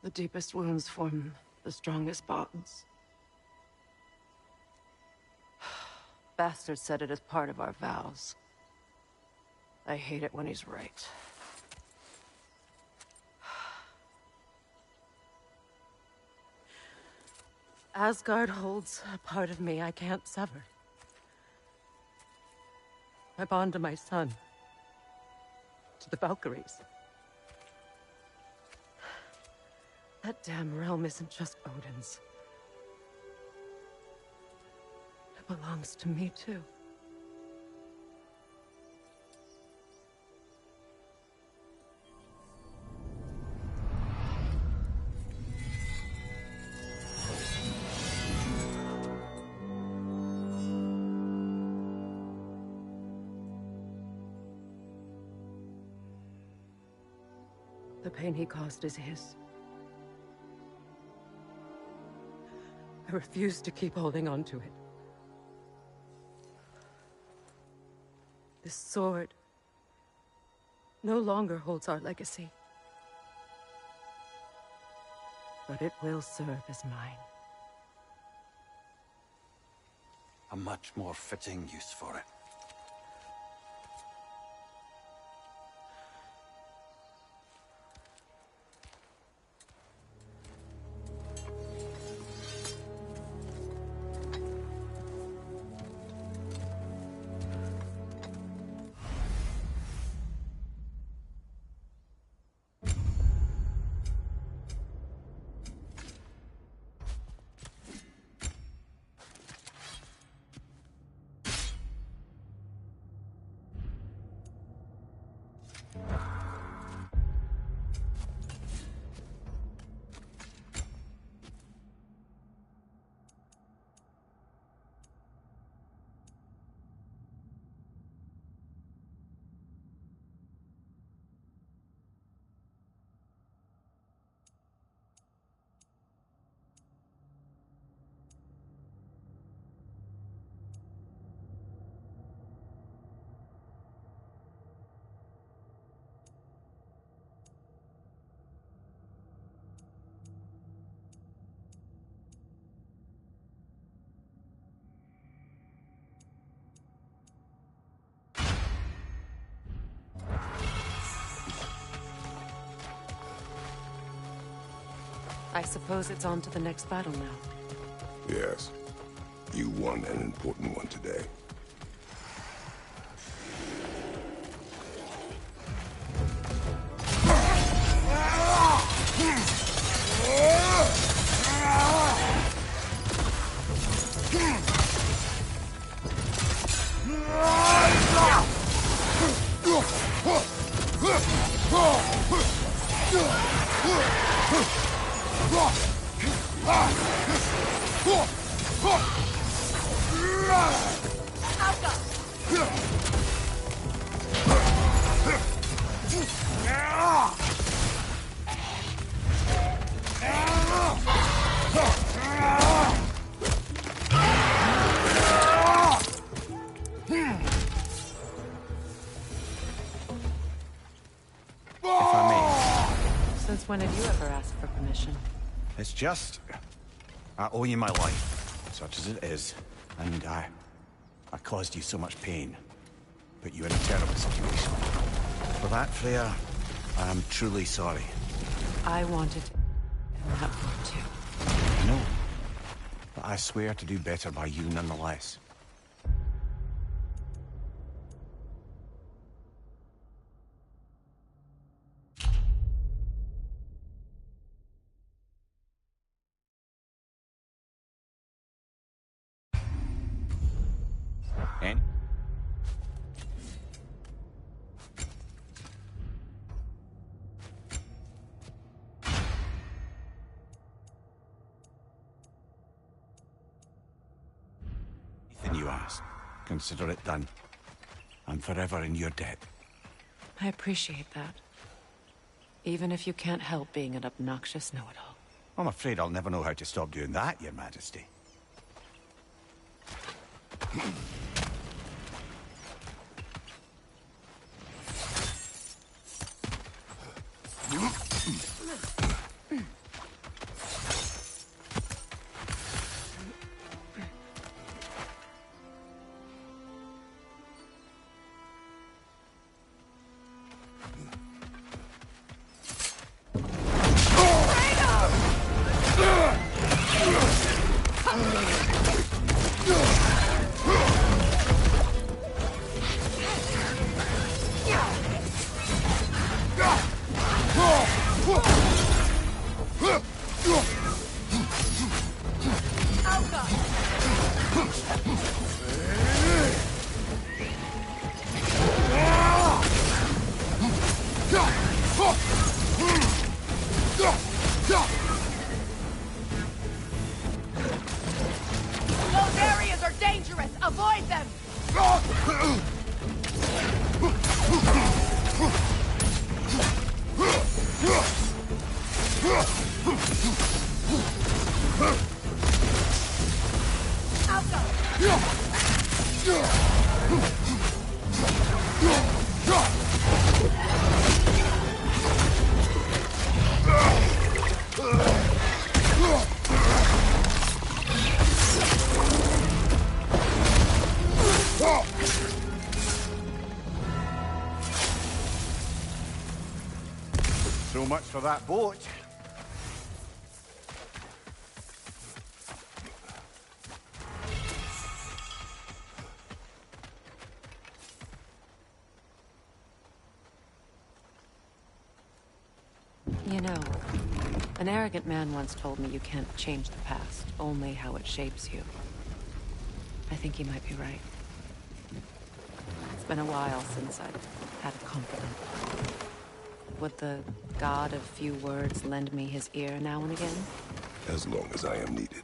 The deepest wounds form the strongest bonds. Bastard said it as part of our vows. I hate it when he's right. Asgard holds a part of me I can't sever. My bond to my son. To the Valkyries. That damn realm isn't just Odin's. It belongs to me, too. The pain he caused is his. I refuse to keep holding on to it. This sword no longer holds our legacy. But it will serve as mine. A much more fitting use for it. I suppose it's on to the next battle now. Yes. You won an important one today. Since when have you ever asked for permission? It's just... I owe you my life, such as it is. And I caused you so much pain. Put you in a terrible situation. For that, Freya, I am truly sorry. I wanted to... and that part too. No. But I swear to do better by you nonetheless. And? Anything you ask, consider it done. I'm forever in your debt. I appreciate that. Even if you can't help being an obnoxious know-it-all. I'm afraid I'll never know how to stop doing that, Your Majesty. So much for that boat. You know, an arrogant man once told me you can't change the past, only how it shapes you. I think he might be right. It's been a while since I've had a confidant. Would the god of few words lend me his ear now and again? As long as I am needed.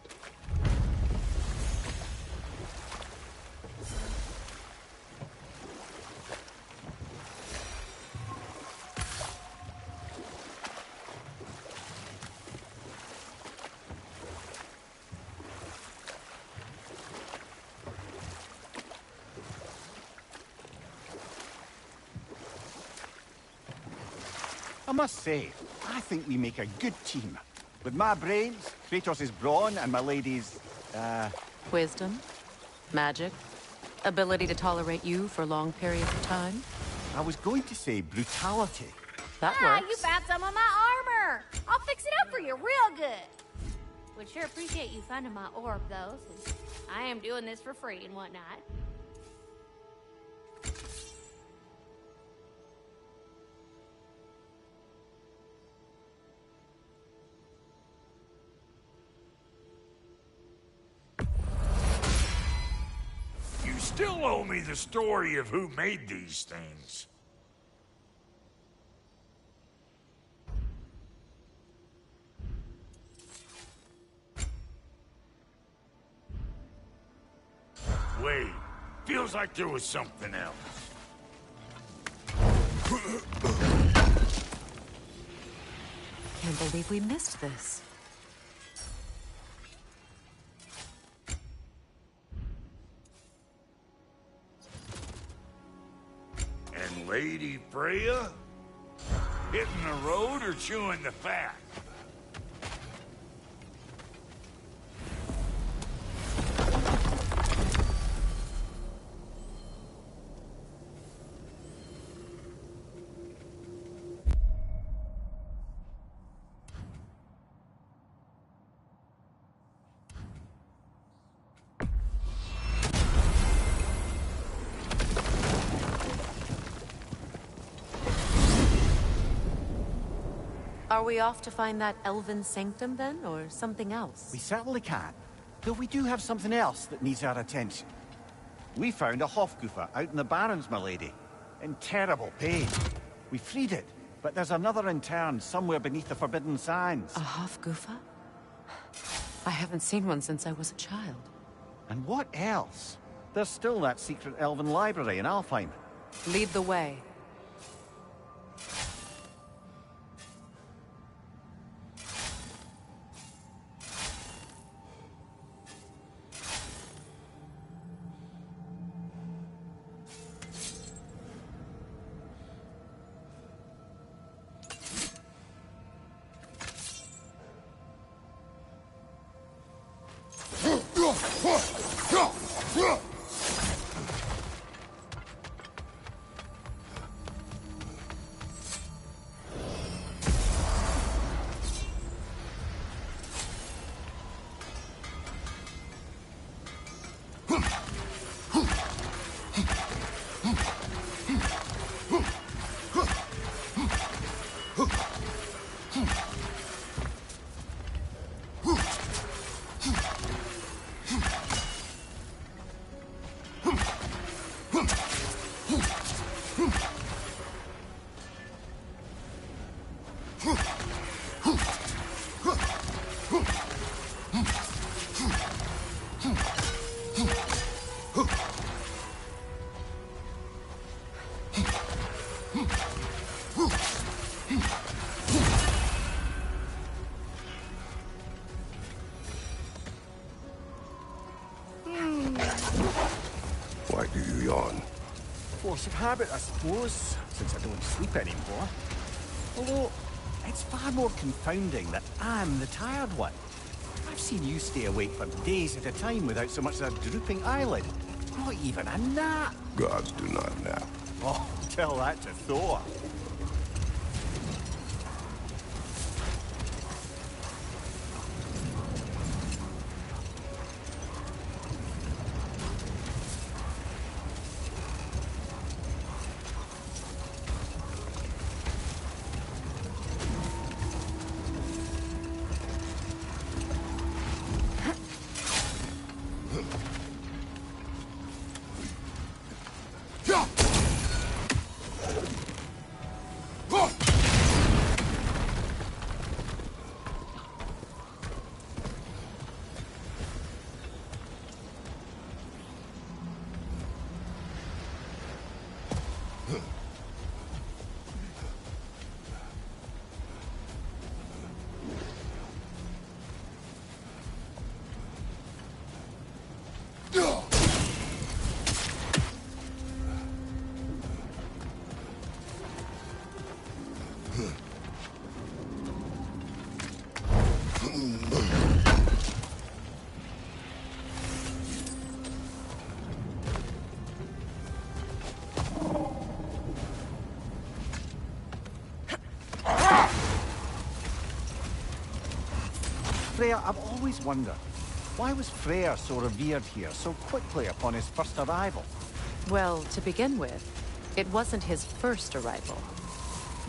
I must say, I think we make a good team. With my brains, Kratos' brawn, and my lady's, Wisdom, magic, ability to tolerate you for long periods of time. I was going to say brutality. That Ah, works. you found some of my armor! I'll fix it up for you real good! Would sure appreciate you finding my orb, though, since I am doing this for free and whatnot. You still owe me the story of who made these things. Wait, feels like there was something else. Can't believe we missed this. And Lady Freya? Hitting the road or chewing the fat? Are we off to find that elven sanctum then, or something else? We certainly can. Though we do have something else that needs our attention. We found a Hofgufa out in the Barrens, my lady. In terrible pain. We freed it, but there's another intern somewhere beneath the Forbidden Sands. A Hofgufa? I haven't seen one since I was a child. And what else? There's still that secret elven library in Alfheim. Lead the way. Why do you gone? Force of habit, I suppose, since I don't sleep anymore. Although, it's far more confounding that I'm the tired one. I've seen you stay awake for days at a time without so much as a drooping eyelid. Not even a nap. Gods do not nap. Oh, tell that to Thor. Freya, I've always wondered, why was Freyr so revered here so quickly upon his first arrival? Well, to begin with, it wasn't his first arrival.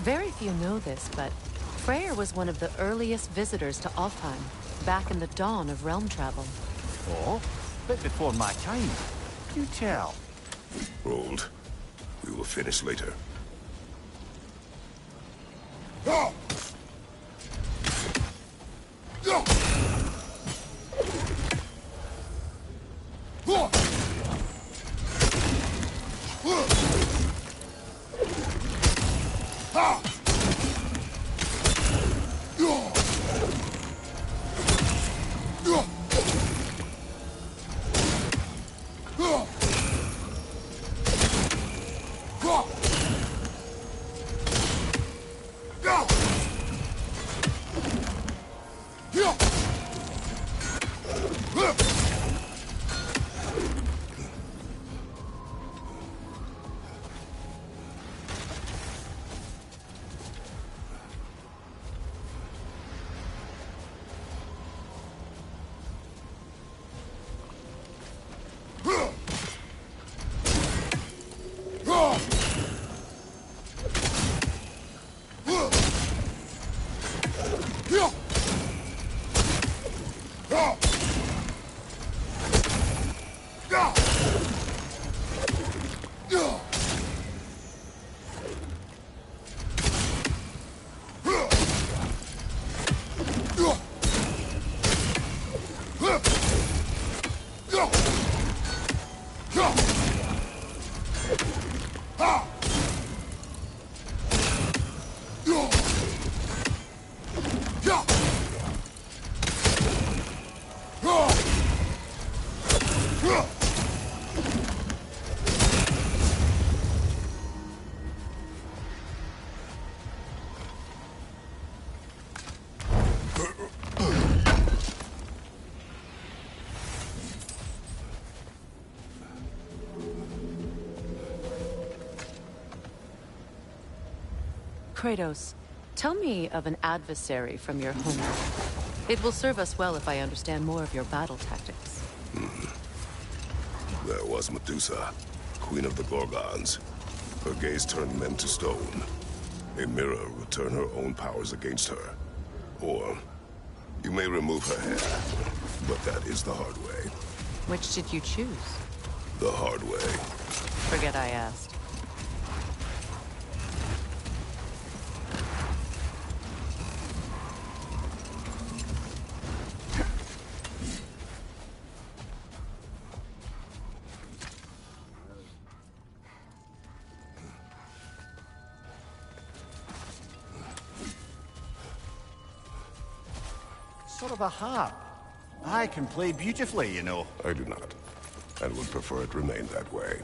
Very few know this, but Freyr was one of the earliest visitors to Alfheim, back in the dawn of realm travel. Oh? Bit before my time. You tell. Hold. We will finish later. Kratos, tell me of an adversary from your homeland. It will serve us well if I understand more of your battle tactics. There was Medusa, queen of the Gorgons. Her gaze turned men to stone. A mirror would turn her own powers against her. Or, you may remove her hair, but that is the hard way. Which did you choose? The hard way. Forget I asked. Sort of a harp. I can play beautifully, you know. I do not, and would prefer it remain that way.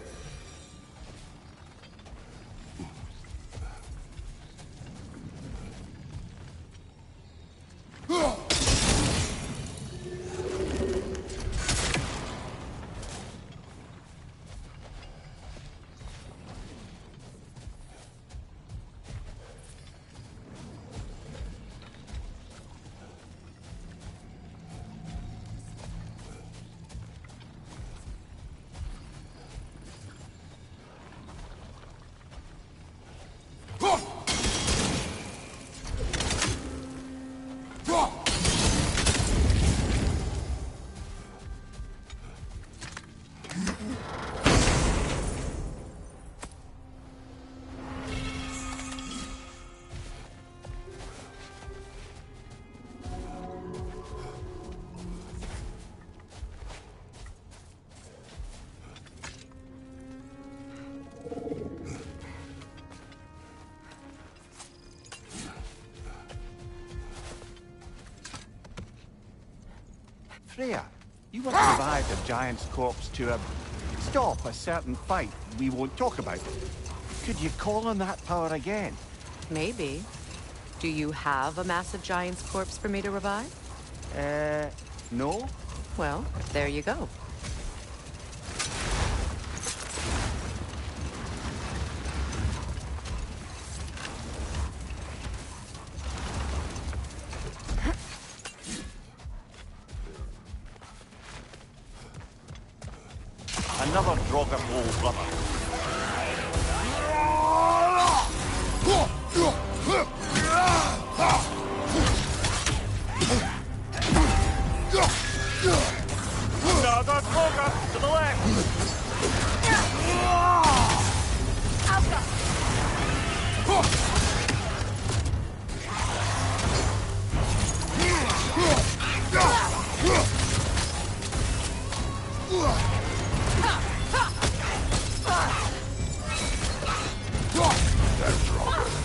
Freya, you once revived a giant's corpse to stop a certain fight we won't talk about. Could you call on that power again? Maybe. Do you have a massive giant's corpse for me to revive? No? Well, there you go. Another Draugr hole, brother. Another Draugr to the left.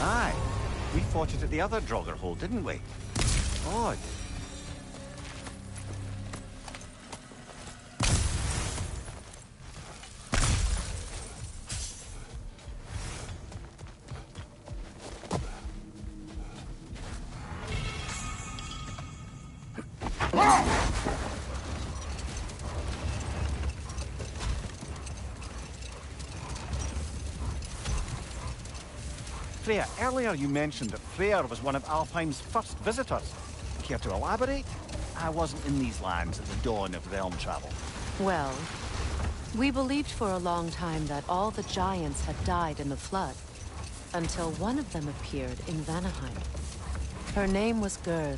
Aye. We fought it at the other Draugr hole, didn't we? Odd. Freya, earlier you mentioned that Freyr was one of Alfheim's first visitors. Care to elaborate? I wasn't in these lands at the dawn of realm travel. Well, we believed for a long time that all the giants had died in the flood, until one of them appeared in Vanaheim. Her name was Gerd,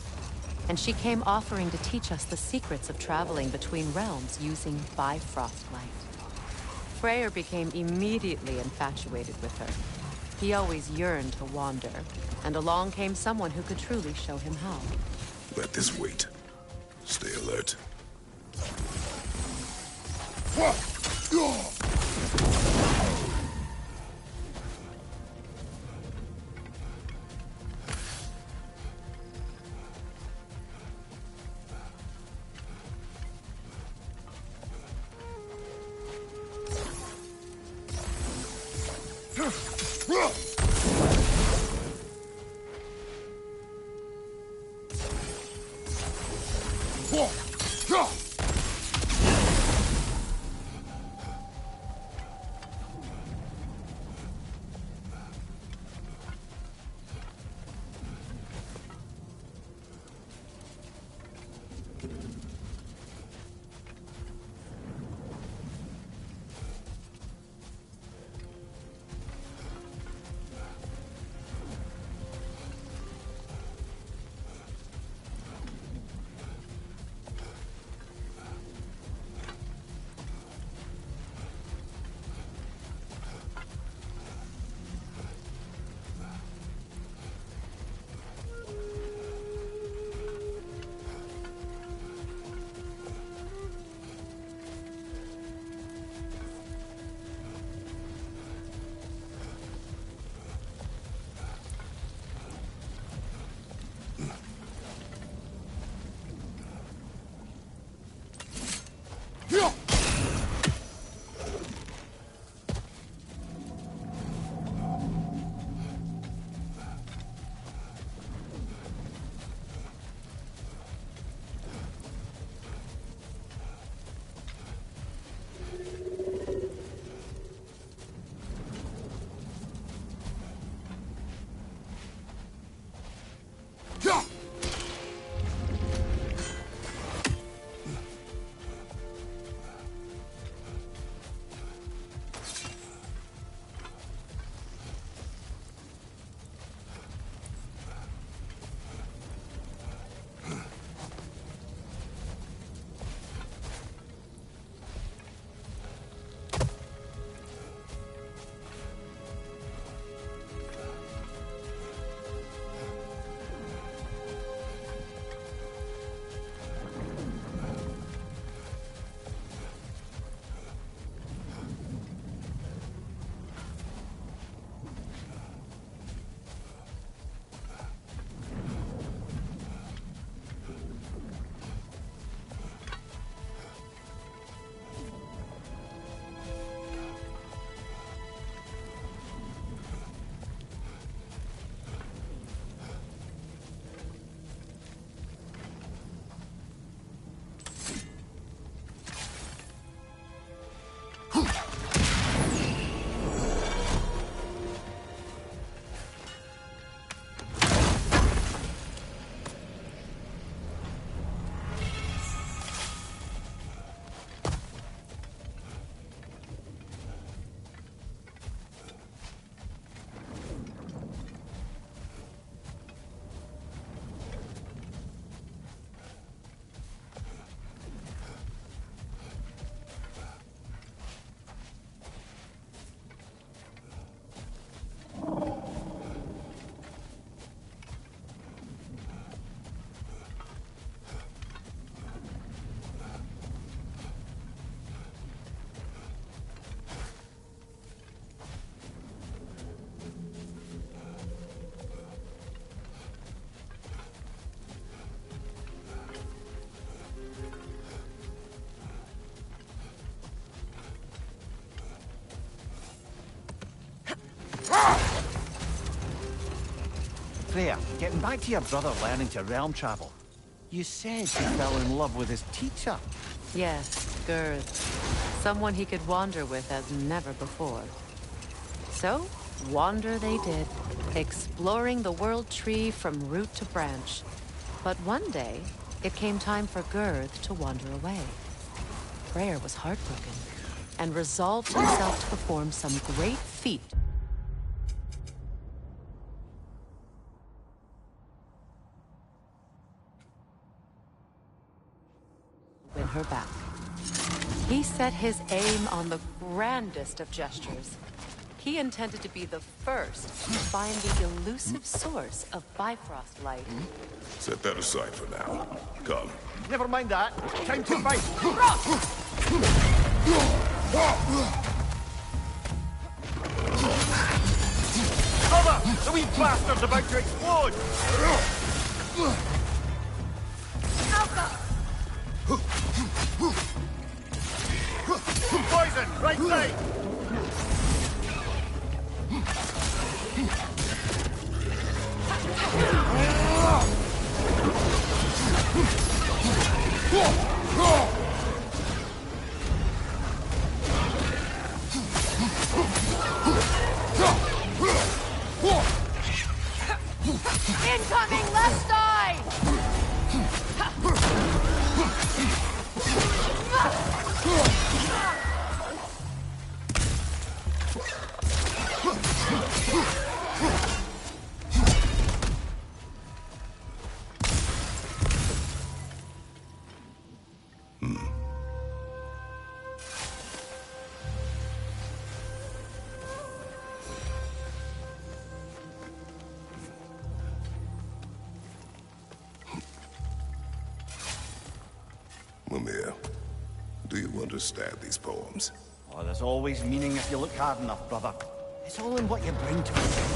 and she came offering to teach us the secrets of traveling between realms using Bifrost light. Freyr became immediately infatuated with her. He always yearned to wander, and along came someone who could truly show him how. Let this wait. Stay alert. Freya, getting back to your brother learning to realm travel. You said you fell in love with his teacher. Yes, Girth. Someone he could wander with as never before. So, wander they did, exploring the world tree from root to branch. But one day, it came time for Girth to wander away. Freyr was heartbroken, and resolved himself to perform some great feat. Win her back. He set his aim on the grandest of gestures. He intended to be the first to find the elusive source of Bifrost light. Set that aside for now. Come. Never mind that. Time to fight. Cover! The wee bastard's about to explode! Poison! Right side! Incoming left side! Mimir, do you understand these poems? Oh, there's always meaning if you look hard enough, brother. It's all in what you bring to it.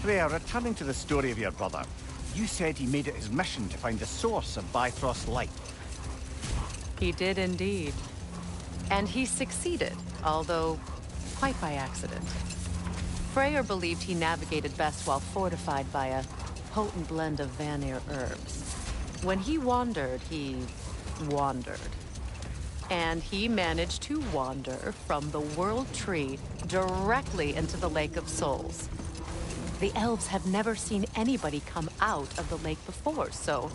Freya, returning to the story of your brother, you said he made it his mission to find the source of Bifrost light. He did indeed. And he succeeded, although quite by accident. Freyr believed he navigated best while fortified by a potent blend of Vanir herbs. When he wandered, he wandered. And he managed to wander from the World Tree directly into the Lake of Souls. The elves had never seen anybody come out of the lake before, so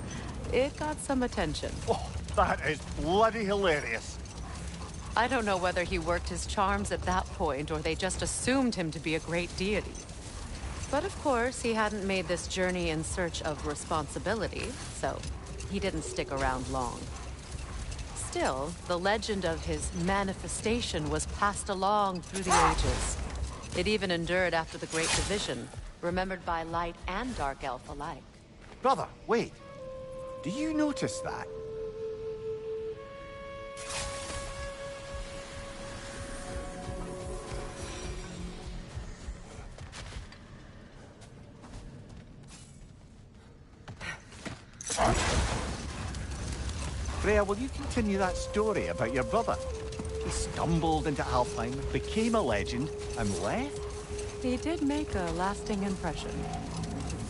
it got some attention. Oh, that is bloody hilarious. I don't know whether he worked his charms at that point or they just assumed him to be a great deity. But of course, he hadn't made this journey in search of responsibility, so he didn't stick around long. Still, the legend of his manifestation was passed along through the ages. It even endured after the Great Division, remembered by Light and Dark Elf alike. Brother, wait. Do you notice that? Freya, will you continue that story about your brother? He stumbled into Alfheim, became a legend, and left? He did make a lasting impression.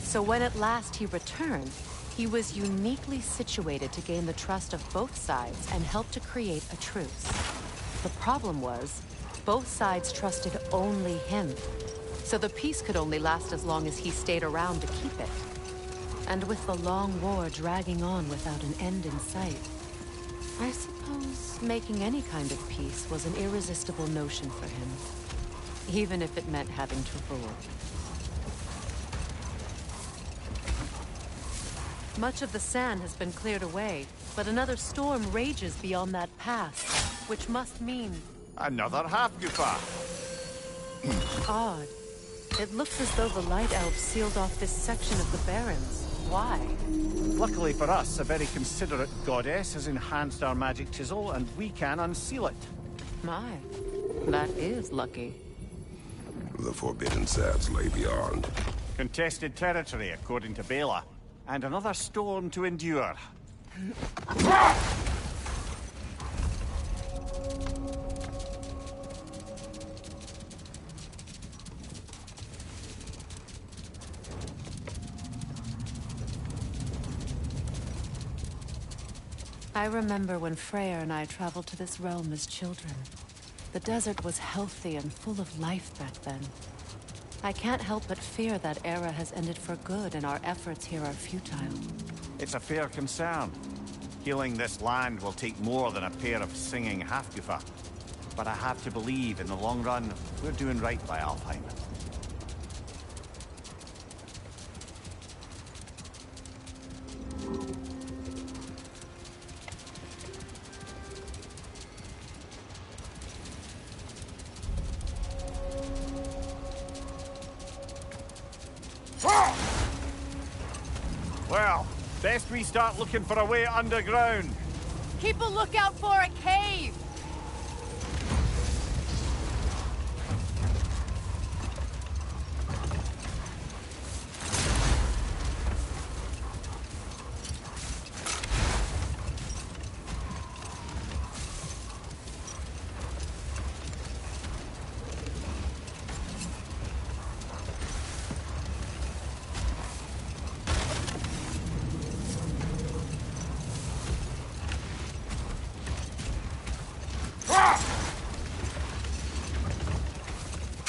So when at last he returned, he was uniquely situated to gain the trust of both sides and help to create a truce. The problem was, both sides trusted only him. So the peace could only last as long as he stayed around to keep it. And with the long war dragging on without an end in sight, I suppose making any kind of peace was an irresistible notion for him. Even if it meant having to rule. Much of the sand has been cleared away, But another storm rages beyond that pass, which must mean... Another half-goofer. Odd. It looks as though the Light Elves sealed off this section of the Barrens. Why? Luckily for us, a very considerate goddess has enhanced our magic chisel, and we can unseal it. My, that is lucky. The Forbidden Sands lay beyond. Contested territory, according to Bela. And another storm to endure. I remember when Freyr and I traveled to this realm as children. The desert was healthy and full of life back then. I can't help but fear that era has ended for good and our efforts here are futile. It's a fair concern. Healing this land will take more than a pair of singing half-goofer. But I have to believe, in the long run, we're doing right by Alfheim. Well, best we start looking for a way underground. Keep a lookout for a cave!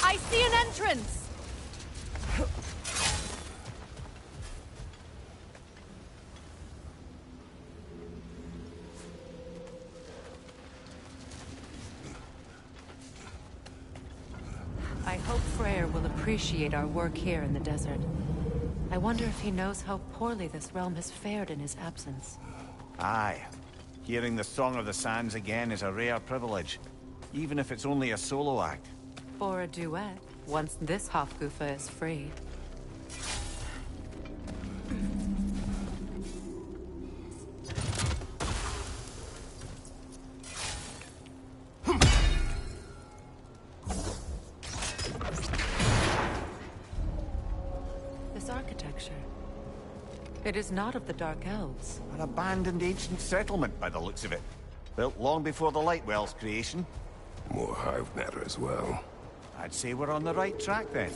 I see an entrance! I hope Freyr will appreciate our work here in the desert. I wonder if he knows how poorly this realm has fared in his absence. Aye. Hearing the Song of the Sands again is a rare privilege, even if it's only a solo act. Or a duet, once this Hofgufa is free. This architecture. It is not of the Dark Elves. An abandoned ancient settlement, by the looks of it. Built long before the Lightwell's creation. More hive matter as well. I'd say we're on the right track, then.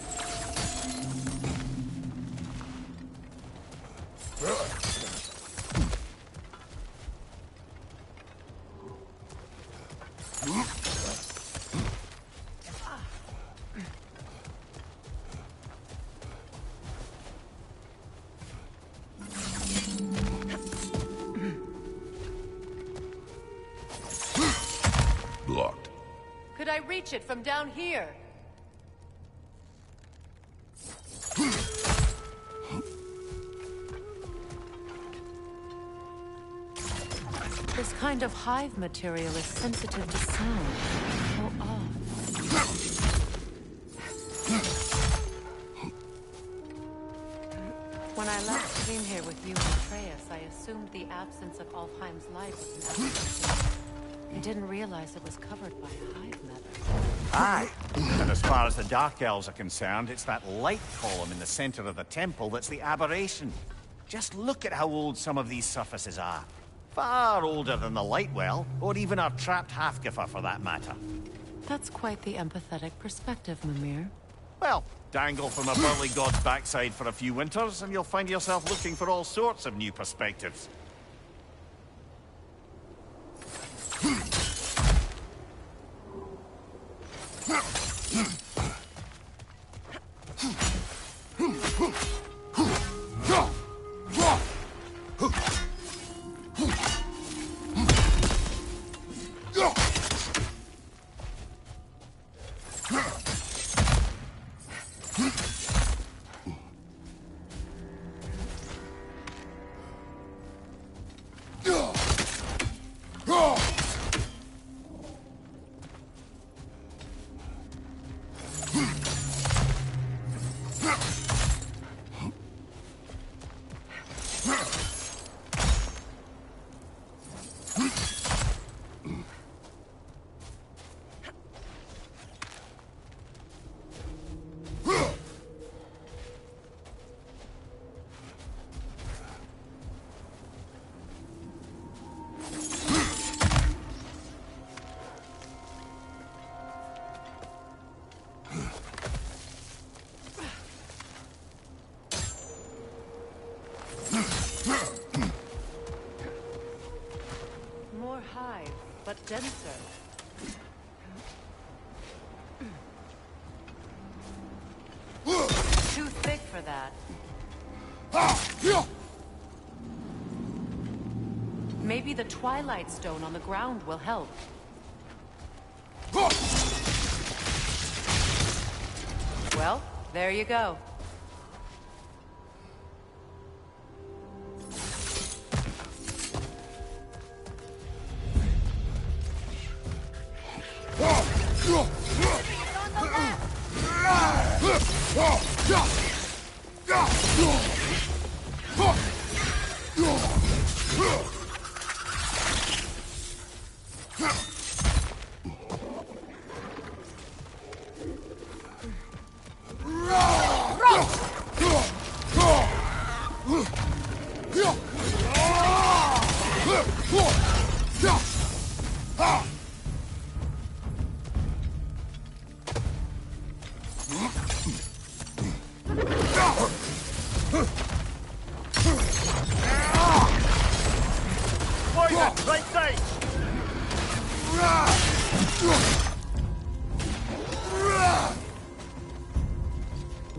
Blocked. Could I reach it from down here? This kind of hive material is sensitive to sound. How odd. When I last came here with you and Atreus, I assumed the absence of Alfheim's light was an accident. I didn't realize it was covered by hive matter. Aye. And as far as the Dark Elves are concerned, it's that light column in the center of the temple that's the aberration. Just look at how old some of these surfaces are. Far older than the Lightwell, or even our trapped Hafgifer for that matter. That's quite the empathetic perspective, Mimir. Well, dangle from a burly god's backside for a few winters, and you'll find yourself looking for all sorts of new perspectives. denser. Too thick for that. Maybe the Twilight Stone on the ground will help. Well, there you go.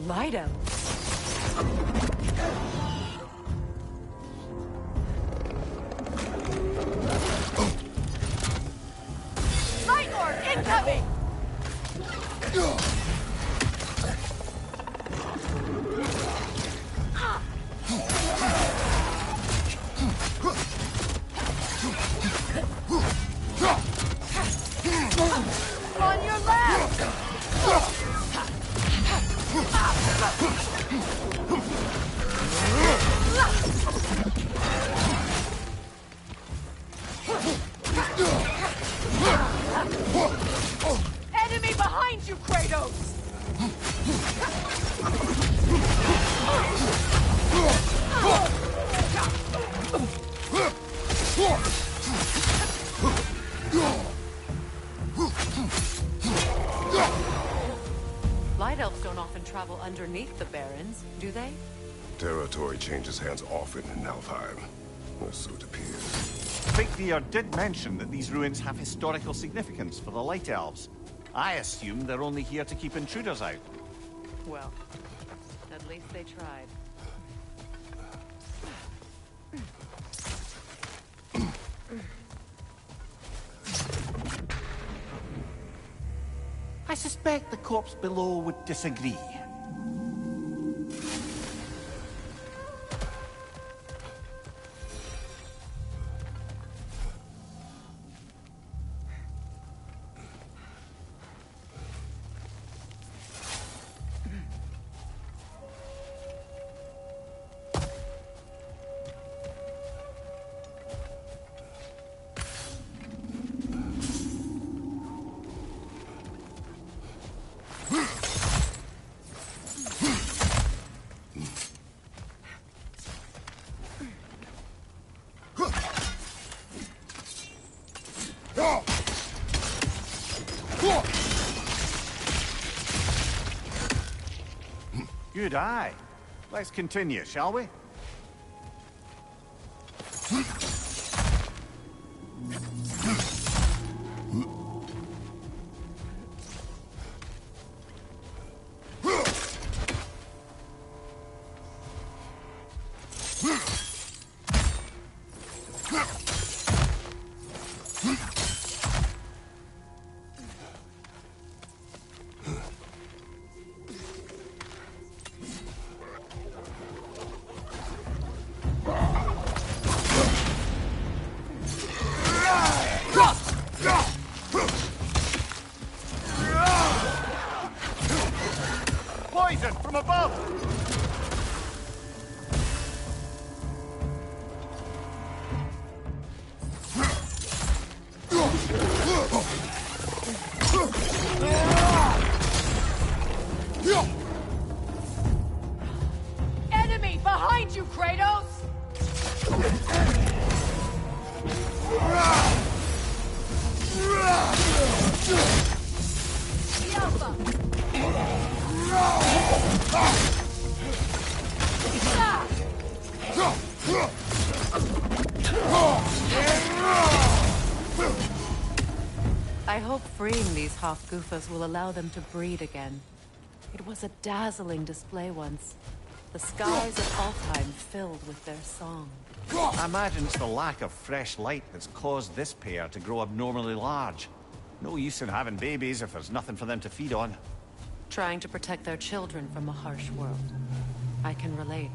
Light elves. Light Lord incoming! On your left! Enemy behind you, Kratos! Light elves don't often travel underneath the barrens, do they? Territory changes hands often in Alfheim. Or so it appears. Vigdir did mention that these ruins have historical significance for the Light Elves. I assume they're only here to keep intruders out. Well, at least they tried. I suspect the corpse below would disagree. Good eye. Let's continue, shall we? Poison from above! Enemy behind you, Kratos! The Alpha! I hope freeing these half-goofers will allow them to breed again. It was a dazzling display once. The skies of Alfheim filled with their song. I imagine it's the lack of fresh light that's caused this pair to grow abnormally large. No use in having babies if there's nothing for them to feed on. Trying to protect their children from a harsh world. I can relate.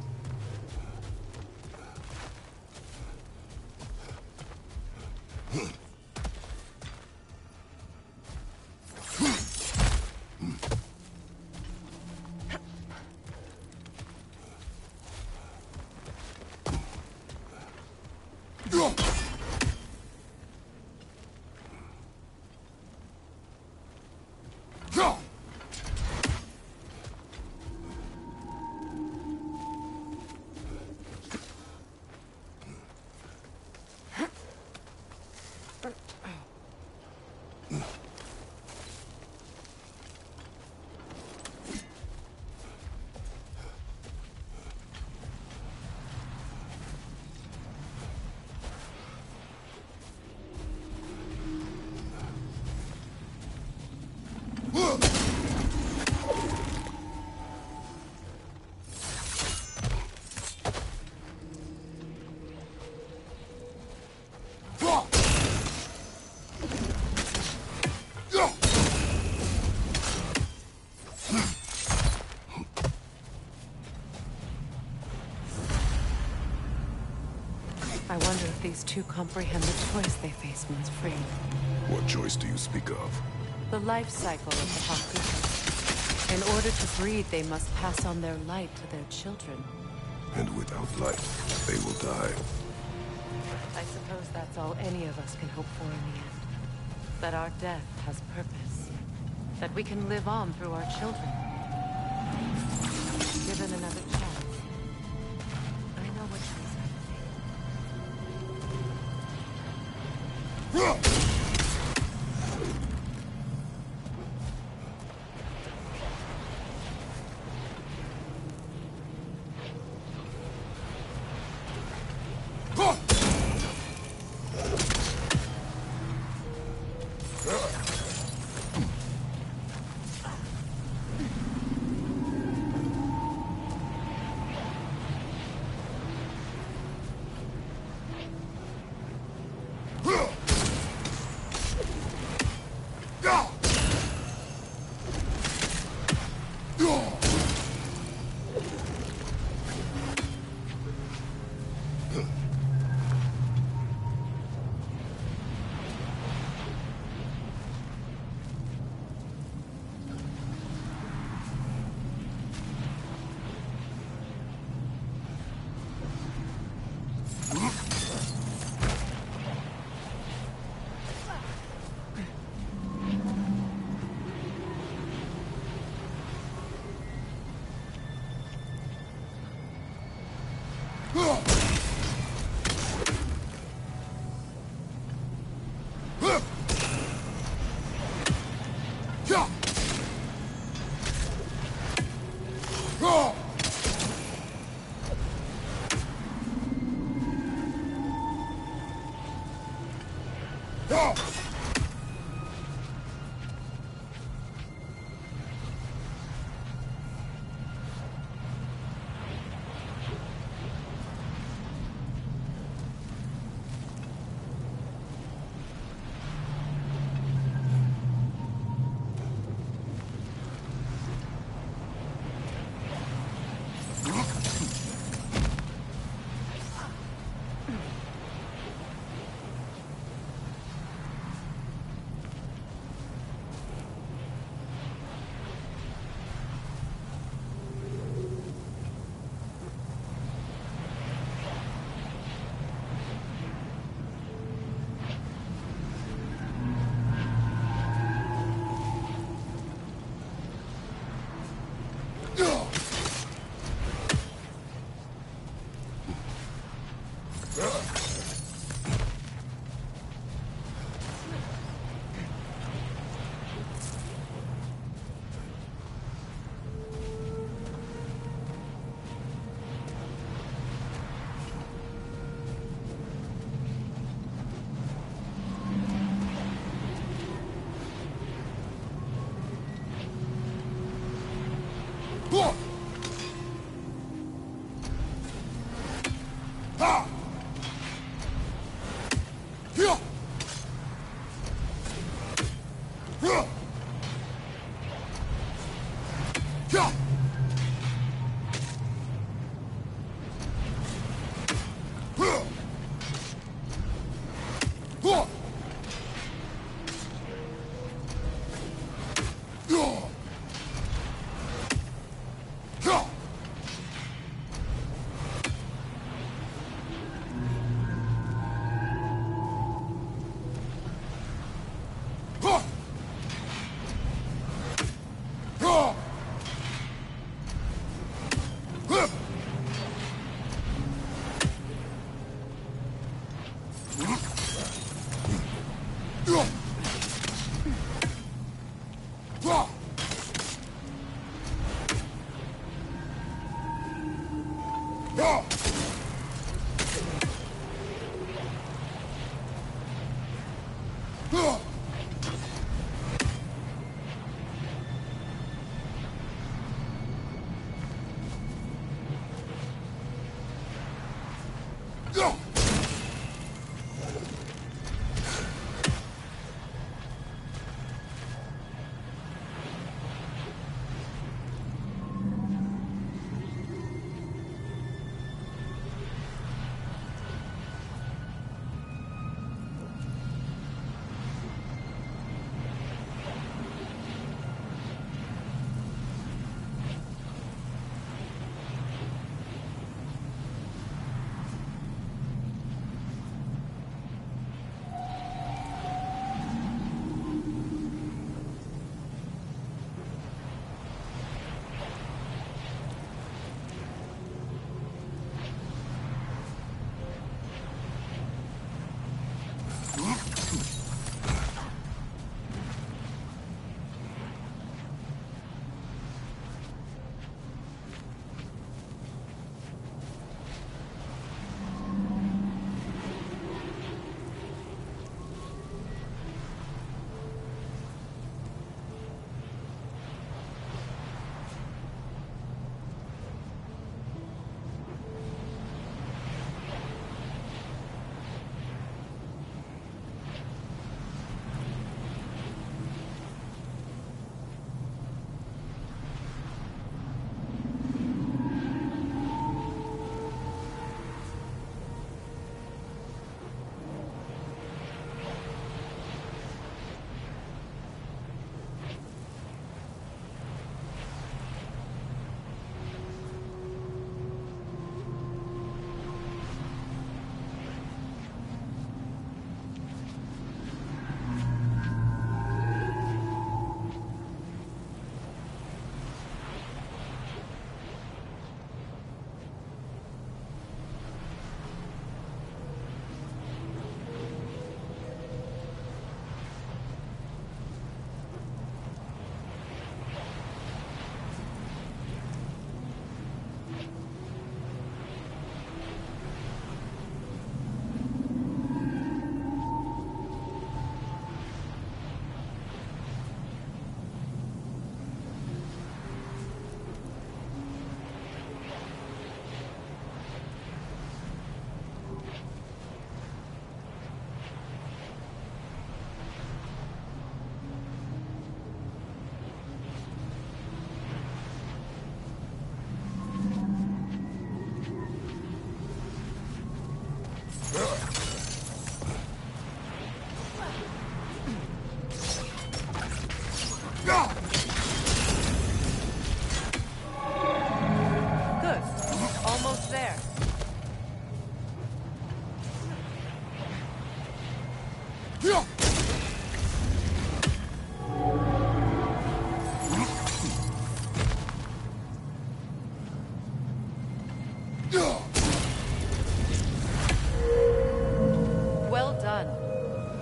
I wonder if these two comprehend the choice they face once free. What choice do you speak of? The life cycle of the half-goofers. In order to breed, they must pass on their light to their children. And without light, they will die. I suppose that's all any of us can hope for in the end. That our death has purpose. That we can live on through our children. Given another chance, I know what choice I will make.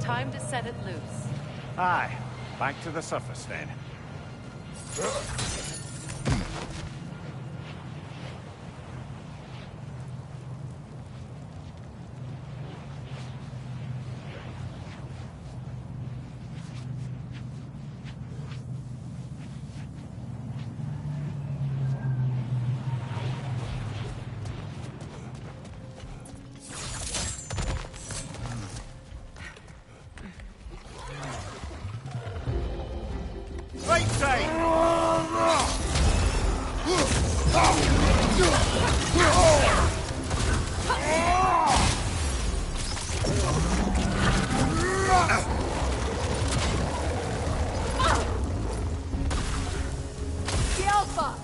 Time to set it loose. Aye. Back to the surface then. side! The Alpha!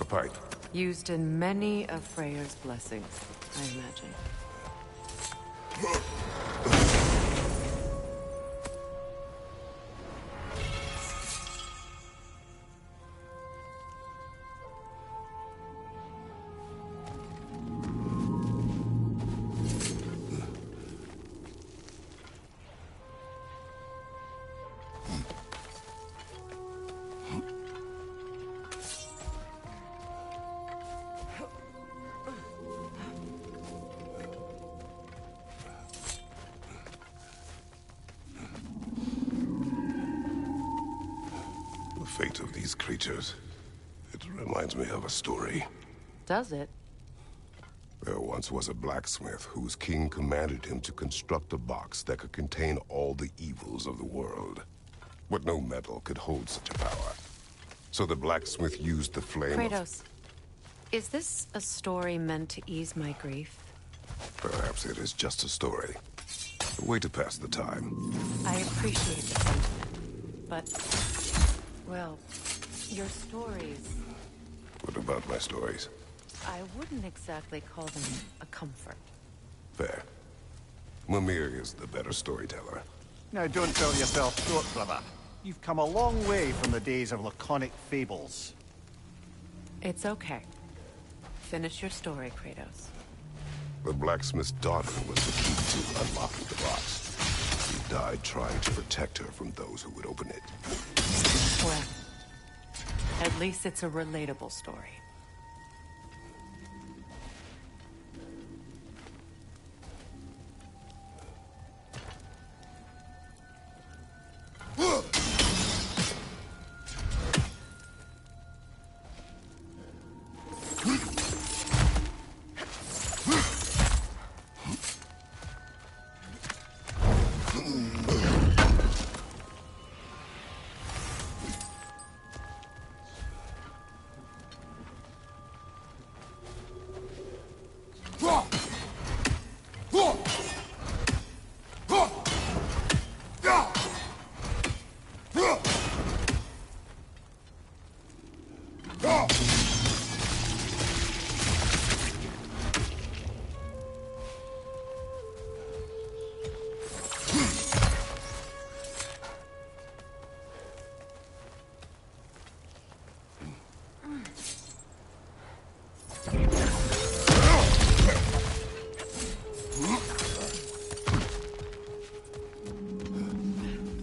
A pipe. Used in many of Freyr's blessings, I imagine. The fate of these creatures. It reminds me of a story. Does it? There once was a blacksmith whose king commanded him to construct a box that could contain all the evils of the world. But no metal could hold such a power. So the blacksmith used the flame Kratos, is this a story meant to ease my grief? Perhaps it is just a story. A way to pass the time. I appreciate the sentiment, but, well, your stories, What about my stories? I wouldn't exactly call them a comfort. Fair. Mimir is the better storyteller. Now don't fill yourself short, brother. You've come a long way from the days of laconic fables. It's okay. Finish your story, Kratos. The blacksmith's daughter was the key to unlocking the box. She died trying to protect her from those who would open it. Well, at least it's a relatable story.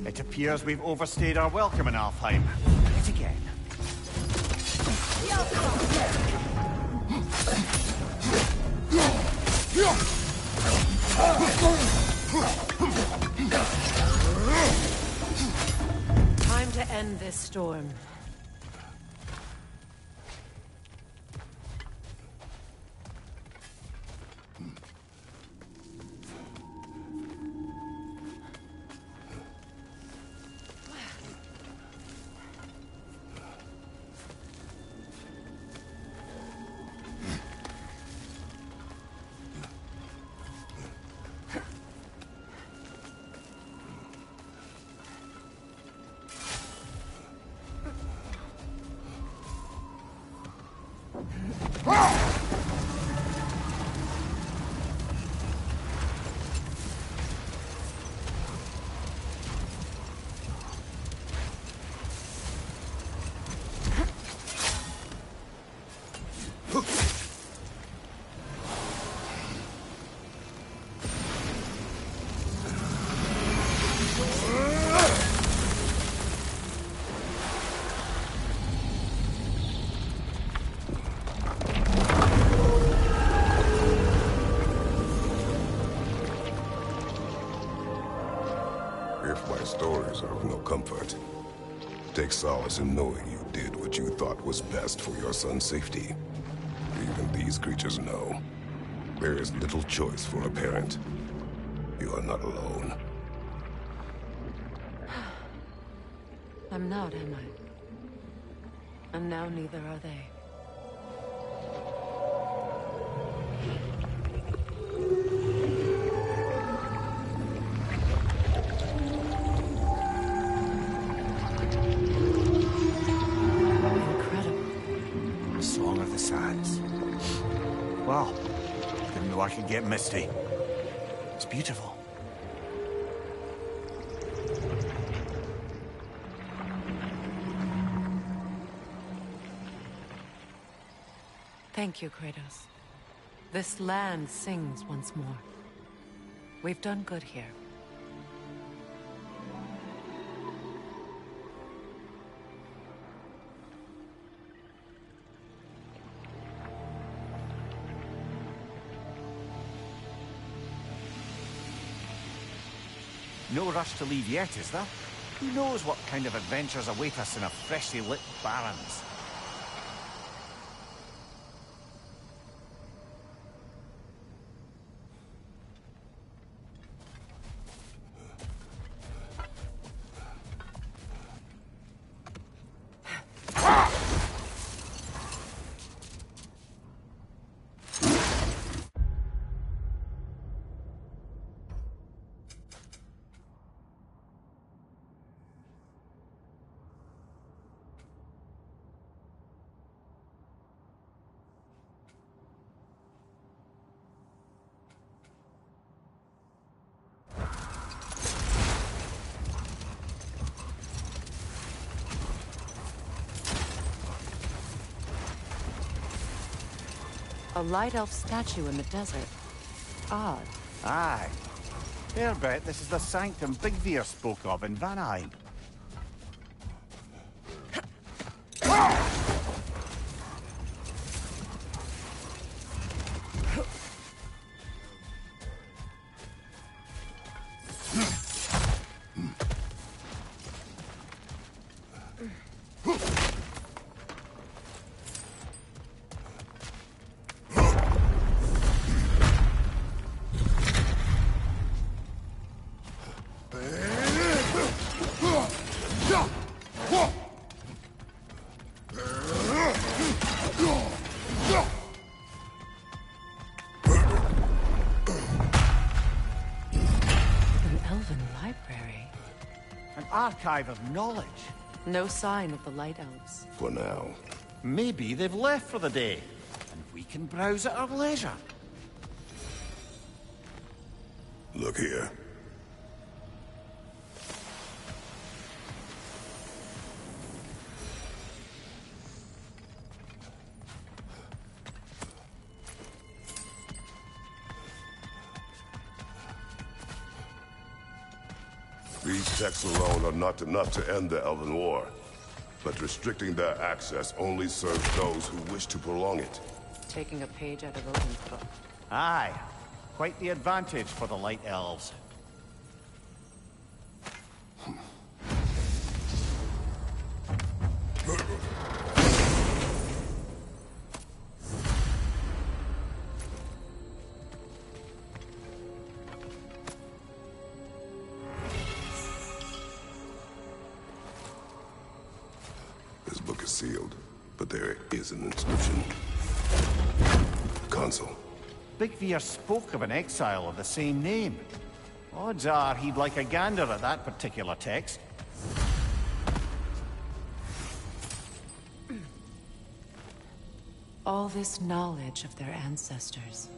It appears we've overstayed our welcome in Alfheim. Do it again. Time to end this storm. If my stories are of no comfort, take solace in knowing you did what you thought was best for your son's safety. Even these creatures know. There is little choice for a parent. You are not alone. I'm not, am I? And now neither are they. A song of the sands. Wow. Didn't know I could get misty. It's beautiful. Thank you, Kratos. This land sings once more. We've done good here. No rush to leave yet, is there? Who knows what kind of adventures await us in a freshly lit Barrens? A light elf statue in the desert. Odd. Aye. Fair bet this is the sanctum Bigveer spoke of in Vanheim. Archive of knowledge. No sign of the Light Elves. For now. Maybe they've left for the day, and we can browse at our leisure. Look here. These texts alone are not enough to end the Elven War, but restricting their access only serves those who wish to prolong it. Taking a page out of Odin's book. Aye. Quite the advantage for the Light Elves. This book is sealed, but there is an inscription. Consul. Bigveer spoke of an exile of the same name. Odds are he'd like a gander at that particular text. All this knowledge of their ancestors,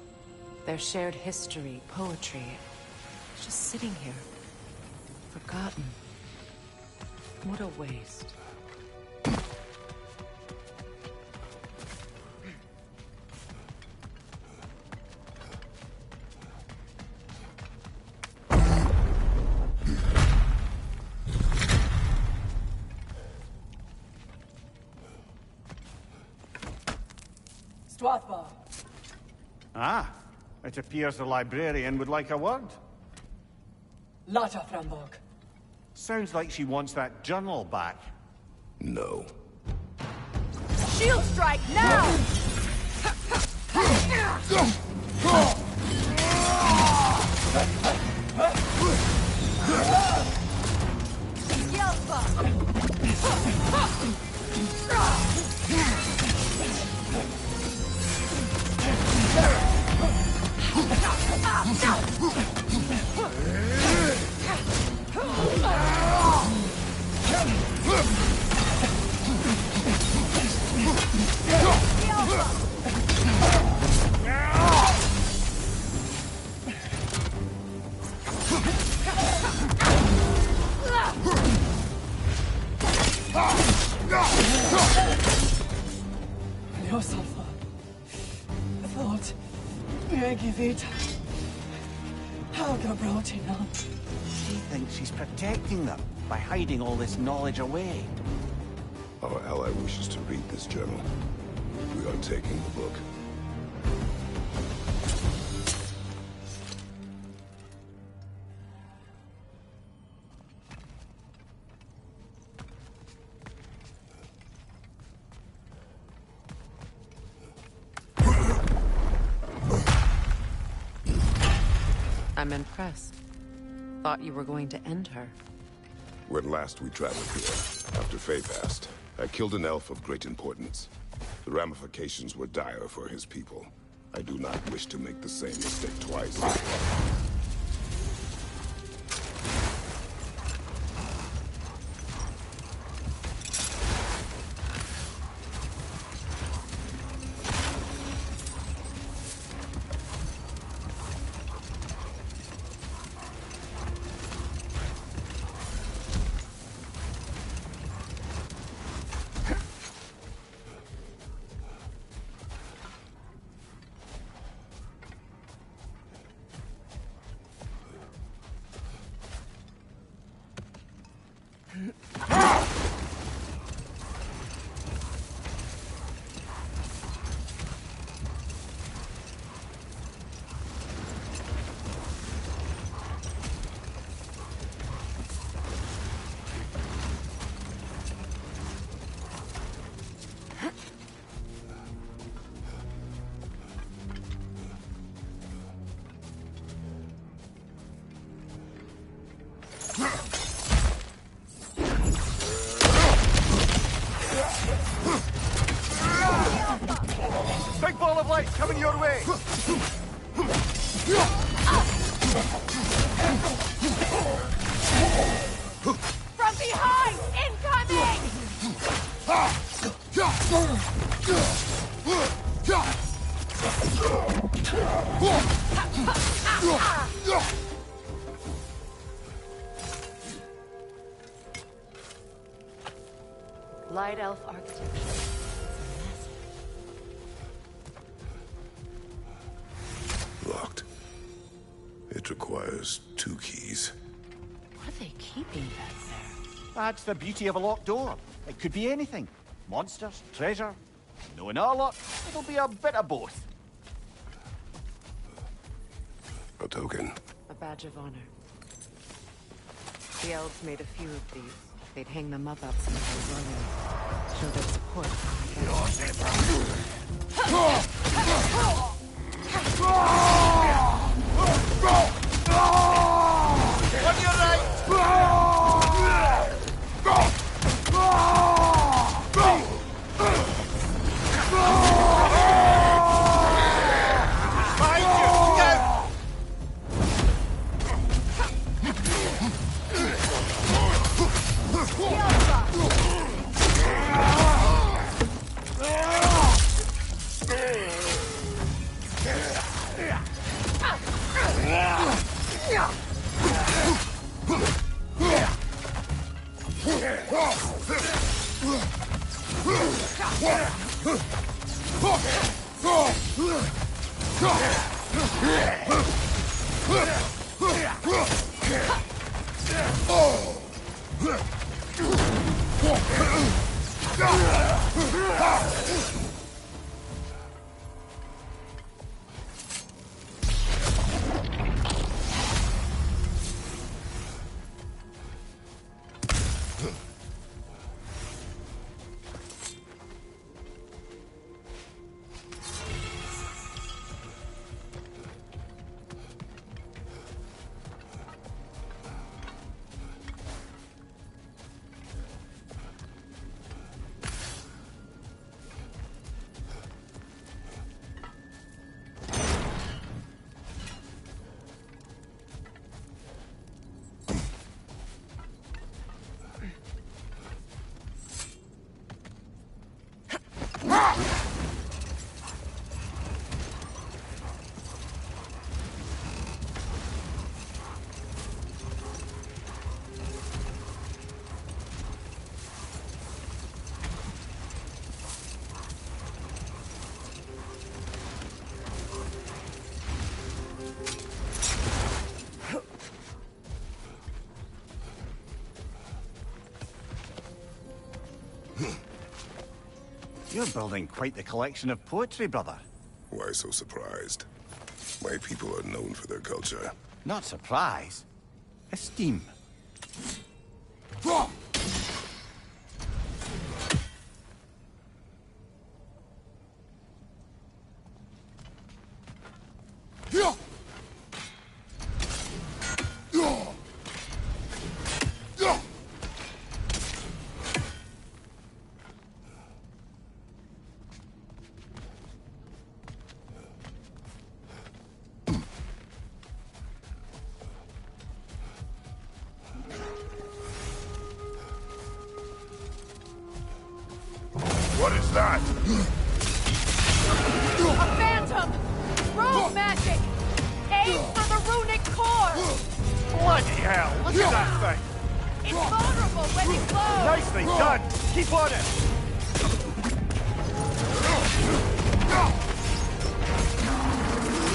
their shared history, poetry, it's just sitting here, forgotten. What a waste. Strathbar. Ah, it appears the librarian would like a word. Lata Framborg. Sounds like she wants that journal back. No. Shield strike now! Yourself. Thought. Megivita. Hagabrautina. She thinks she's protecting them by hiding all this knowledge away. Our ally wishes to read this journal. We are taking the book. I'm impressed. Thought you were going to end her. When last we traveled here, after Faye passed, I killed an elf of great importance. The ramifications were dire for his people. I do not wish to make the same mistake twice. Big ball of light coming your way! From behind! Incoming! Light elf architecture. Locked. It requires 2 keys. What are they keeping back there? That's the beauty of a locked door. It could be anything. Monsters, treasure. Knowing our luck, it'll be a bit of both. A token. A badge of honor. The elves made a few of these. They'd hang them up outside their dwellings. Show their support. On your right! Behind you! Go! You're building quite the collection of poetry, brother. Why so surprised? My people are known for their culture. Not surprise. Esteem. What is that? A phantom! Rogue magic! Aim for the runic core! Bloody hell! Look at that thing! It's vulnerable when it glows! Nicely done! Keep on it!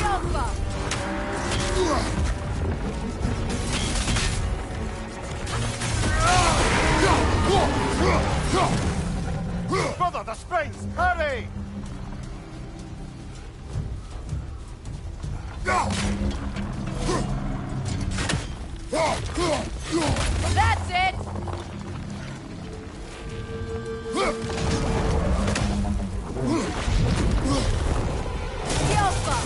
Yelpa! Brother, the springs! Hurry! That's it! Yelpa!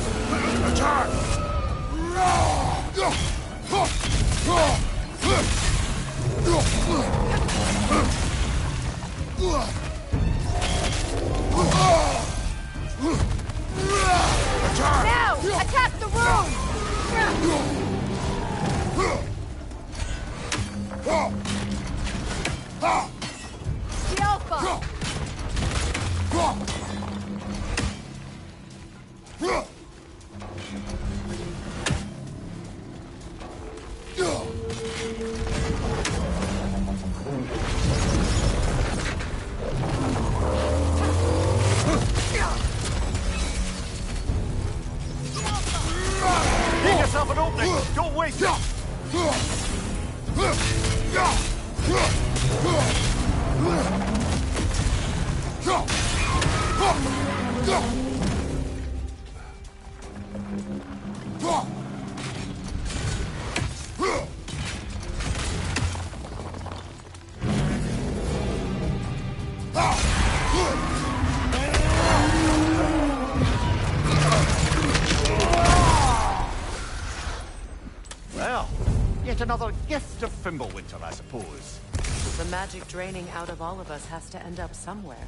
Attack! Now! Attack the room! Yelpa! Give yourself an opening! Don't waste it! Well, yet another gift of Fimbulwinter, I suppose. The magic draining out of all of us has to end up somewhere.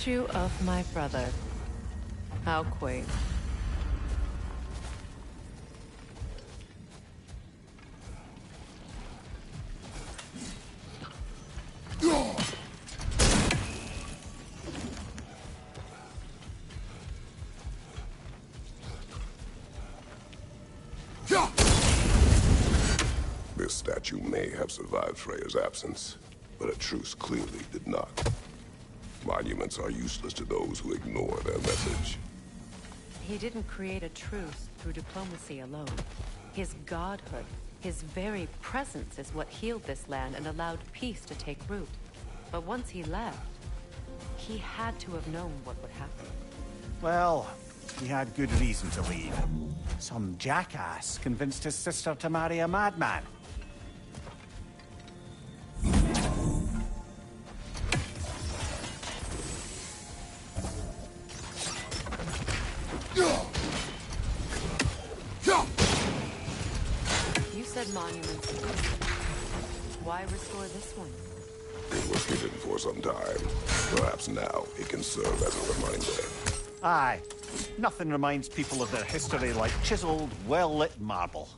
statue of my brother. How quaint. This statue may have survived Freya's absence, but a truce clearly did not. Monuments are useless to those who ignore their message. He didn't create a truce through diplomacy alone. His godhood, his very presence is what healed this land and allowed peace to take root. But once he left, he had to have known what would happen. Well, he had good reason to leave. Some jackass convinced his sister to marry a madman. You said monuments. Why restore this one? It was hidden for some time. Perhaps now it can serve as a reminder. Aye. Nothing reminds people of their history like chiseled, well-lit marble.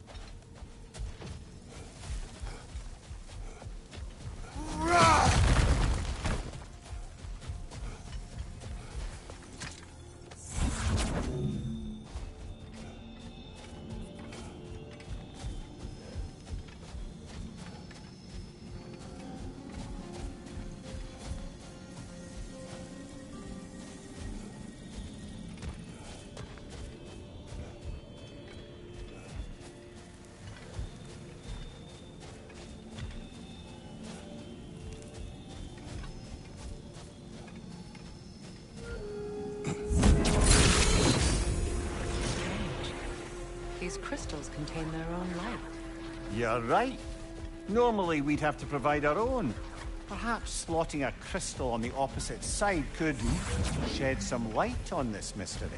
These crystals contain their own light. You're right. Normally we'd have to provide our own. Perhaps slotting a crystal on the opposite side could shed some light on this mystery.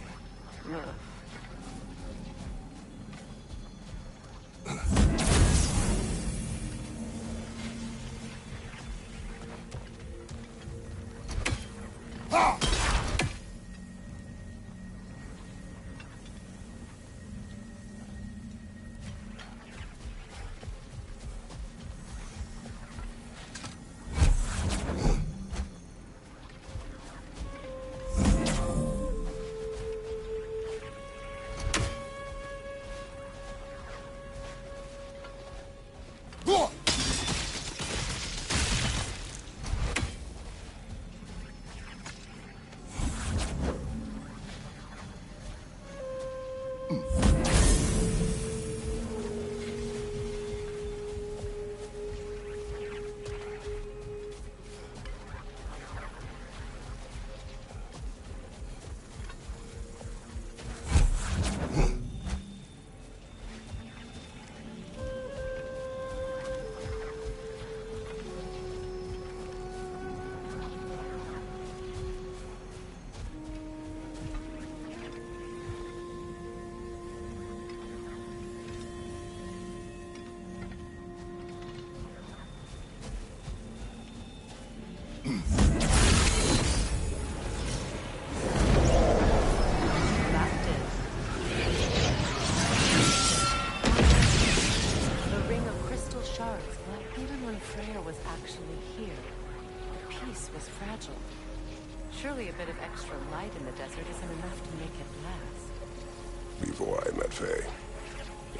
Surely a bit of extra light in the desert isn't enough to make it last. Before I met Faye,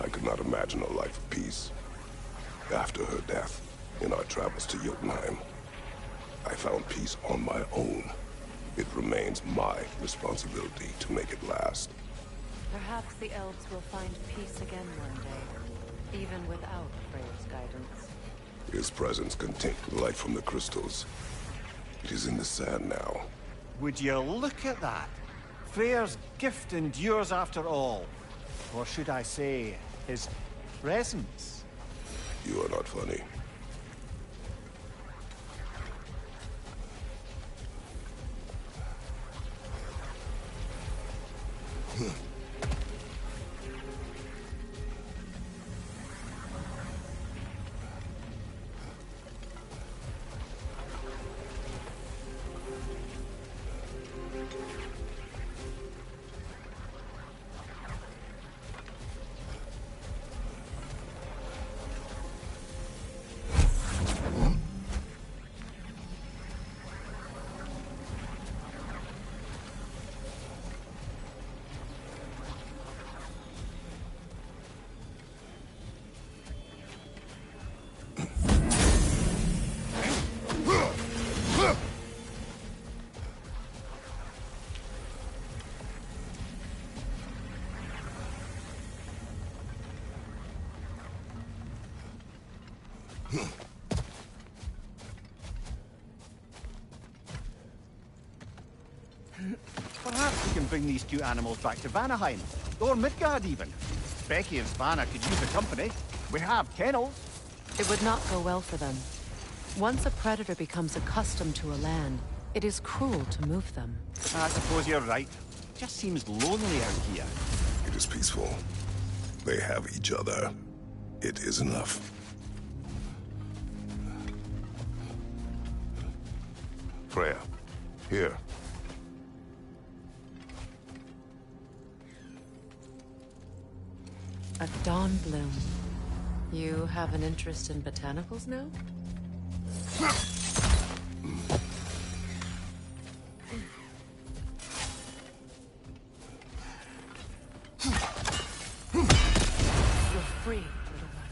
I could not imagine a life of peace. After her death, in our travels to Jotunheim, I found peace on my own. It remains my responsibility to make it last. Perhaps the elves will find peace again one day, even without Freyr's guidance. His presence can take the light from the crystals. It is in the sand now. Would you look at that? Freyr's gift endures after all. Or should I say, his presence? You are not funny. Perhaps we can bring these two animals back to Vanaheim, or Midgard even. Becky and Svanna could use the company. We have kennels. It would not go well for them. Once a predator becomes accustomed to a land, it is cruel to move them. I suppose you're right. It just seems lonely out here. It is peaceful. They have each other. It is enough. Freya, here. A dawn bloom. You have an interest in botanicals now? You're free, little one.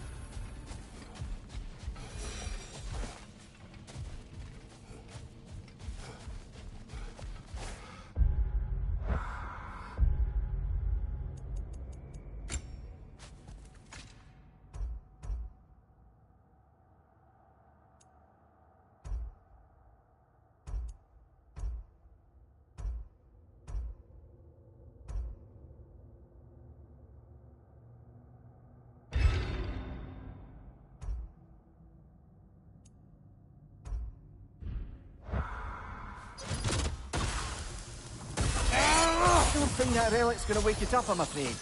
I don't think that relic's gonna wake it up, I'm afraid.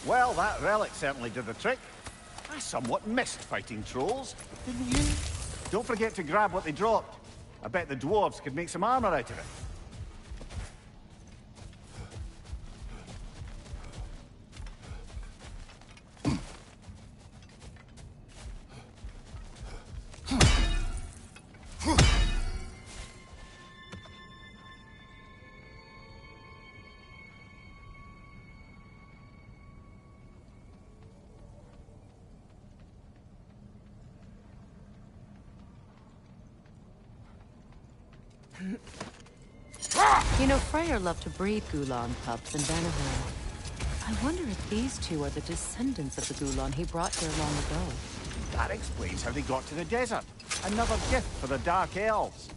Well, that relic certainly did the trick. I somewhat missed fighting trolls, didn't you? Don't forget to grab what they dropped. I bet the dwarves could make some armor out of it. You know, Freyr loved to breed Gulan pups in Vanaheim. I wonder if these two are the descendants of the Gulan he brought here long ago. That explains how they got to the desert. Another gift for the Dark Elves.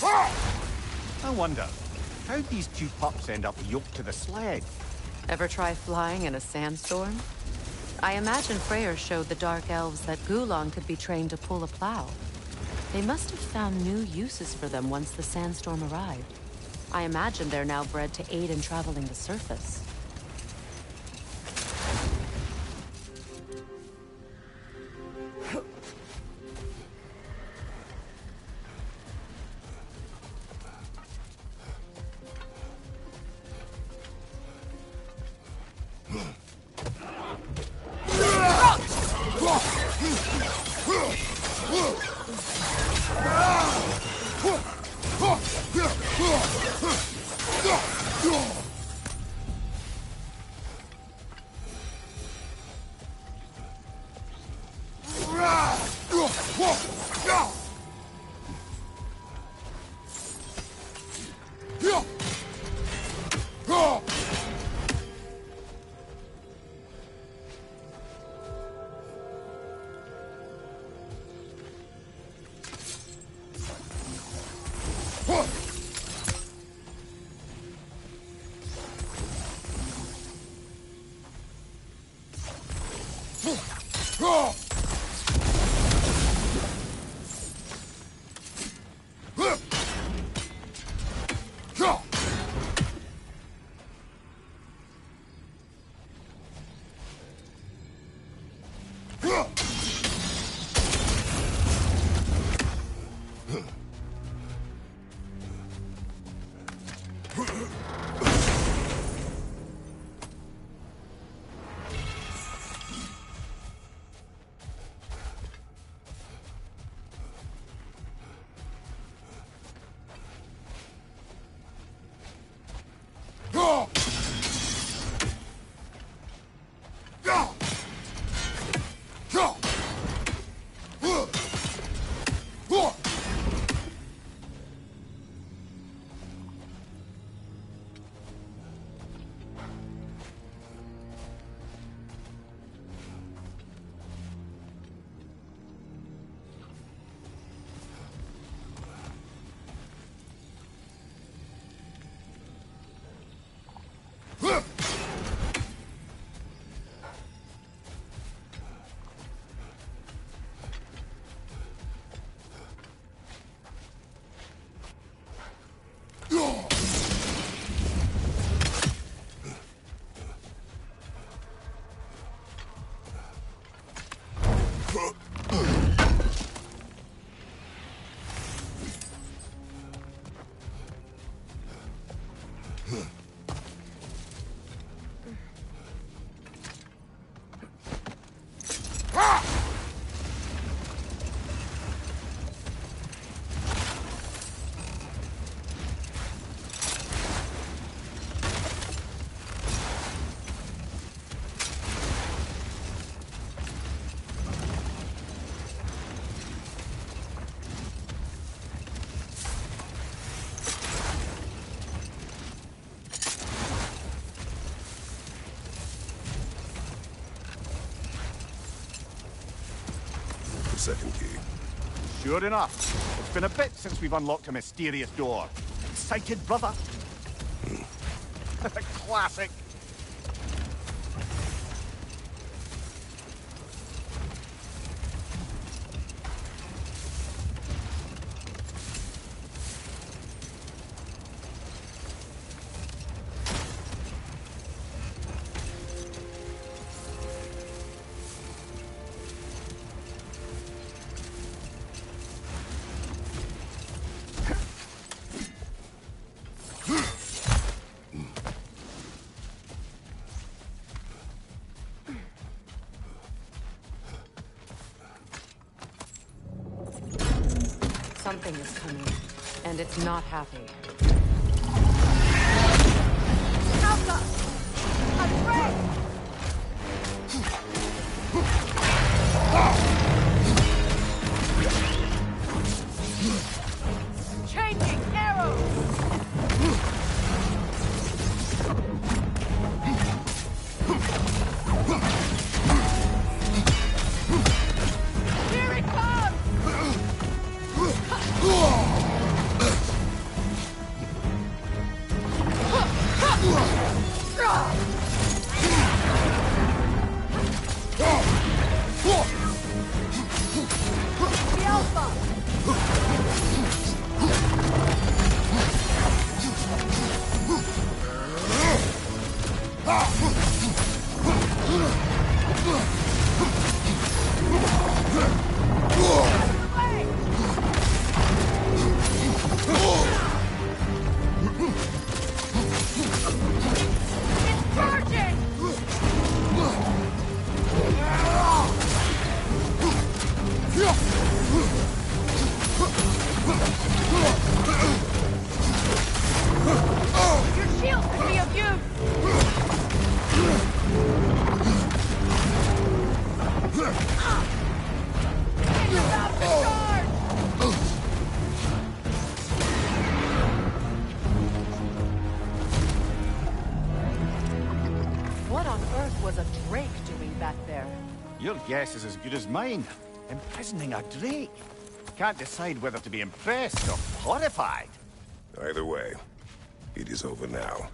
I wonder, how'd these two pups end up yoked to the sled? Ever try flying in a sandstorm? I imagine Freyr showed the Dark Elves that Gulong could be trained to pull a plow. They must have found new uses for them once the sandstorm arrived. I imagine they're now bred to aid in traveling the surface. Second key. Sure enough. It's been a bit since we've unlocked a mysterious door. Excited, brother? Classic. Something is coming, and it's not happy. Alpha! Afraid! Changing arrows! Here it comes! Your guess is as good as mine. Imprisoning a drake. Can't decide whether to be impressed or horrified. Either way, it is over now.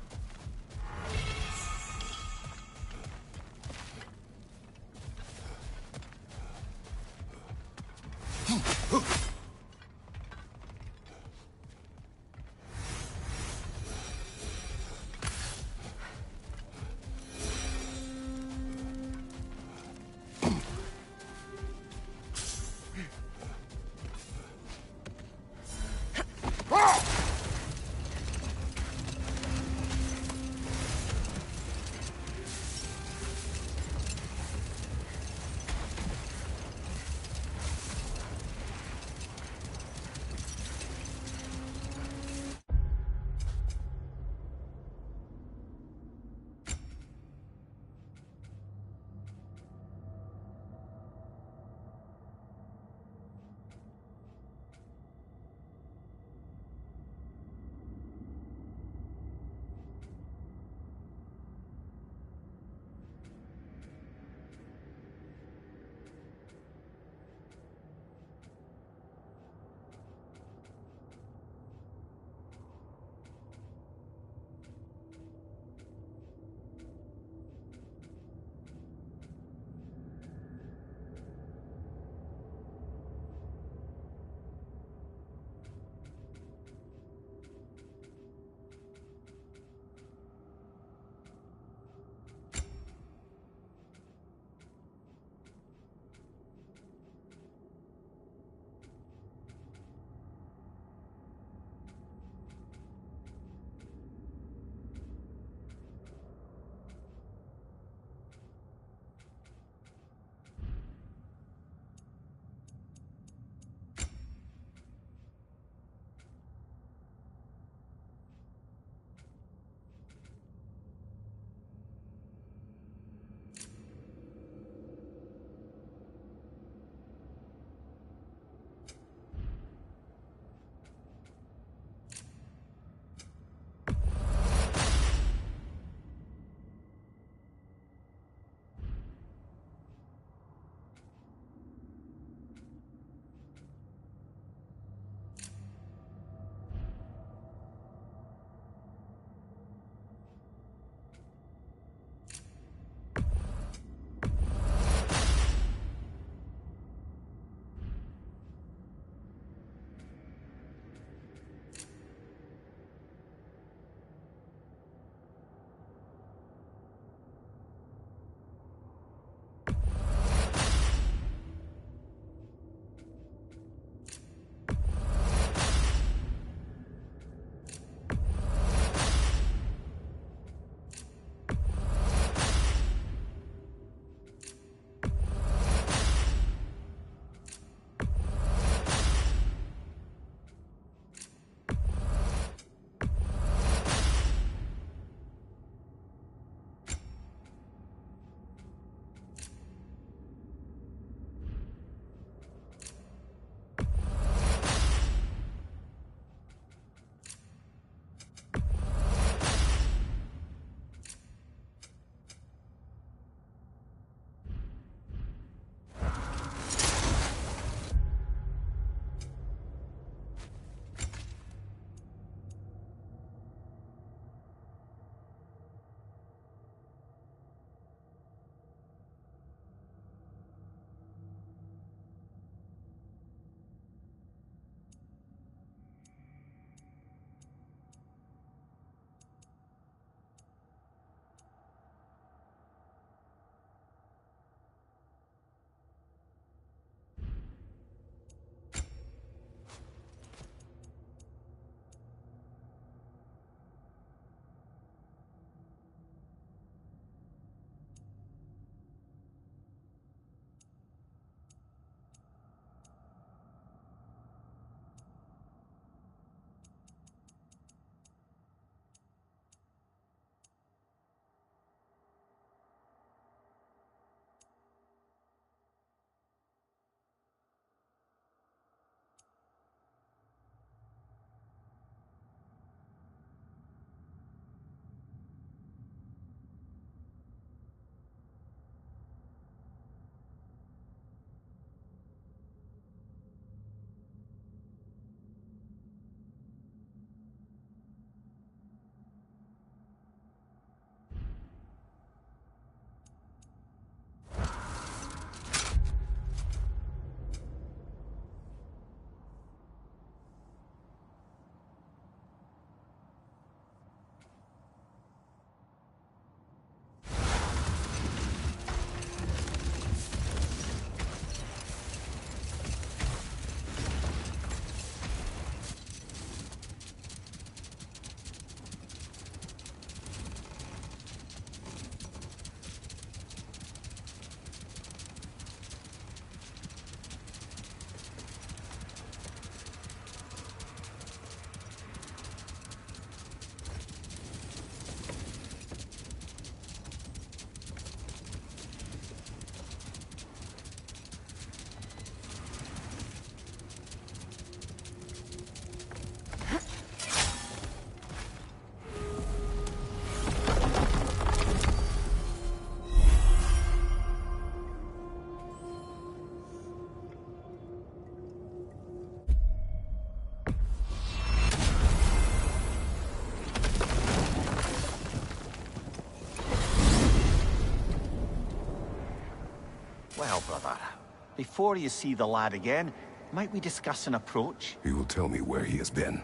before you see the lad again, might we discuss an approach? He will tell me where he has been.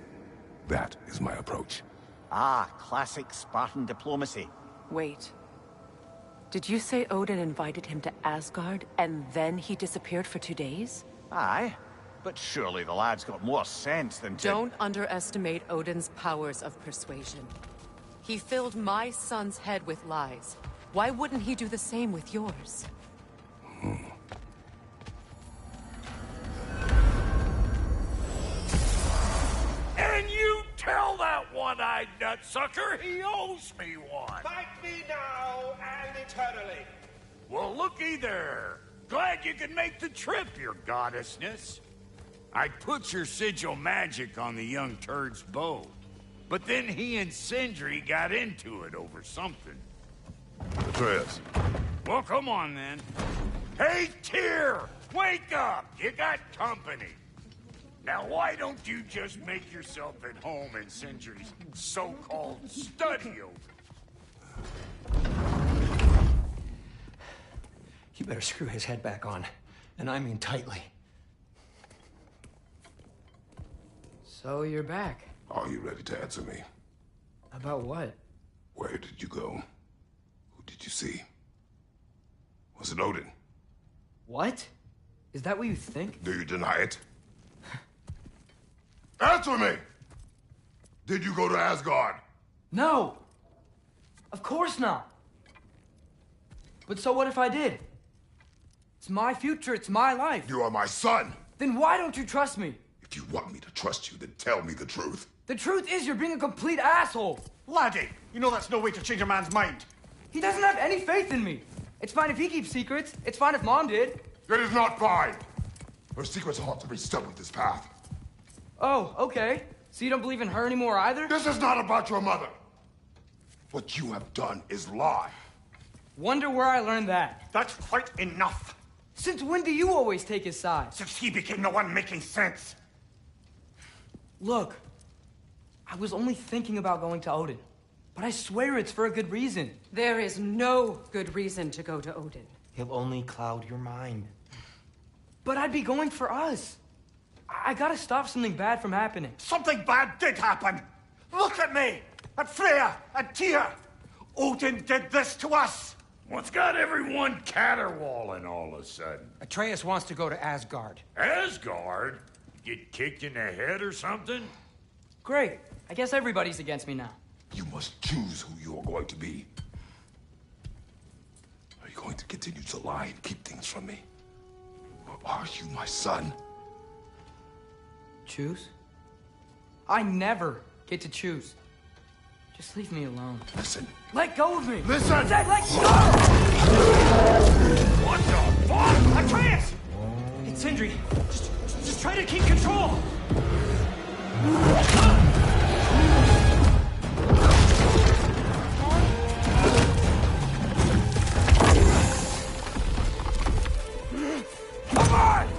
That is my approach. Ah, classic Spartan diplomacy. Wait. Did you say Odin invited him to Asgard, and then he disappeared for 2 days? Aye, but surely the lad's got more sense than to... Don't underestimate Odin's powers of persuasion. He filled my son's head with lies. Why wouldn't he do the same with yours? And you tell that one-eyed nutsucker he owes me one. Fight me now and eternally. Well, looky there. Glad you could make the trip, your goddessness. I put your sigil magic on the young turd's bow. But then he and Sindri got into it over something. Atreus. Well, come on then. Hey, Tyr! Wake up! You got company. Now, why don't you just make yourself at home in Sindri's so-called study over? You better screw his head back on. And I mean tightly. So you're back. Are you ready to answer me? About what? Where did you go? Who did you see? Was it Odin? What? Is that what you think? Do you deny it? Answer me! Did you go to Asgard? No! Of course not! But so what if I did? It's my future, it's my life. You are my son! Then why don't you trust me? If you want me to trust you, then tell me the truth. The truth is you're being a complete asshole! Laddie, you know that's no way to change a man's mind. He doesn't have any faith in me. It's fine if he keeps secrets. It's fine if Mom did. It is not fine! Her secrets ought to be stuck with this path. Oh, okay. So you don't believe in her anymore either? This is not about your mother. What you have done is lie. Wonder where I learned that. That's quite enough. Since when do you always take his side? Since he became the one making sense. Look, I was only thinking about going to Odin. But I swear it's for a good reason. There is no good reason to go to Odin. He'll only cloud your mind. But I'd be going for us. I gotta stop something bad from happening. Something bad did happen. Look at me, at Freya, at Tyr. Odin did this to us. What's got everyone caterwauling all of a sudden? Atreus wants to go to Asgard. Asgard? Get kicked in the head or something? Great. I guess everybody's against me now. You must choose who you are going to be. Are you going to continue to lie and keep things from me? Or are you my son? Choose? I never get to choose. Just leave me alone. Listen. Let go of me! Listen! Let go! What the fuck? Atreus! It's Sindri. Just try to keep control! Come on! Come on!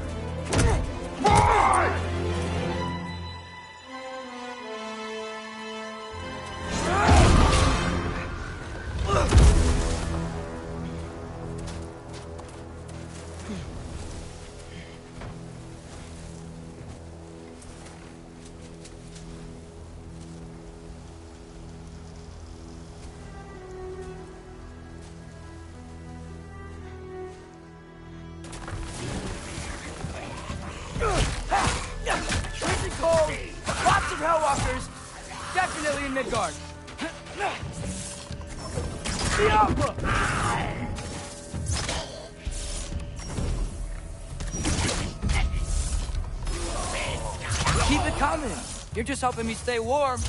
Freezing cold, lots of Hellwalkers, definitely in Midgard. Keep it coming. You're just helping me stay warm.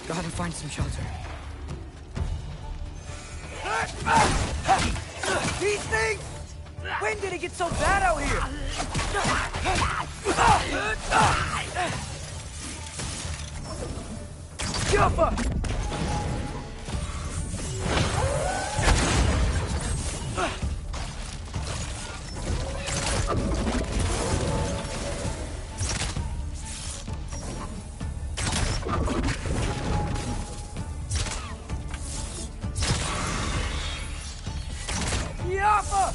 Gotta find some shelter. These things! When did it get so bad out here? Jump! Yappa!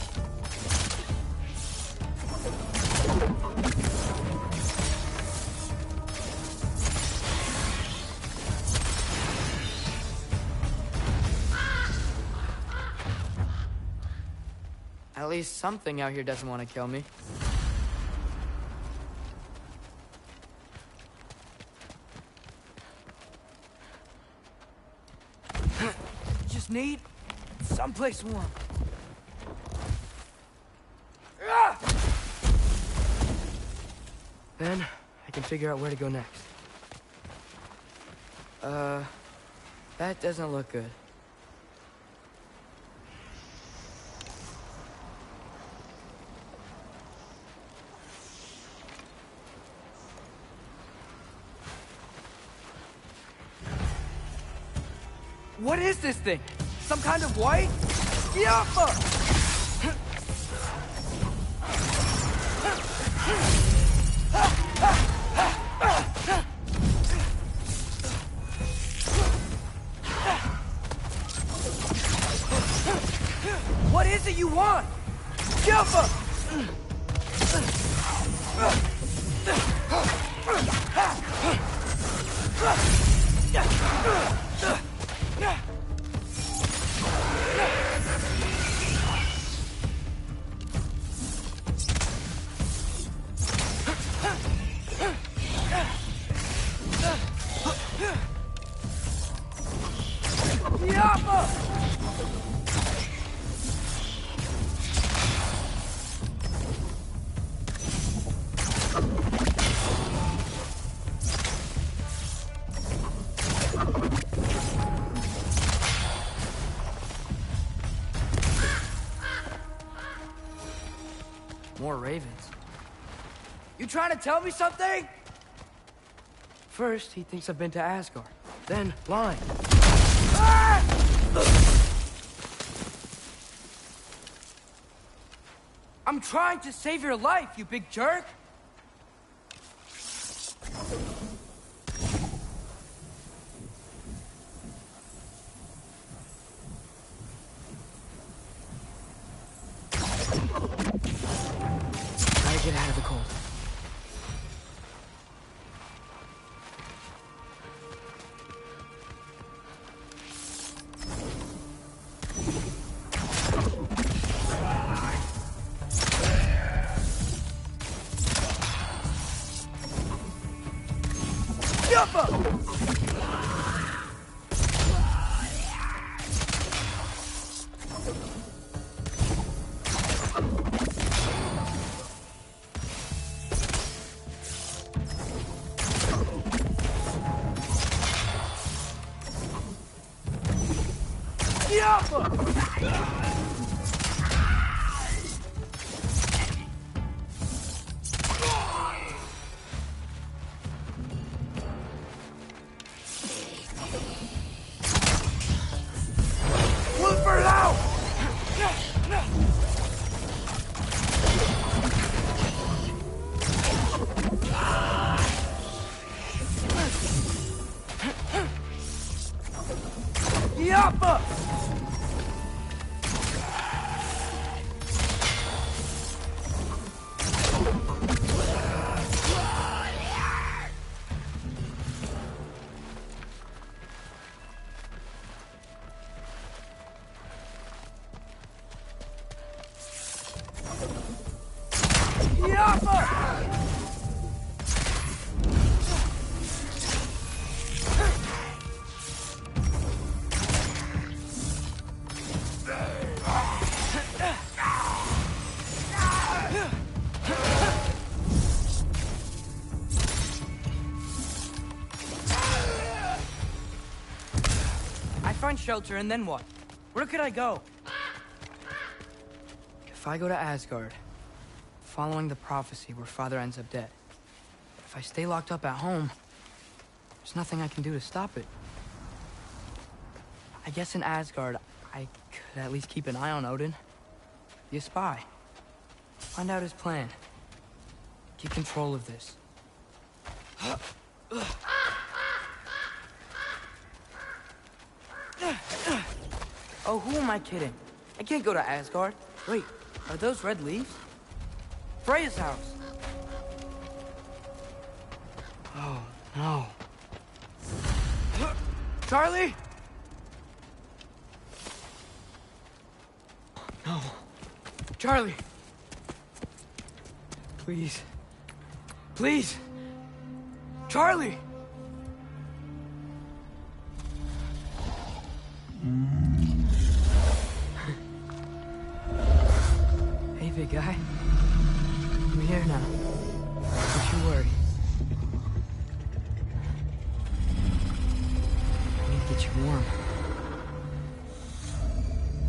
At least something out here doesn't want to kill me. Just need someplace warm. Then I can figure out where to go next. That doesn't look good. What is this thing? Some kind of white? Yappa! What is it you want? Yappa! More ravens. You trying to tell me something? First, he thinks I've been to Asgard. Then, lying. Ah! I'm trying to save your life, you big jerk! Gotta get out of the cold. Find shelter, and then what? Where could I go? If I go to Asgard, following the prophecy where Father ends up dead. If I stay locked up at home, there's nothing I can do to stop it. I guess in Asgard, I could at least keep an eye on Odin. Be a spy. Find out his plan. Get control of this. Oh, who am I kidding? I can't go to Asgard. Wait, are those red leaves? Freya's house! Oh, no. Charlie! No. Charlie! Please. Please! Charlie! Hey, big guy. I'm here now. Don't you worry. I need to get you warm.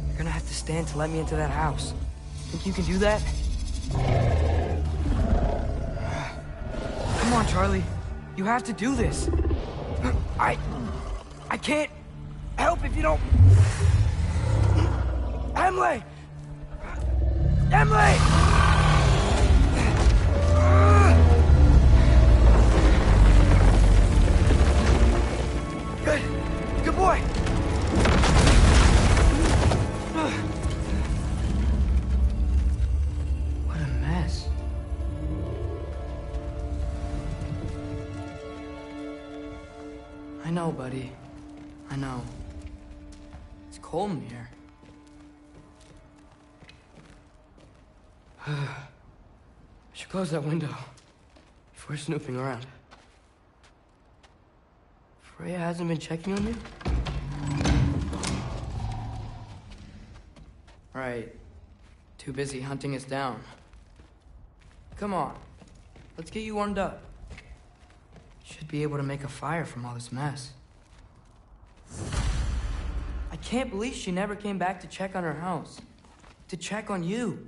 You're gonna have to stand to let me into that house. Think you can do that? Come on, Charlie. You have to do this. I can't help if you don't... Emily! Emily! Good. Good boy. What a mess. I know, buddy. I know. It's cold in here. I should close that window before snooping around. Freya hasn't been checking on you? Right. Too busy hunting us down. Come on. Let's get you warmed up. Should be able to make a fire from all this mess. I can't believe she never came back to check on her house. To check on you.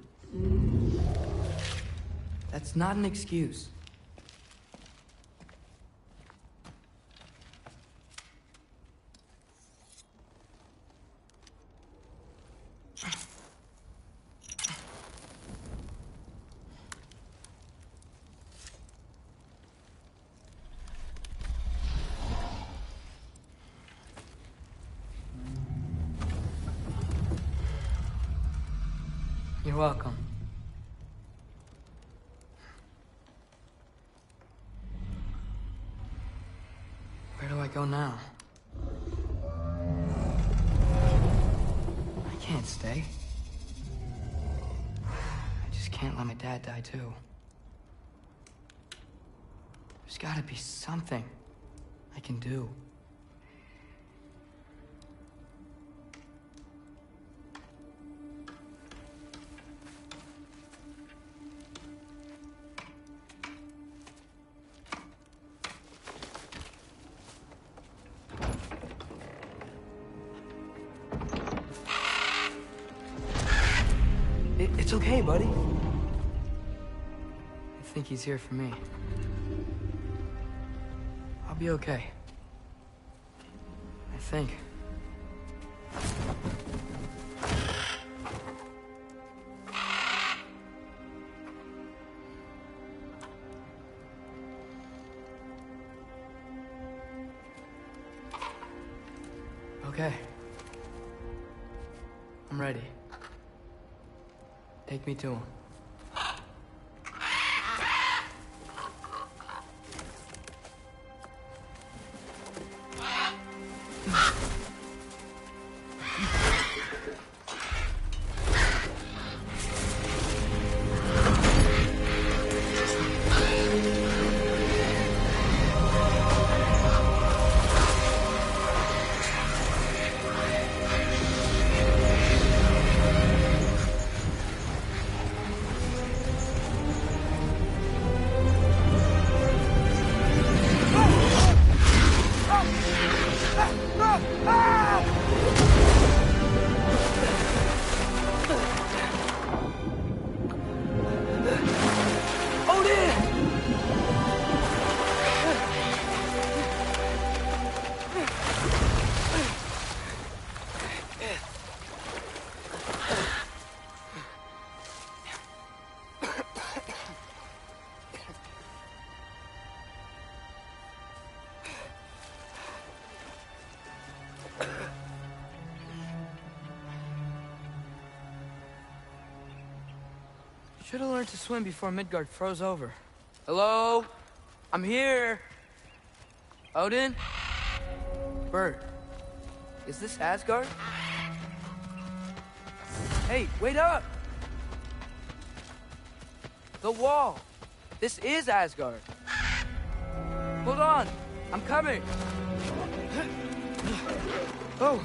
That's not an excuse. You're welcome. Where do I go now? I can't stay. I just can't let my dad die too. There's gotta be something I can do. It's okay, buddy. I think he's here for me. I'll be okay. I think. Okay. I'm ready. Take me to him. Should have learned to swim before Midgard froze over. Hello? I'm here. Odin? Bird. Is this Asgard? Hey, wait up! The wall! This is Asgard! Hold on! I'm coming! Oh!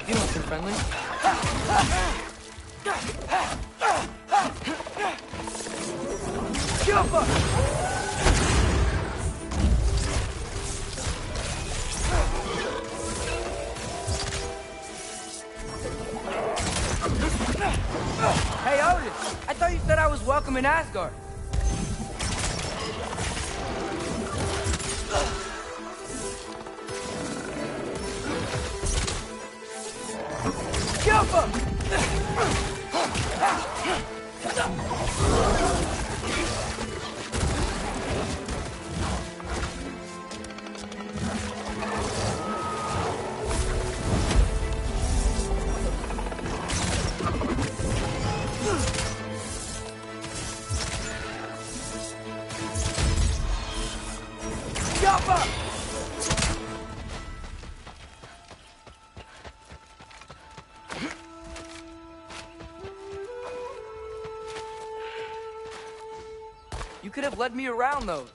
You don't seem friendly. Jump up! Hey, Odin! I thought you said I was welcome in Asgard. Jump up! Jump up! You could have led me around those.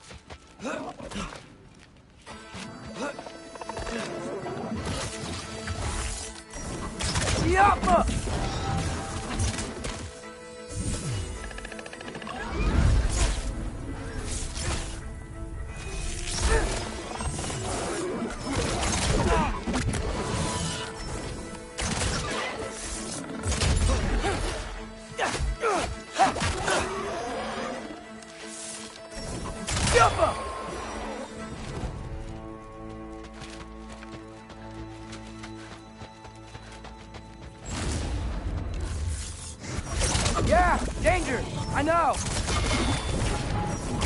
Yappa! Yeah, danger! I know!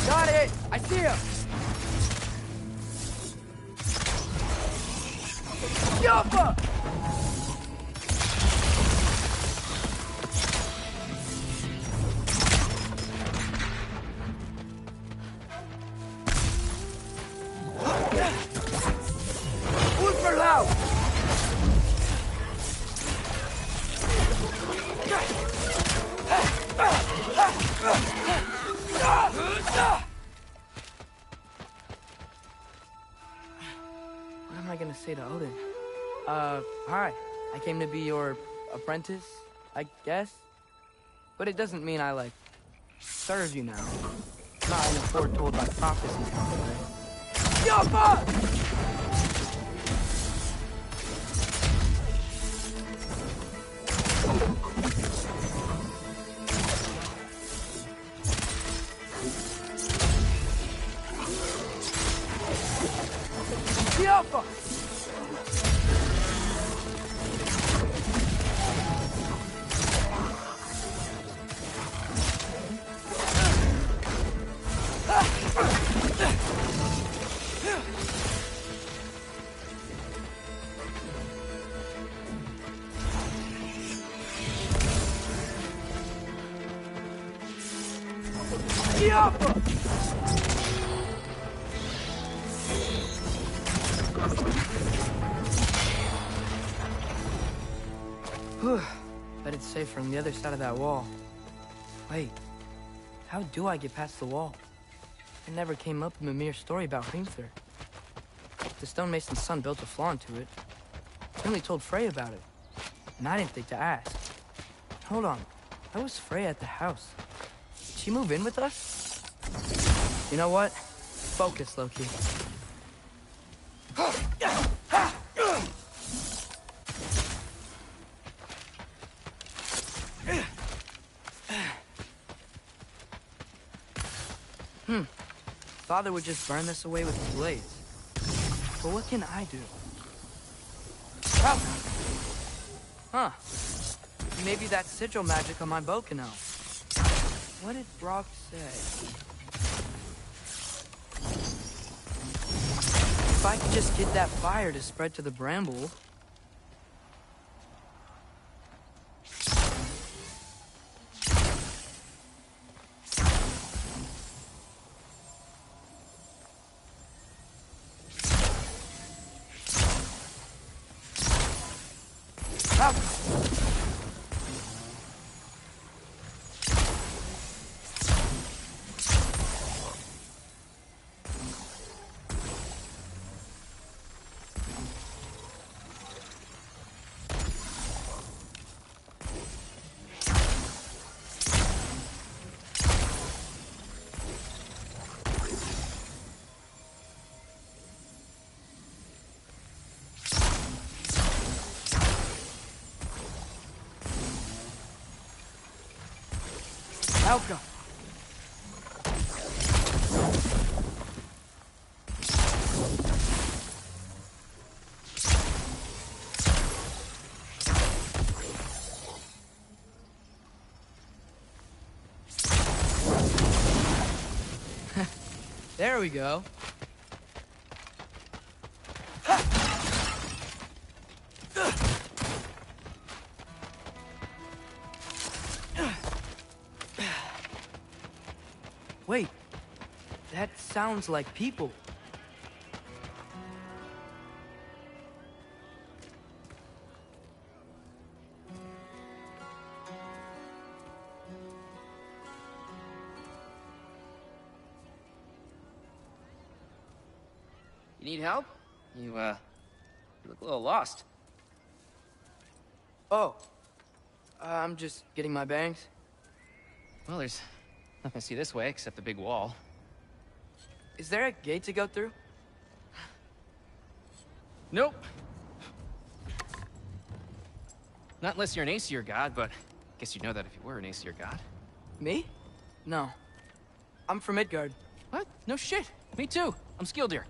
Got it! I see him! Yappa! Ultra loud! What am I gonna say to Odin? Hi. I came to be your apprentice, I guess? But it doesn't mean I, like, serve you now. Not in a foretold by prophecy kind of way. Yappa! Yappa! Yappa! Bet it's safer on the other side of that wall. Wait, how do I get past the wall? It never came up in Mimir's story about Hrimthur. The stonemason's son built a flaw into it. He only told Frey about it, and I didn't think to ask. Hold on, how was Frey at the house? Did she move in with us? You know what? Focus, Loki. Father would just burn this away with his blades. But what can I do? Huh. Maybe that sigil magic on my bow can help. What did Brock say? If I could just get that fire to spread to the bramble... Alka. There we go. Wait, that sounds like people. You need help? You look a little lost. Oh, I'm just getting my bearings. Well, there's nothing to see this way except the big wall. Is there a gate to go through? Nope. Not unless you're an Aesir god, but I guess you'd know that if you were an Aesir god. Me? No. I'm from Midgard. What? No shit. Me too. I'm Skildir.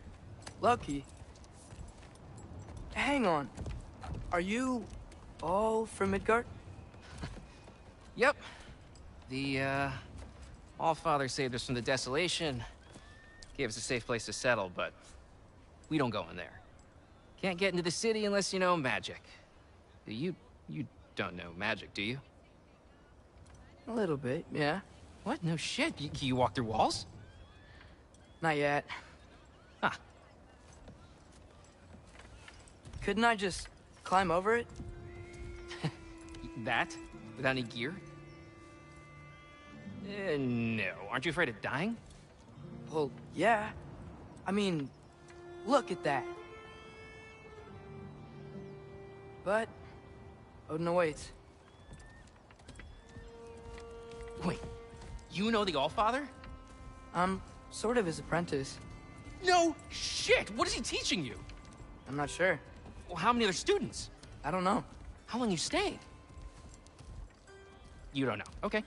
Lucky. Hang on. Are you all from Midgard? Yep. The, Allfather saved us from the desolation. Gave us a safe place to settle, but we don't go in there. Can't get into the city unless you know magic. You don't know magic, do you? A little bit, yeah. What? No shit. You walk through walls? Not yet. Huh. Couldn't I just climb over it? That? Without any gear? No. Aren't you afraid of dying? Well, yeah. I mean, look at that. But Odin awaits. Wait, you know the Allfather? I'm sort of his apprentice. No shit! What is he teaching you? I'm not sure. Well, how many other students? I don't know. How long you staying? You don't know. Okay.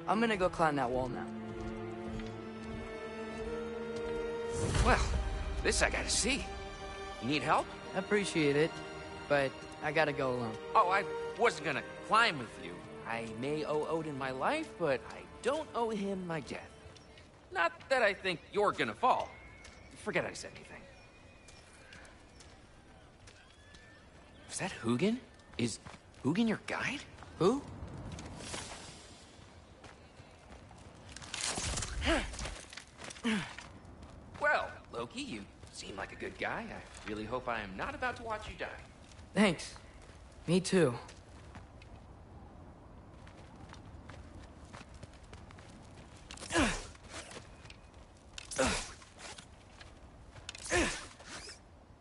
I'm gonna go climb that wall now. Well, this I gotta see. You need help? Appreciate it, but I gotta go alone. Oh, I wasn't gonna climb with you. I may owe Odin my life, but I don't owe him my death. Not that I think you're gonna fall. Forget I said anything. Is that Hugin? Is Hugin your guide? Who? Well, Loki, you seem like a good guy. I really hope I am not about to watch you die. Thanks. Me too.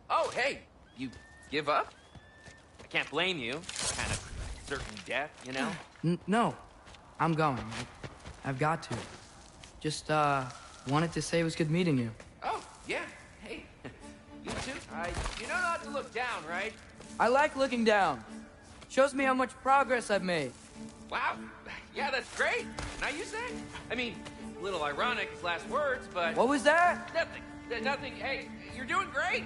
Oh, hey, you give up? I can't blame you. Kind of certain death, you know? No, I'm going. I've got to. Just, wanted to say it was good meeting you. Oh, yeah. Hey, you too. You know not to look down, right? I like looking down. Shows me how much progress I've made. Wow. Yeah, that's great. Can I use that? I mean, a little ironic, his last words, but... What was that? Nothing. Nothing. Hey, you're doing great.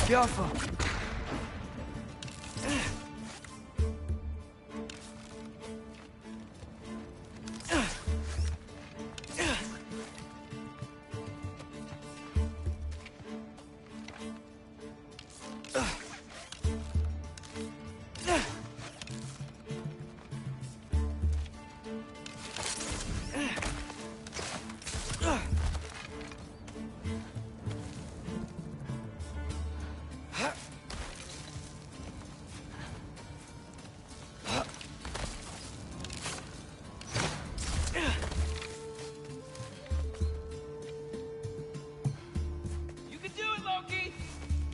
Jaffa.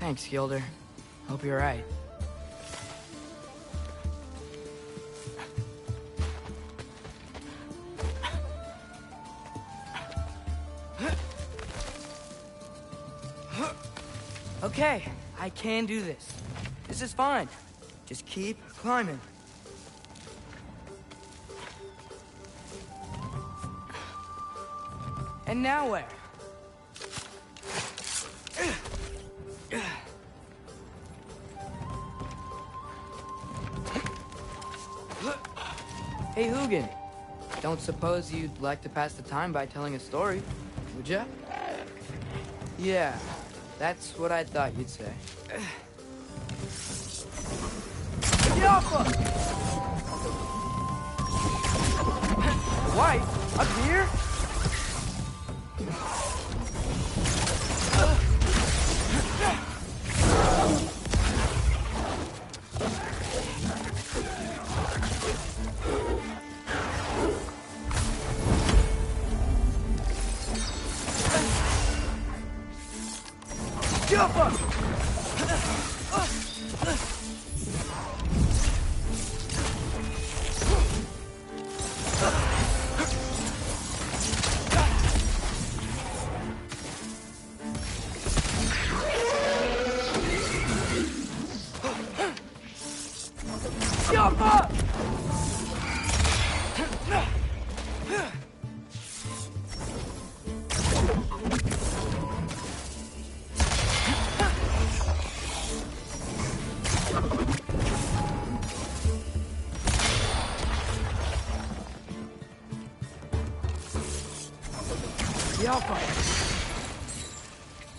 Thanks, Gilder. Hope you're right. Okay, I can do this. This is fine. Just keep climbing. And now where? Hey, Hugin. Don't suppose you'd like to pass the time by telling a story, would ya? Yeah, that's what I thought you'd say. Yappa! Wife? Up here?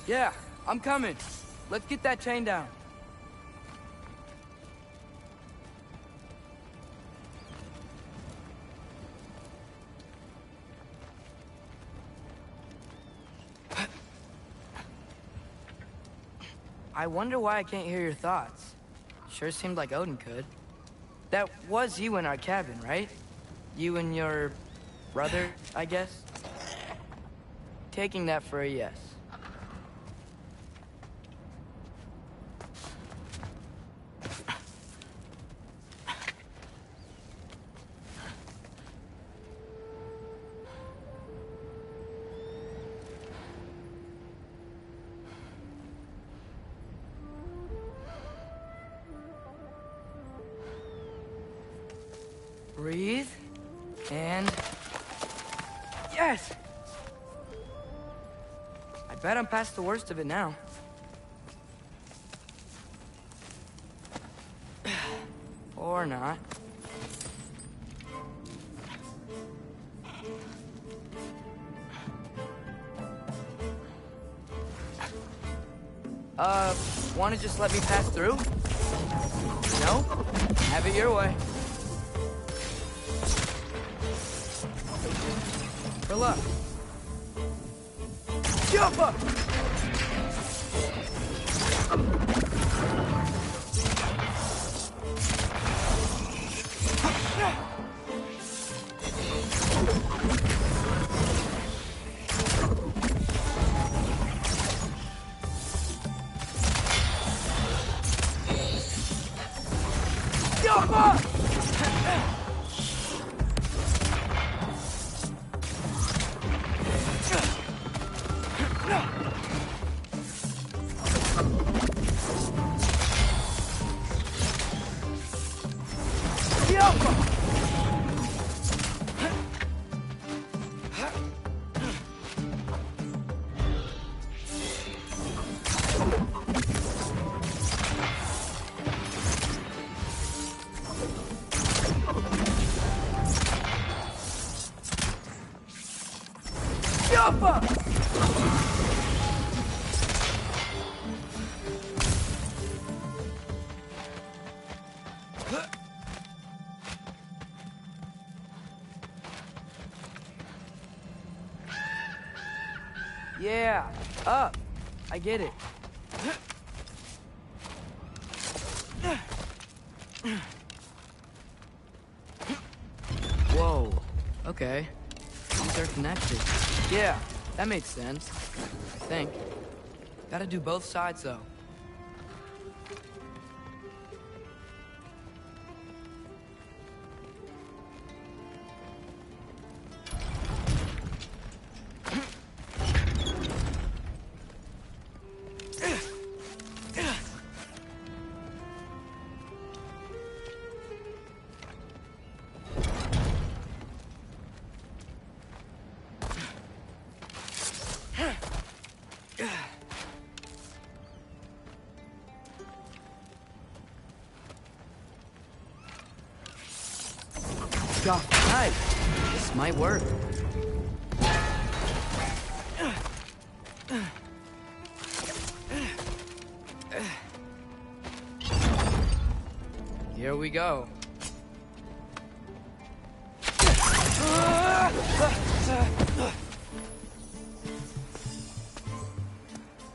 Yeah, I'm coming. Let's get that chain down. I wonder why I can't hear your thoughts. Sure seemed like Odin could. That was you in our cabin, right? You and your brother, I guess? Taking that for a yes. Breathe, and... Yes! I bet I'm past the worst of it now. Or not. Wanna just let me pass through? No? Have it your way. For luck. Jump up! Jump up! Yeah, up. I get it. Whoa. Okay. These are connected. Yeah, that makes sense. I think. Gotta do both sides, though. God, nice. This might work. Here we go.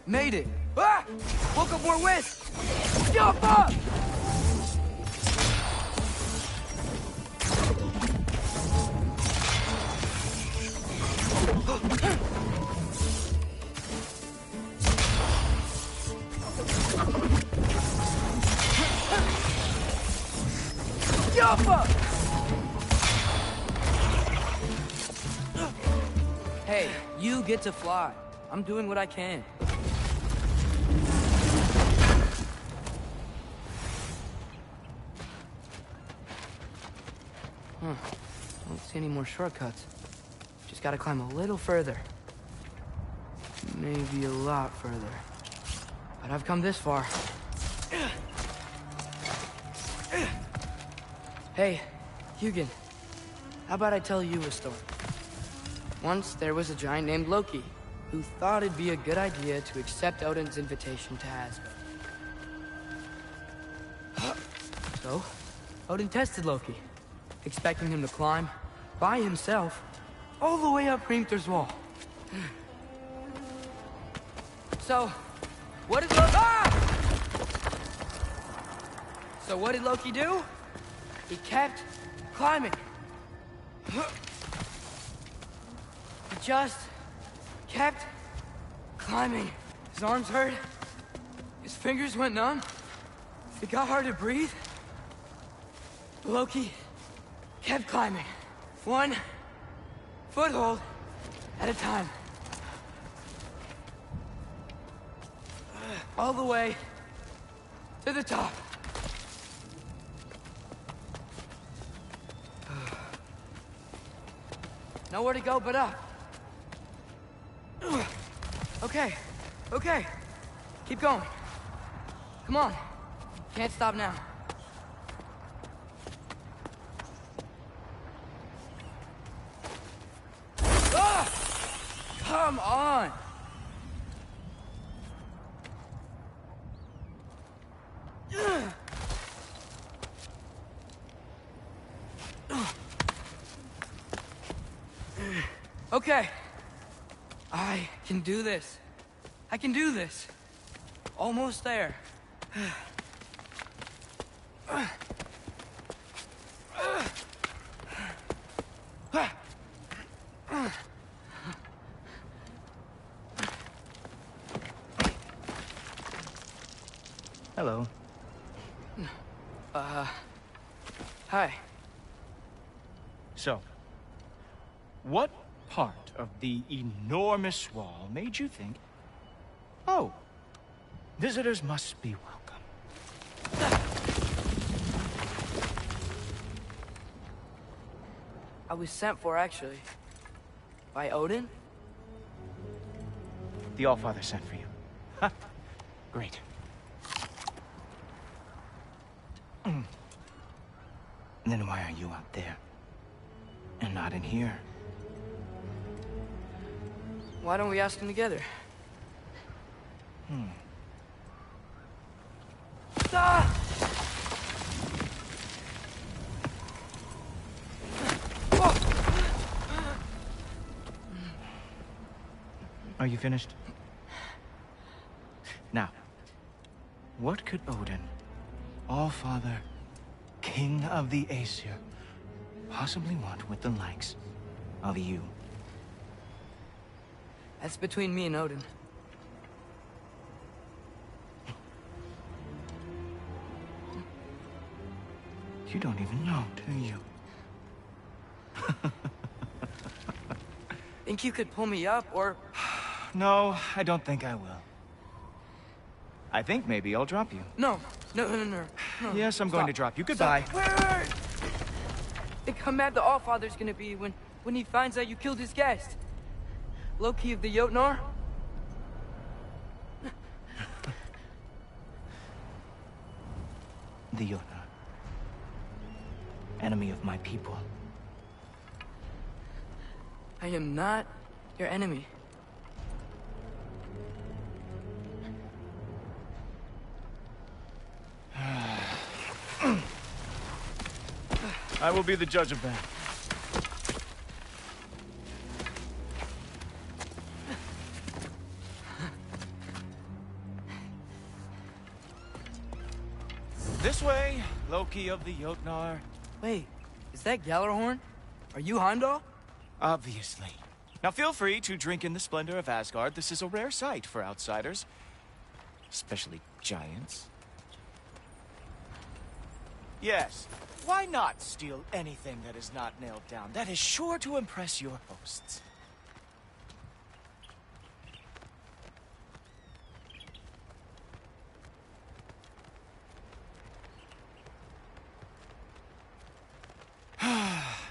Made it! Ah! Woke up more whisk! Jump up! Jump up! Hey, you get to fly. I'm doing what I can. Don't see any more shortcuts. Just gotta climb a little further. Maybe a lot further. But I've come this far. Hey, Hugin. How about I tell you a story? Once there was a giant named Loki, who thought it'd be a good idea to accept Odin's invitation to Asgard. So, Odin tested Loki, expecting him to climb, by himself, all the way up Hrimthur's wall. So, what did Loki... So what did Loki do? He kept climbing. He just kept climbing. His arms hurt. His fingers went numb. It got hard to breathe. Loki kept climbing. One foothold at a time. All the way to the top. Nowhere to go but up. Okay, okay. Keep going. Come on. Can't stop now. Ah! Come on! Okay. I can do this. I can do this. Almost there. Hello. Hi. So, what part of the enormous wall made you think, oh, visitors must be welcome? I was sent for, actually. By Odin? The Allfather sent for you. Ha! Great. Then why are you out there? And not in here? Why don't we ask them together? Ah! Are you finished? Now, what could Odin, Allfather, King of the Aesir, possibly want with the likes of you? That's between me and Odin. You don't even know, do you? Think you could pull me up, or... No, I don't think I will. I think maybe I'll drop you. No. No. Yes, I'm going to drop you. Goodbye. Wait. Think how mad the Allfather's gonna be when he finds out you killed his guest. Loki of the Jotnar? The Jotnar. Enemy of my people. I am not your enemy. I will be the judge of that. This way, Loki of the Jotnar. Wait, is that Gjallarhorn? Are you Heimdall? Obviously. Now feel free to drink in the splendor of Asgard. This is a rare sight for outsiders. Especially giants. Yes, why not steal anything that is not nailed down? That is sure to impress your hosts.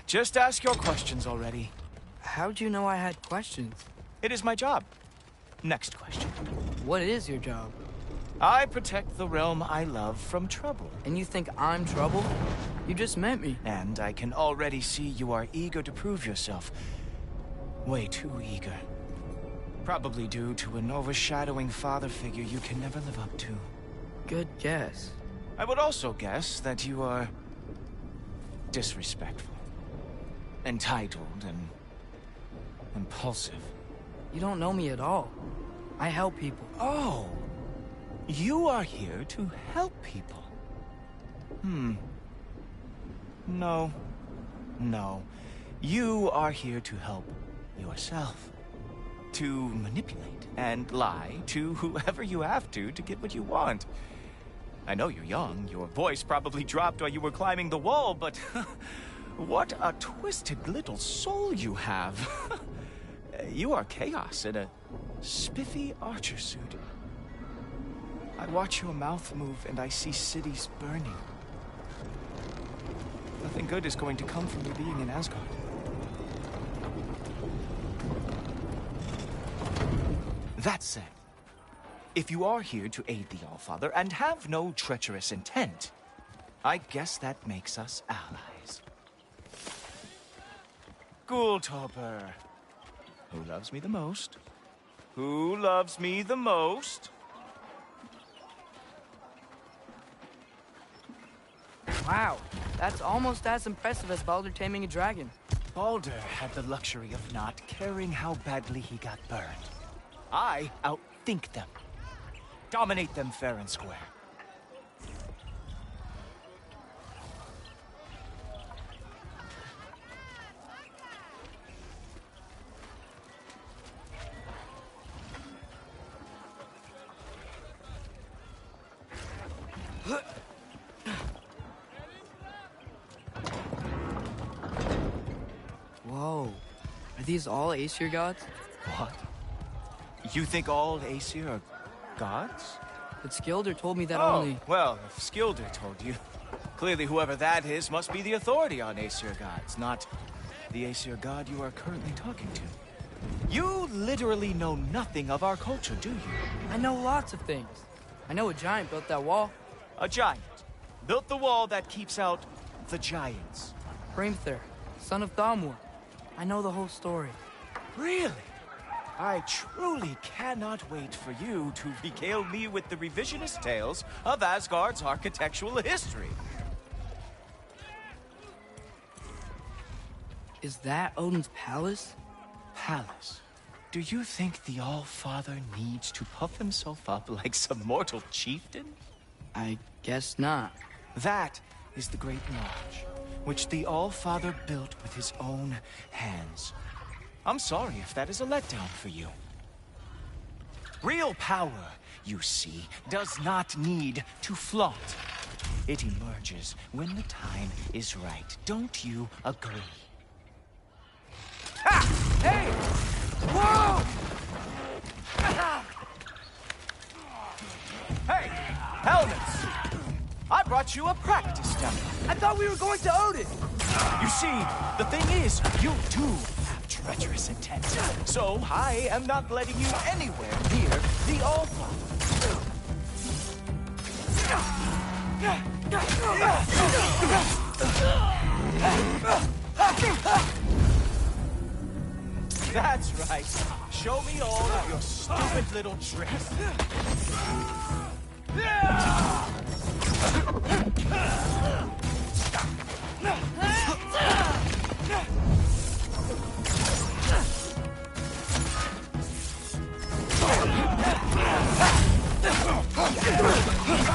Just ask your questions already. How'd you know I had questions? It is my job. Next question. What is your job? I protect the realm I love from trouble. And you think I'm trouble? You just met me. And I can already see you are eager to prove yourself. Way too eager. Probably due to an overshadowing father figure you can never live up to. Good guess. I would also guess that you are disrespectful, entitled, and impulsive. You don't know me at all. I help people. Oh, you are here to help people. No. You are here to help yourself. To manipulate and lie to whoever you have to get what you want. I know you're young. Your voice probably dropped while you were climbing the wall, but what a twisted little soul you have. You are chaos in a spiffy archer suit. I watch your mouth move and I see cities burning. Nothing good is going to come from you being in Asgard. That said, if you are here to aid the Allfather and have no treacherous intent, I guess that makes us allies. Ghoultoper. Who loves me the most? Who loves me the most? Wow, that's almost as impressive as Baldur taming a dragon. Baldur had the luxury of not caring how badly he got burned. I outthink them. Dominate them fair and square. Whoa. Are these all Aesir gods? What? You think all Aesir are gods? But Skilder told me that Oh, only... well, if Skilder told you, clearly whoever that is must be the authority on Aesir gods, not the Aesir god you are currently talking to. You literally know nothing of our culture, do you? I know lots of things. I know a giant built that wall. A giant built the wall that keeps out the giants. Hrimthur, son of Thamur. I know the whole story. Really? I truly cannot wait for you to regale me with the revisionist tales of Asgard's architectural history. Is that Odin's palace? Palace? Do you think the All-Father needs to puff himself up like some mortal chieftain? I guess not. That is the Great Lodge, which the All-Father built with his own hands. I'm sorry if that is a letdown for you. Real power, you see, does not need to flaunt. It emerges when the time is right. Don't you agree? Ha! Hey! Whoa! Hey! Helmets! I brought you a practice demo. I thought we were going to Odin! You see, the thing is, you do have treacherous intent. So I am not letting you anywhere near the All-Father. That's right. Show me all of your stupid little tricks.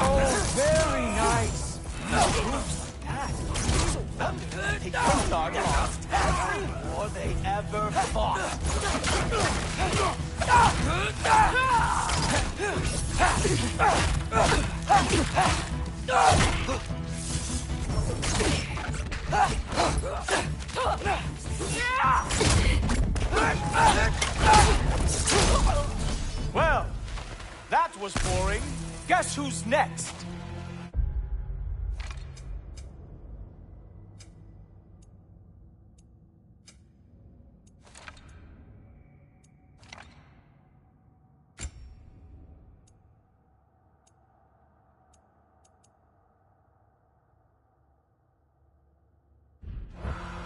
Oh, very nice. Moves like that. So wonderful. They couldn't are lost every war they ever fought. Well, that was boring. Guess who's next?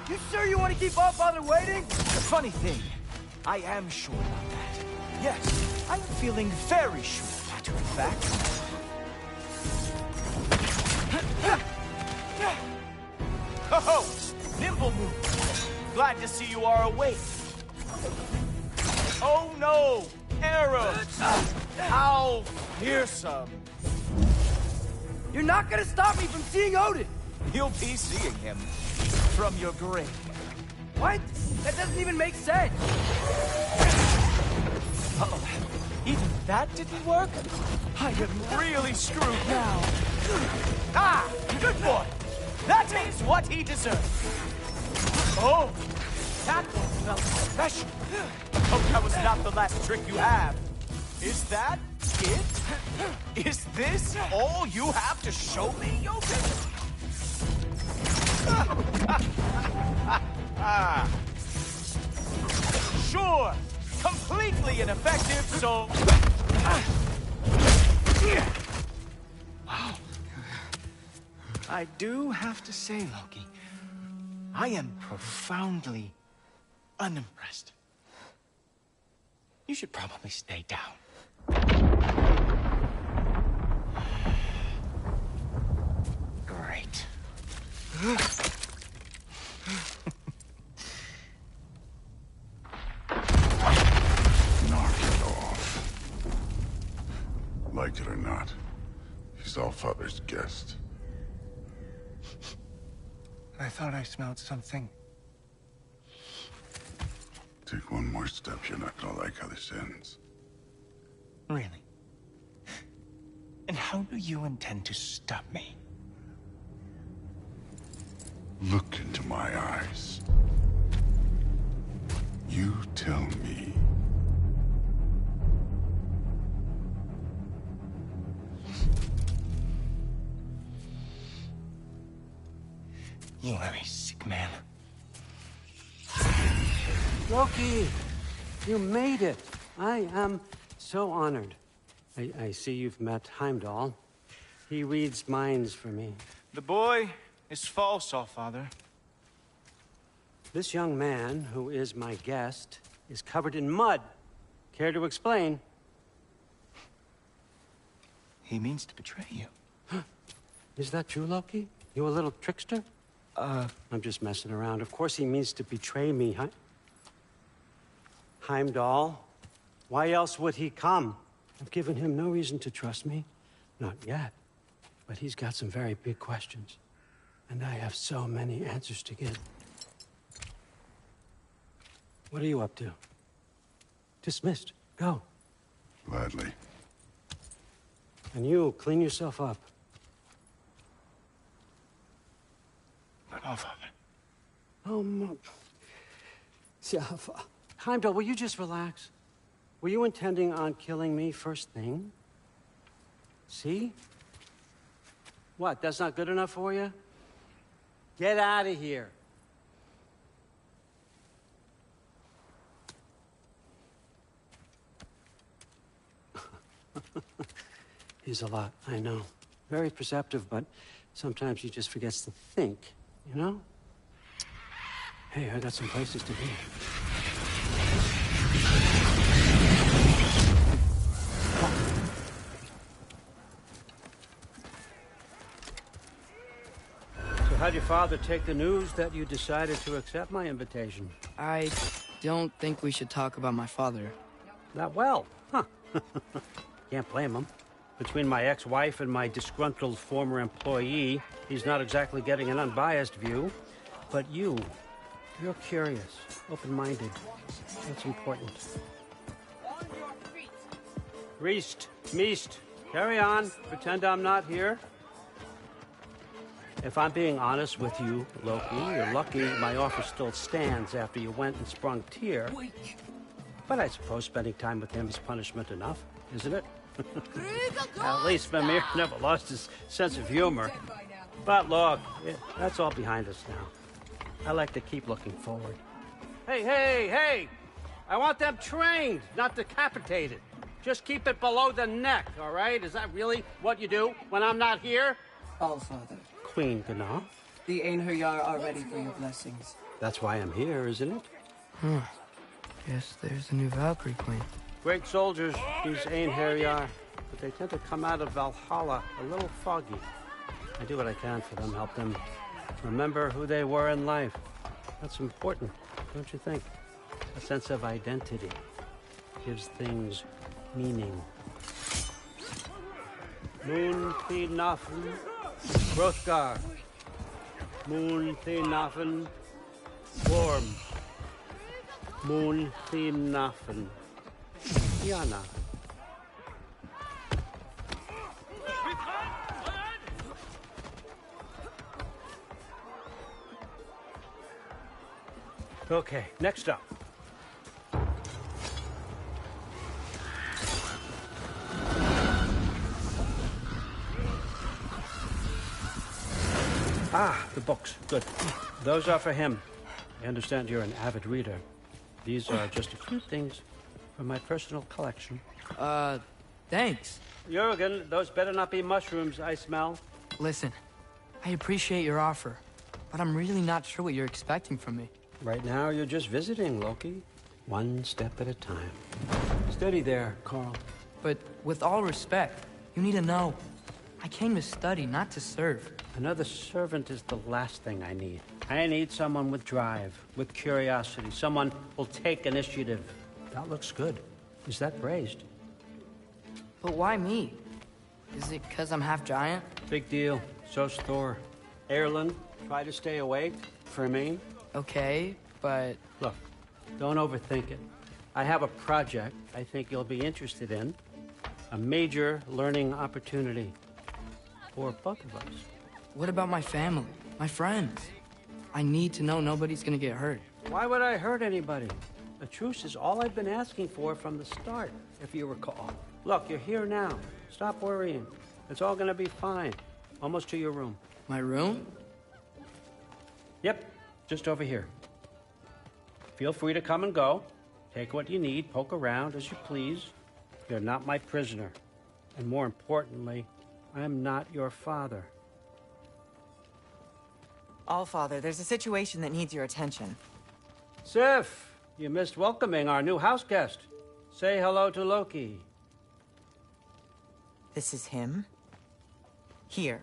You sure you want to keep our father waiting? The funny thing, I am sure about that. Yes, I am feeling very sure, matter of fact. Ho-ho! Nimble move. Glad to see you are awake. Oh no! Arrows! How fearsome! You're not gonna stop me from seeing Odin! You'll be seeing him from your grave. What? That doesn't even make sense! Uh-oh. Even that didn't work? I am really screwed now. Ah! Good boy! That is what he deserved. Oh! That one felt special. Hope that was not the last trick you have. Is that it? Is this all you have to show me, Jokin? Sure! Completely ineffective, so... Wow. I do have to say, Loki, I am profoundly unimpressed. You should probably stay down. Great. Knock it off. Like it or not, he's Allfather's guest. I thought I smelled something. Take one more step, you're not gonna like how this ends. Really? And how do you intend to stop me? Look into my eyes. You tell me. You are a sick man. Loki, you made it. I am so honored. I see you've met Heimdall. He reads minds for me. The boy is false, Allfather. This young man, who is my guest, is covered in mud. Care to explain? He means to betray you. Is that true, Loki? You a little trickster? I'm just messing around. Of course he means to betray me, huh? Heimdall? Why else would he come? I've given him no reason to trust me. Not yet. But he's got some very big questions. And I have so many answers to give. What are you up to? Dismissed. Go. Gladly. And you, clean yourself up. But Allfather. Oh, yeah, Heimdall, will you just relax? Were you intending on killing me first thing? See? What, that's not good enough for you? Get out of here. He's a lot, I know. Very perceptive, but sometimes he just forgets to think, you know? Hey, I got some places to be. How'd your father take the news that you decided to accept my invitation? I don't think we should talk about my father. Not well, huh? Can't blame him. Between my ex-wife and my disgruntled former employee, he's not exactly getting an unbiased view. But you're curious, open-minded. That's important. Reist, meest, carry on. Pretend I'm not here. If I'm being honest with you, Loki, you're lucky my offer still stands after you went and sprung Tyr. But I suppose spending time with him is punishment enough, isn't it? At least Mimir never lost his sense of humor. But look, that's all behind us now. I like to keep looking forward. Hey! I want them trained, not decapitated. Just keep it below the neck, all right? Is that really what you do when I'm not here? Allfather. Queen Gná. The Einherjar are ready for your blessings. That's why I'm here, isn't it? Guess there's a new Valkyrie Queen. Great soldiers, these Einherjar, but they tend to come out of Valhalla a little foggy. I do what I can for them, help them remember who they were in life. That's important, don't you think? A sense of identity gives things meaning. Moon Thinafen, Hrothgar. Moon Thinafen, Worm. Moon Thinafen, Yana. Okay, next up. Ah, the books. Good. Those are for him. I understand you're an avid reader. These are just a few things from my personal collection. Thanks. Jurgen, those better not be mushrooms I smell. Listen, I appreciate your offer, but I'm really not sure what you're expecting from me. Right now, you're just visiting, Loki. One step at a time. Steady there, Carl. But with all respect, you need to know. I came to study, not to serve. Another servant is the last thing I need. I need someone with drive, with curiosity, someone who'll take initiative. That looks good. Is that praised? But why me? Is it because I'm half giant? Big deal. So's Thor. Erlen, try to stay awake for me. Okay, but... Look, don't overthink it. I have a project I think you'll be interested in. A major learning opportunity. For both of us. What about my family? My friends? I need to know nobody's gonna get hurt. Why would I hurt anybody? A truce is all I've been asking for from the start, if you recall. Look, you're here now. Stop worrying. It's all gonna be fine. Almost to your room. My room? Yep, just over here. Feel free to come and go. Take what you need, poke around as you please. You're not my prisoner. And more importantly, I'm not your father. Allfather, there's a situation that needs your attention. Sif, you missed welcoming our new house guest. Say hello to Loki. This is him? Here.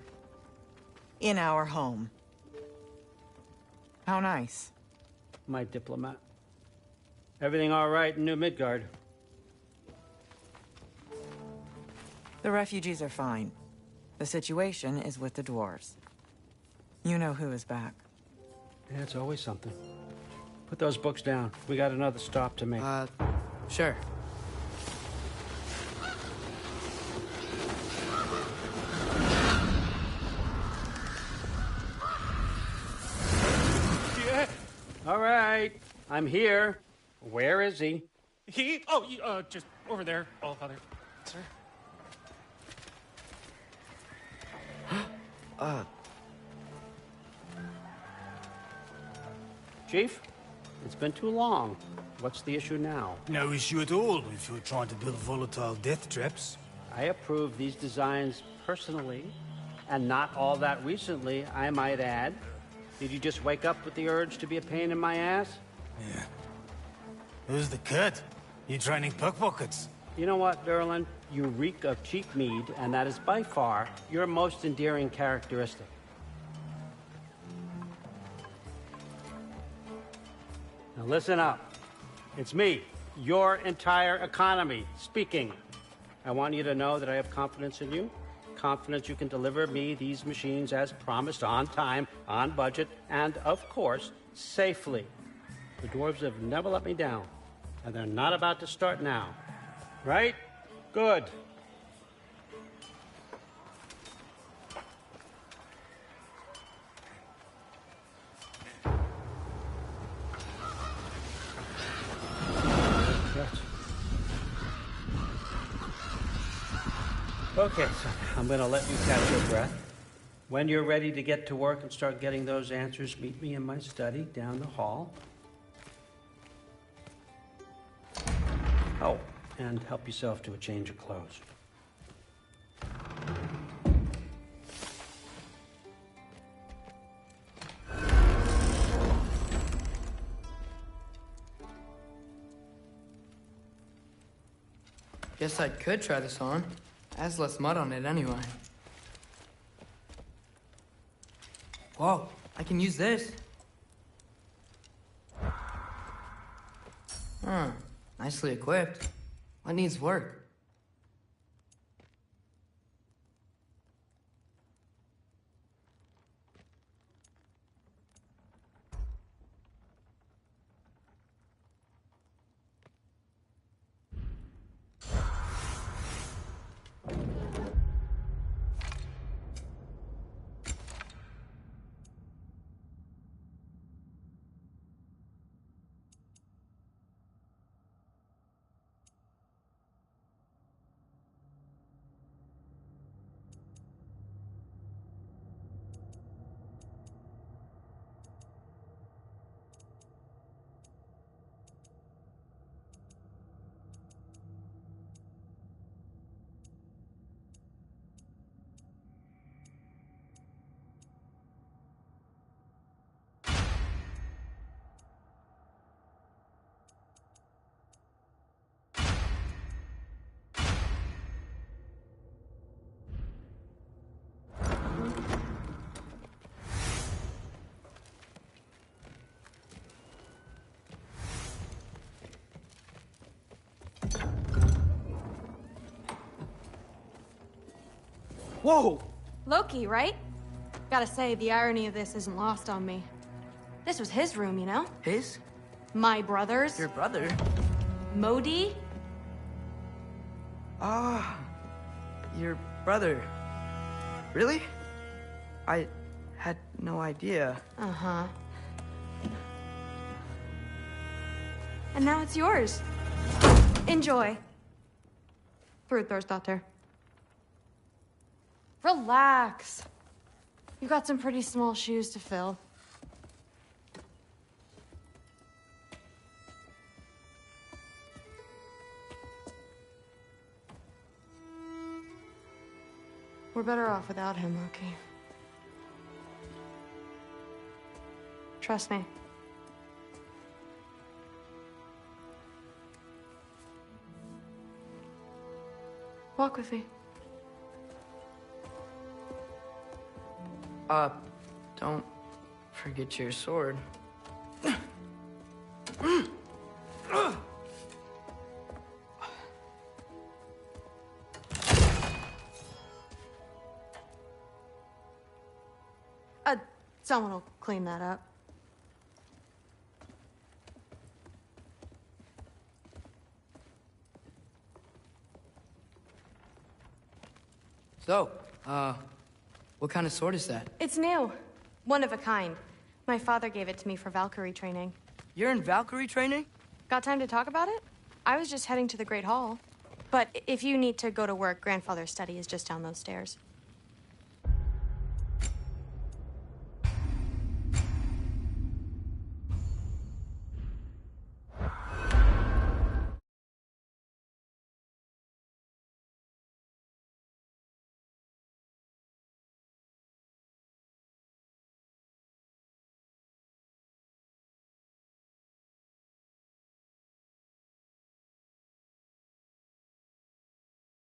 In our home. How nice. My diplomat. Everything all right in New Midgard? The refugees are fine. The situation is with the dwarves. You know who is back. Yeah, it's always something. Put those books down. We got another stop to make. Sure. Yeah. All right. I'm here. Where is he? Just over there, Allfather. Sir? Chief, it's been too long. What's the issue now? No issue at all if you're trying to build volatile death traps. I approve these designs personally, and not all that recently, I might add. Did you just wake up with the urge to be a pain in my ass? Yeah. Who's the cut? You training pickpockets? You know what, Derlin? You reek of cheap mead, and that is by far your most endearing characteristic. Now listen up. It's me, your entire economy, speaking. I want you to know that I have confidence in you. Confidence you can deliver me these machines as promised, on time, on budget, and, of course, safely. The dwarves have never let me down, and they're not about to start now. Right? Good. Okay, so I'm going to let you catch your breath. When you're ready to get to work and start getting those answers, meet me in my study down the hall. Oh, and help yourself to a change of clothes. Guess I could try this on. Has less mud on it anyway. Whoa, I can use this. Huh, nicely equipped. What needs work? Whoa! Loki, right? Gotta say, the irony of this isn't lost on me. This was his room, you know? His? My brother's. Your brother? Modi? Ah, your brother. Really? I had no idea. Uh-huh. And now it's yours. Enjoy. Daughter. Relax. You've got some pretty small shoes to fill. We're better off without him, Loki. Trust me. Walk with me. Don't forget your sword. Someone will clean that up. So, what kind of sword is that? It's new. One of a kind. My father gave it to me for Valkyrie training. You're in Valkyrie training? Got time to talk about it? I was just heading to the Great Hall. But if you need to go to work, Grandfather's study is just down those stairs.